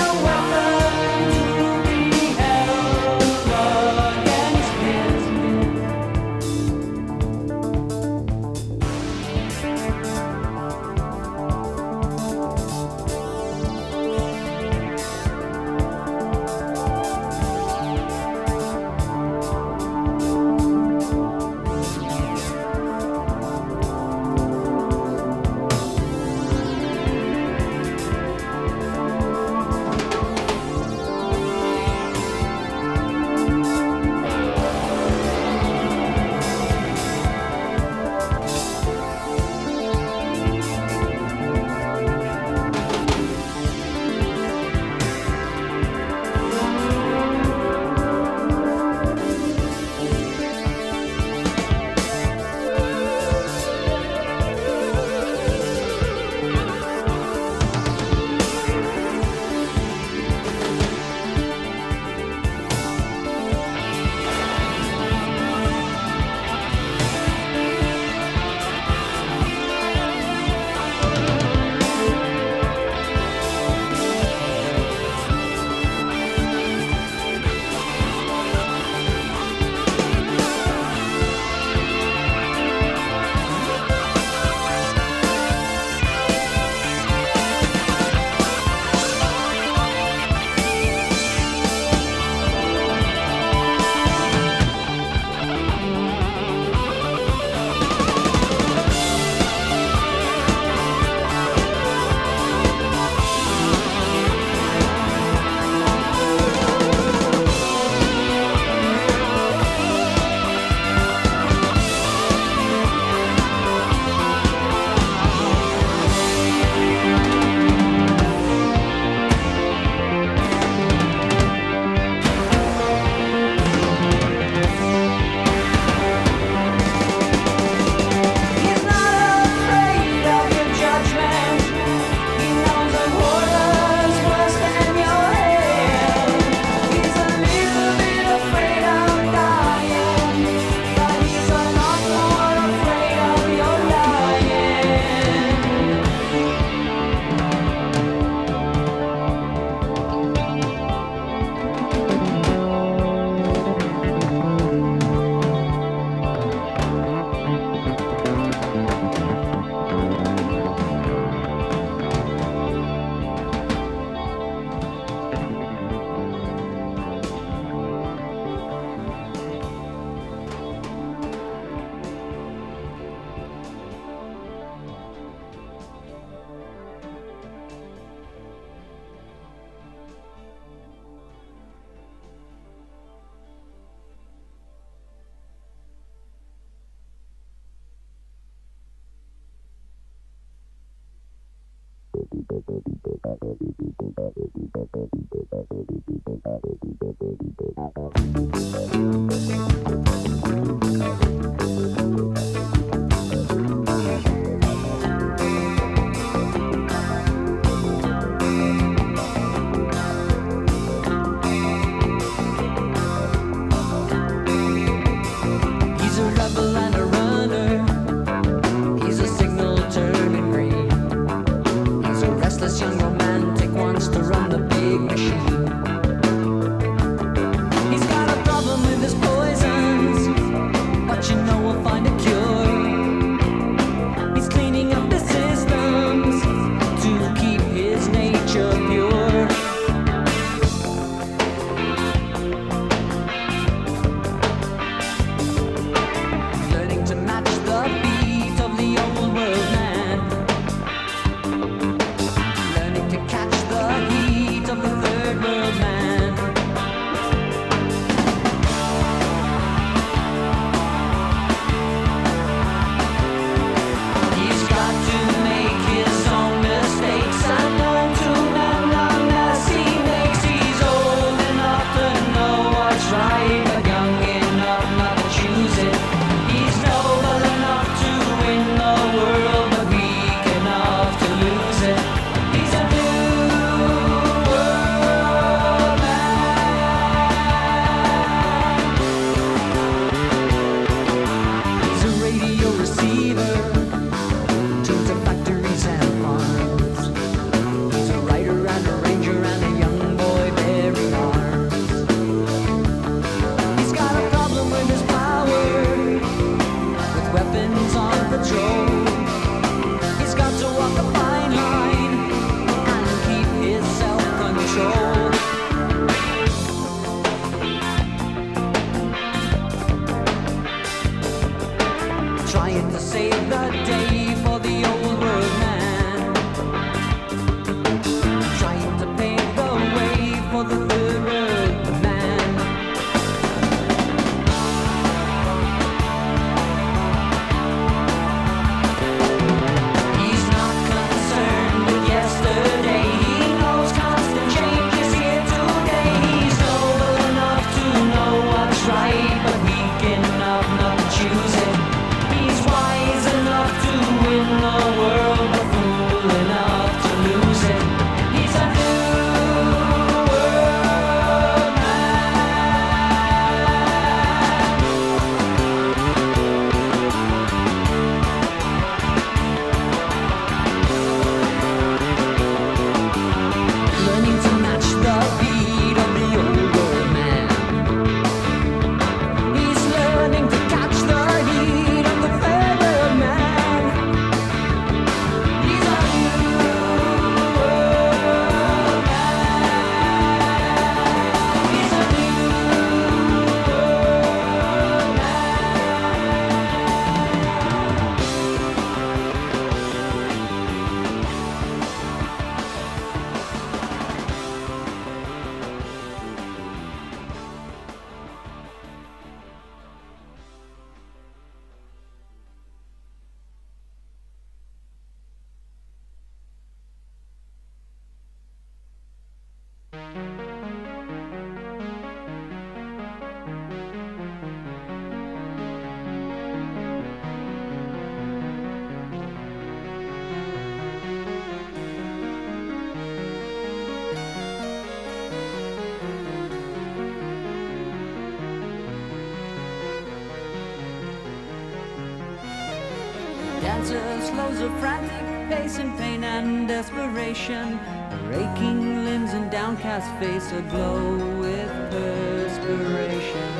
Dancers, slows a frantic pace in pain and desperation. Her aching limbs and downcast face aglow with perspiration.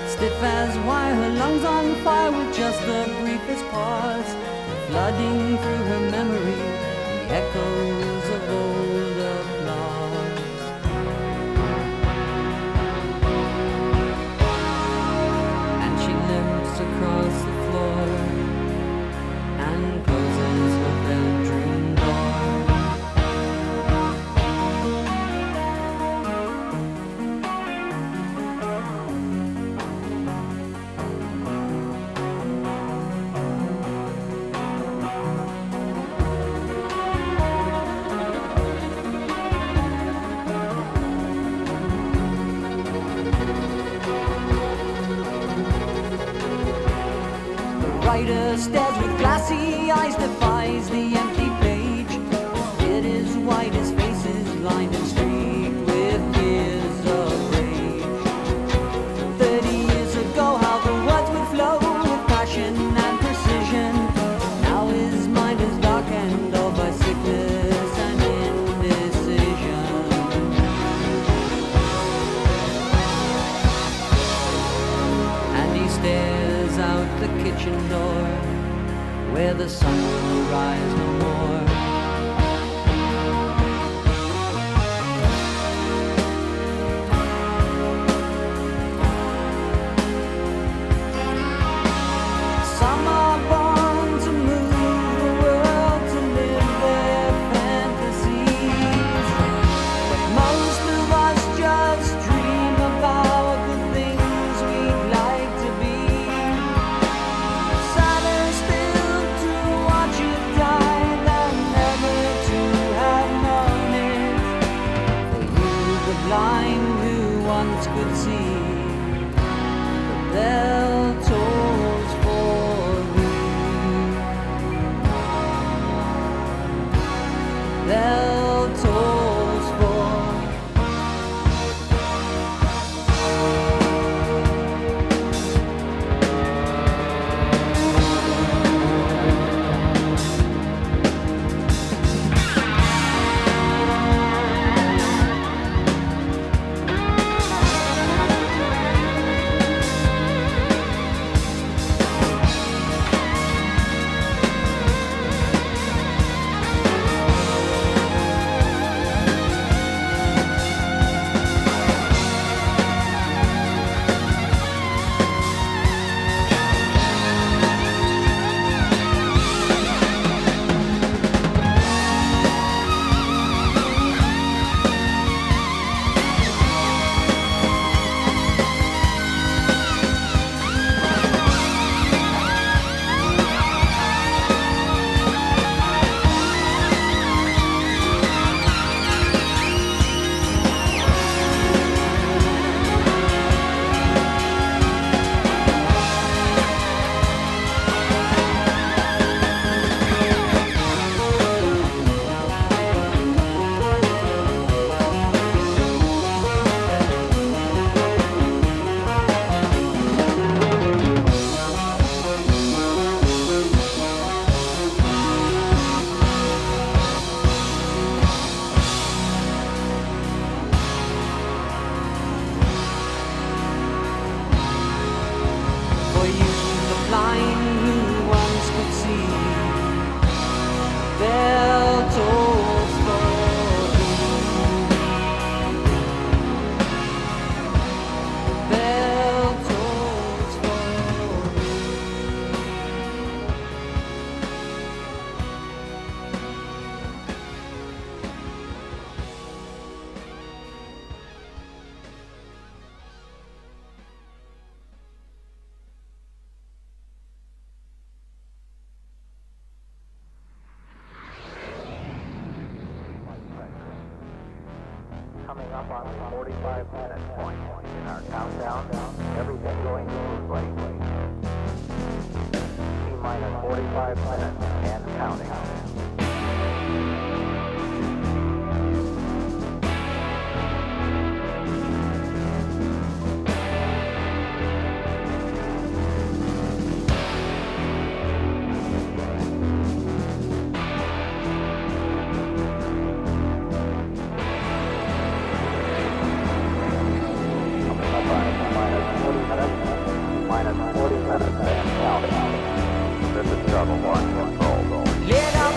Stiff as wire, her lungs on fire with just the briefest pause. Flooding through her memory, the echoes of old applause. And she limps across the floor and closes her bedroom door. writer stares with glassy eyes, defies the empty page. It is white, his face is lined and streaked with tears of rage. 30 years ago, how the words would flow with passion and precision. Now his mind is darkened by sickness and indecision. And he stares out the kitchen door, where the sun will rise no more. Some are born to move the world, to live their fantasies, but most of us just dream about the things we'd like to be. Sadder still to watch it die than never to have known it. For you, the blind who once could see, the bell tolls for thee. Bell tolls for. For you, the blind who once could see, bell tolls for thee. Bell tolls for thee. Coming up on the 45-minute point in our countdown, everything going smoothly. T-minus 45 minutes and counting. Minus 40 minutes and counting. This is Trouble One Control. Lit up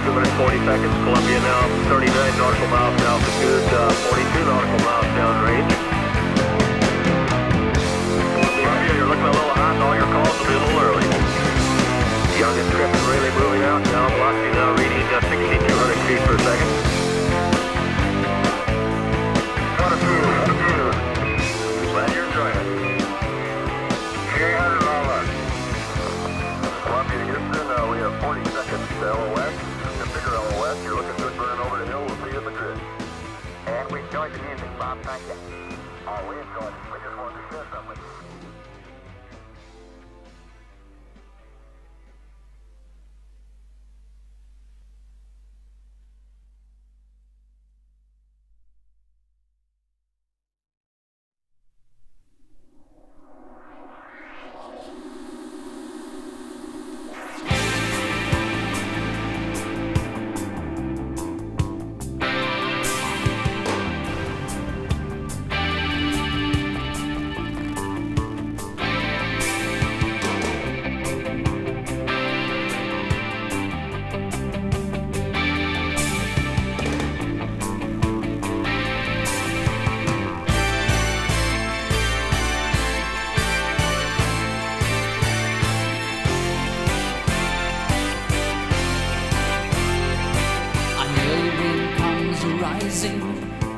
2 minutes 40 seconds. Columbia now 39 nautical miles to altitude, 42 nautical miles downrange. Columbia, you're looking a little hot and all your calls will be a little early. Youngest trip is really moving out now. Velocity now reading 6,200 feet per second. Glad you're enjoying it. Columbia, Houston, we have 40 seconds to LOS. The bigger LOS, you're looking good burning over the hill. We'll see you at Madrid. And we enjoyed the music, Bob. Thank you. Oh, we enjoyed it. We just wanted to share something with you.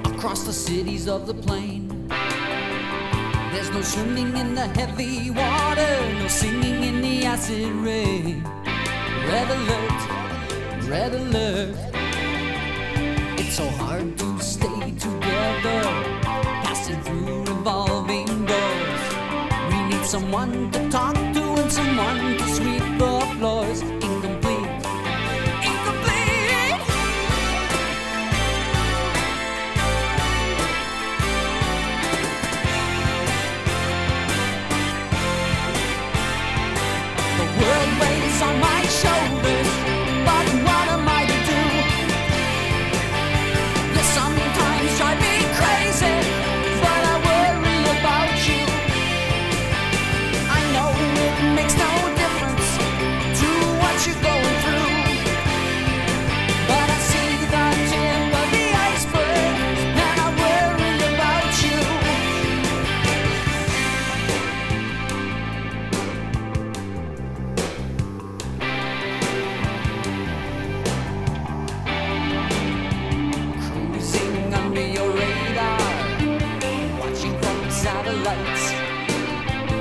Across the cities of the plain, there's no swimming in the heavy water, no singing in the acid rain. Red alert, red alert. It's so hard to stay together, passing through revolving doors. We need someone to talk to and someone to sweep the floors. Incomplete, incomplete. The world weighs on my shoulders, but what am I to do? You sometimes drive me crazy, but I worry about you. I know it makes no difference to what you're going through, but I see the tip of the iceberg, and I worry about you. Cruising under your radar, watching from satellites.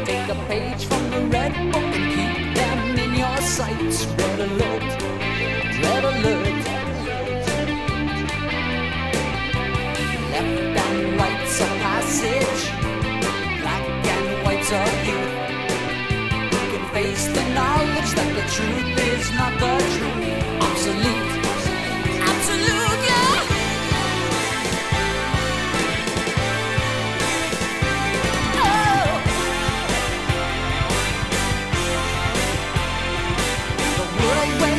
Take a page from the red book and keep them in your sights. Red alert, red alert. Left and right's a passage, black and white's a youth. We can face the knowledge that the truth is not the truth. Obsolete, absolute, yeah. Oh. The world weighs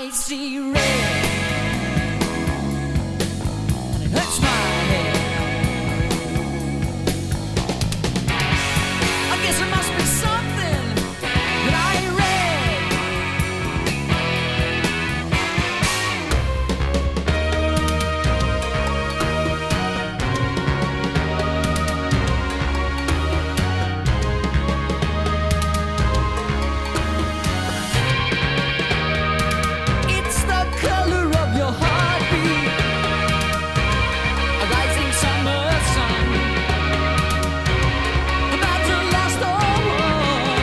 I see red, and it hurts my head. I guess it must be something that I read. It's the color of your heartbeat, a rising summer sun, about to last all war.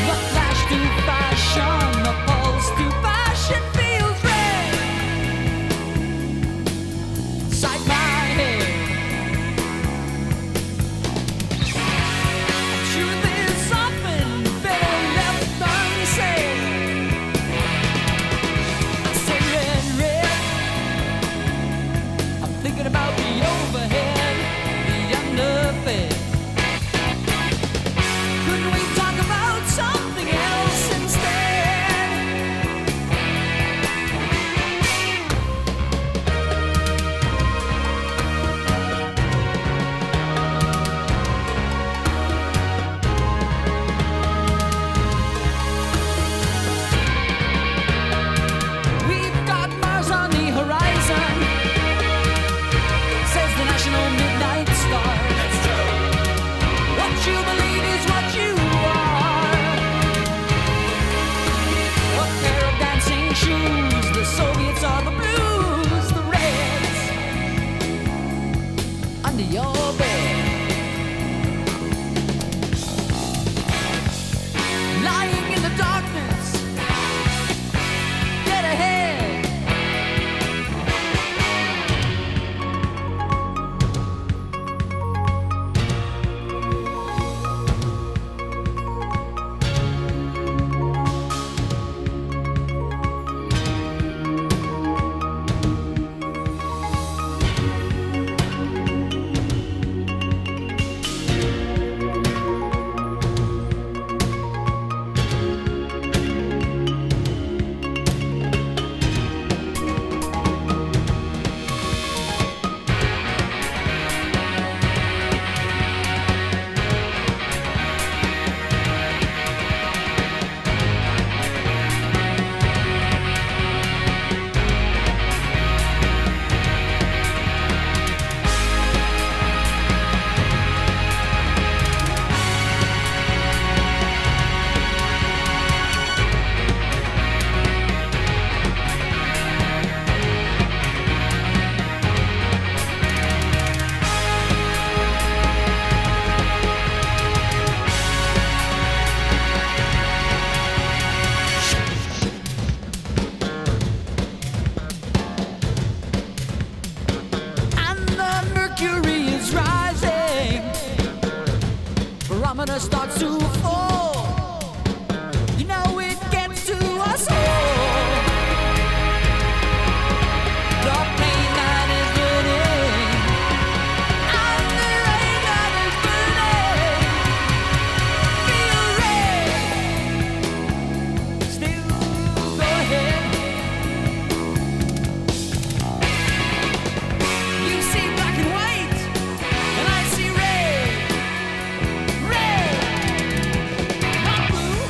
The flash to fashion, the pulse to passion feels red. Inside my head, truth is something better left unsaid. I say red, red. I'm thinking about the overhead, the underfed. Couldn't we talk about something else instead? We've got Mars on the horizon, says the National Midnight Star. That's true. What you believe is what you are. A pair of dancing shoes, the Soviets are the blues, the reds under your bed. Lying in the darkness, dead ahead. And the mercury is rising, barometer starts to fall. You know it gets to us all. The pain that is burning, and the rain that is burning. Feel red, still go ahead. You see black and white, and I see red, red, not blue.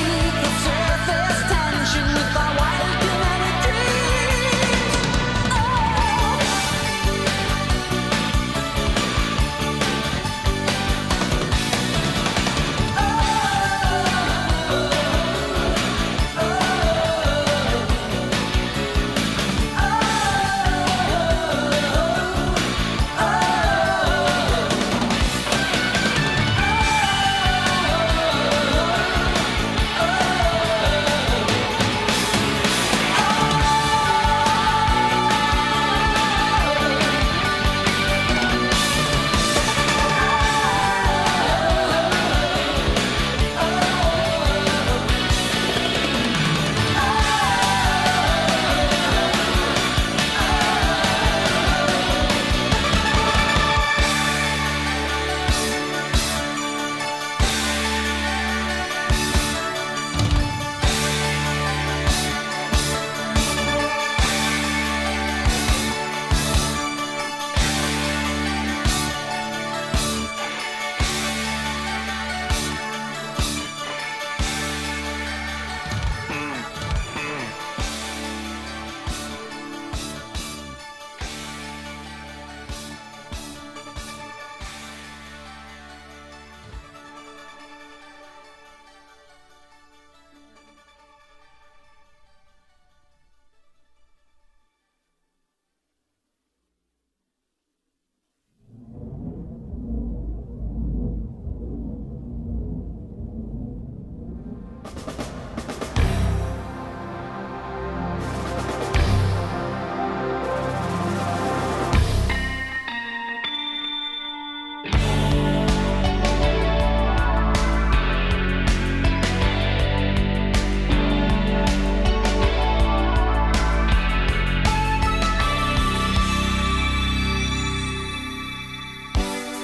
beneath the surface tension with our wild humanity.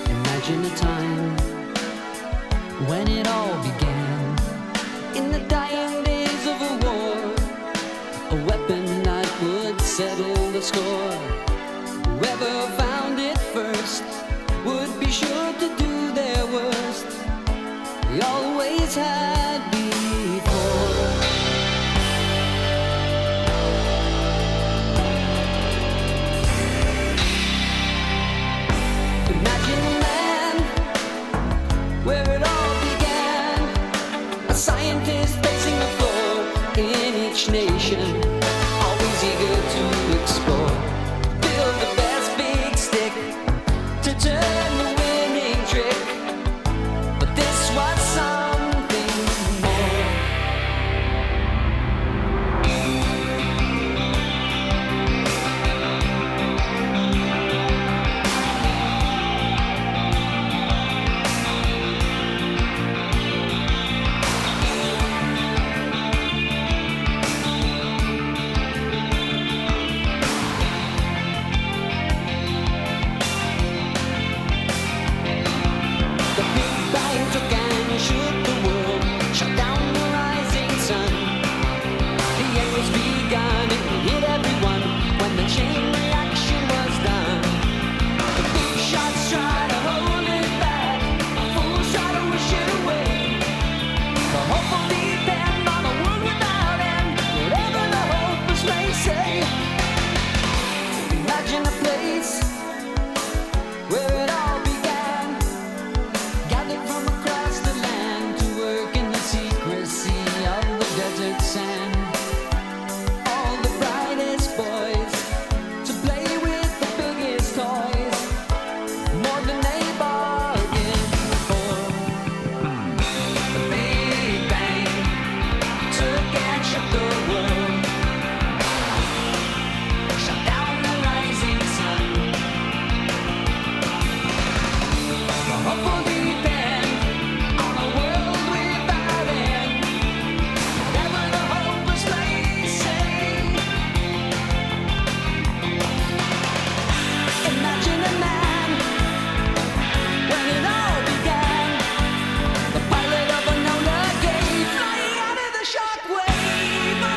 Imagine a time when it all began, in the dying days of a war, a weapon that would settle the score. Whoever found it first would be sure to do their worst. We always had before. Imagine a man where it all began, a scientist pacing the floor in each nation, always eager to explore. Build the best big stick to turn the winning trick, but this was something more. The Big Bang took and shook the world, shut down the rising sun. The end was begun, it hit everyone when the chain reaction was done. The big shots try to hold it back, fools try to wish it away. The hope will depend on a world without end, whatever the hopeless may say. Imagine a place where it all began, gathered from across the land to work in the secrecy of the desert sand. All the brightest boys to play with the biggest toys, more than they bargained for. The Big Bang took and shook the world, shut down the rising sun. The hope will depend on a world without end, whatever the hopeless may say. Imagine a man when it all began, the pilot of a Enola Gay, flying out of the shockwave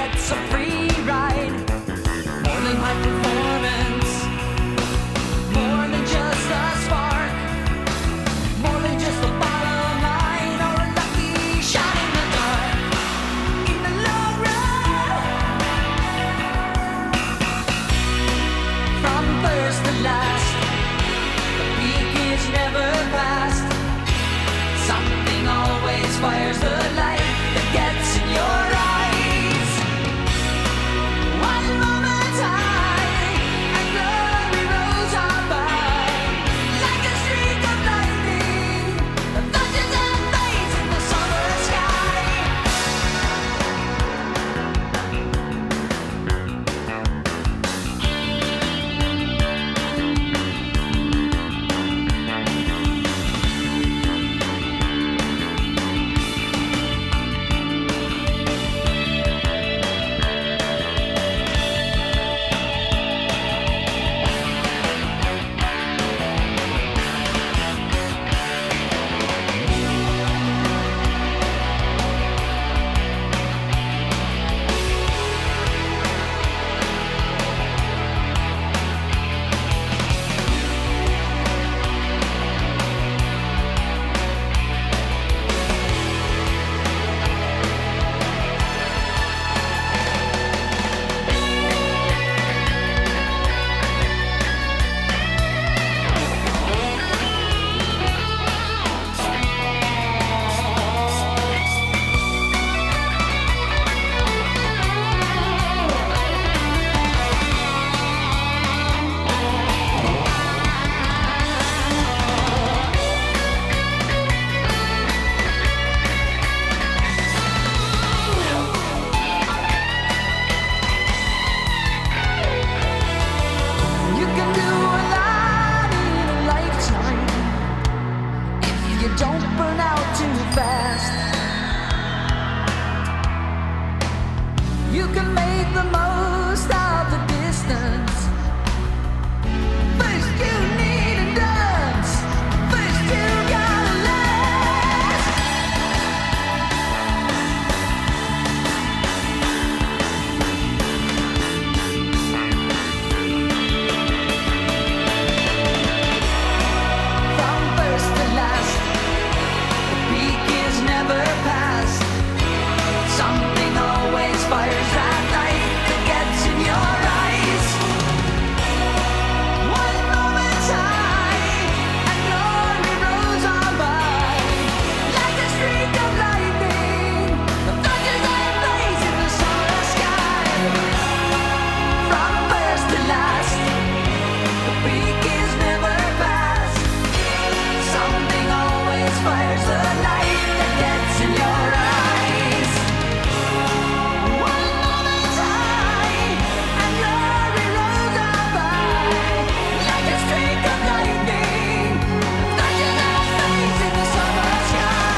gets a free ride. More than high performance, more than just a spark, more than just a bottom line or a lucky shot in the dark. In the long run, from first to last, the peak is never past. Something always fires the light that gets in your eyes. One moment high and glory rose on by, like a streak of lightning that flashes and fades in the summer sky. You can do a lot in a lifetime if you don't burn out too fast. You can make the most of the distance. First you need endurance. First you gotta last. From first to last, the peak is never past. Something always fires that light that gets in your eyes. One moment high and glory rose on by, like a streak of lightning that flashes and fades in the summer sky. From first to last, the peak is never past. Something always fires the light that gets in your eyes. One moment high and glory rose on by, like a streak of lightning that flashes and fades in the summer sky.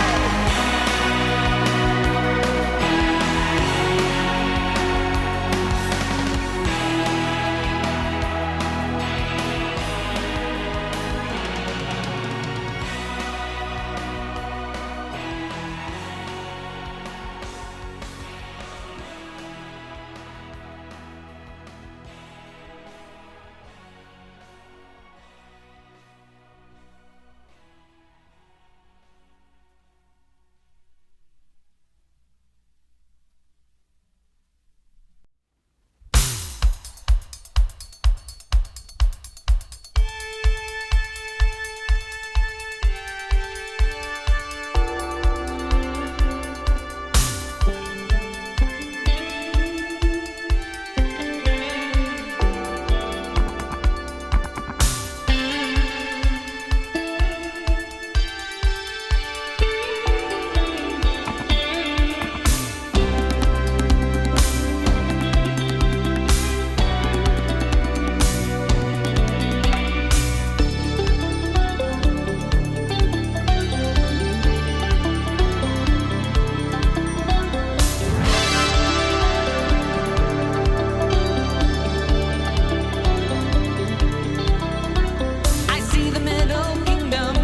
I see the middle kingdom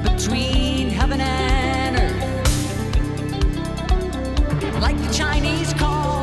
between heaven and earth, like the Chinese call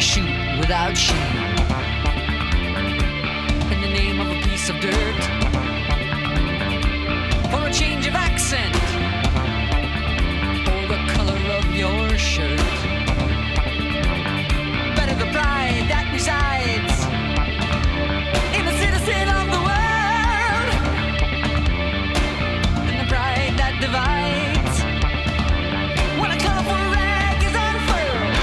shoot without shame. In the name of a piece of dirt, for a change of accent, or the color of your shirt. Better the pride that resides in a citizen of the world than the pride that divides when a colorful rag is unfurled.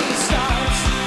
restarts.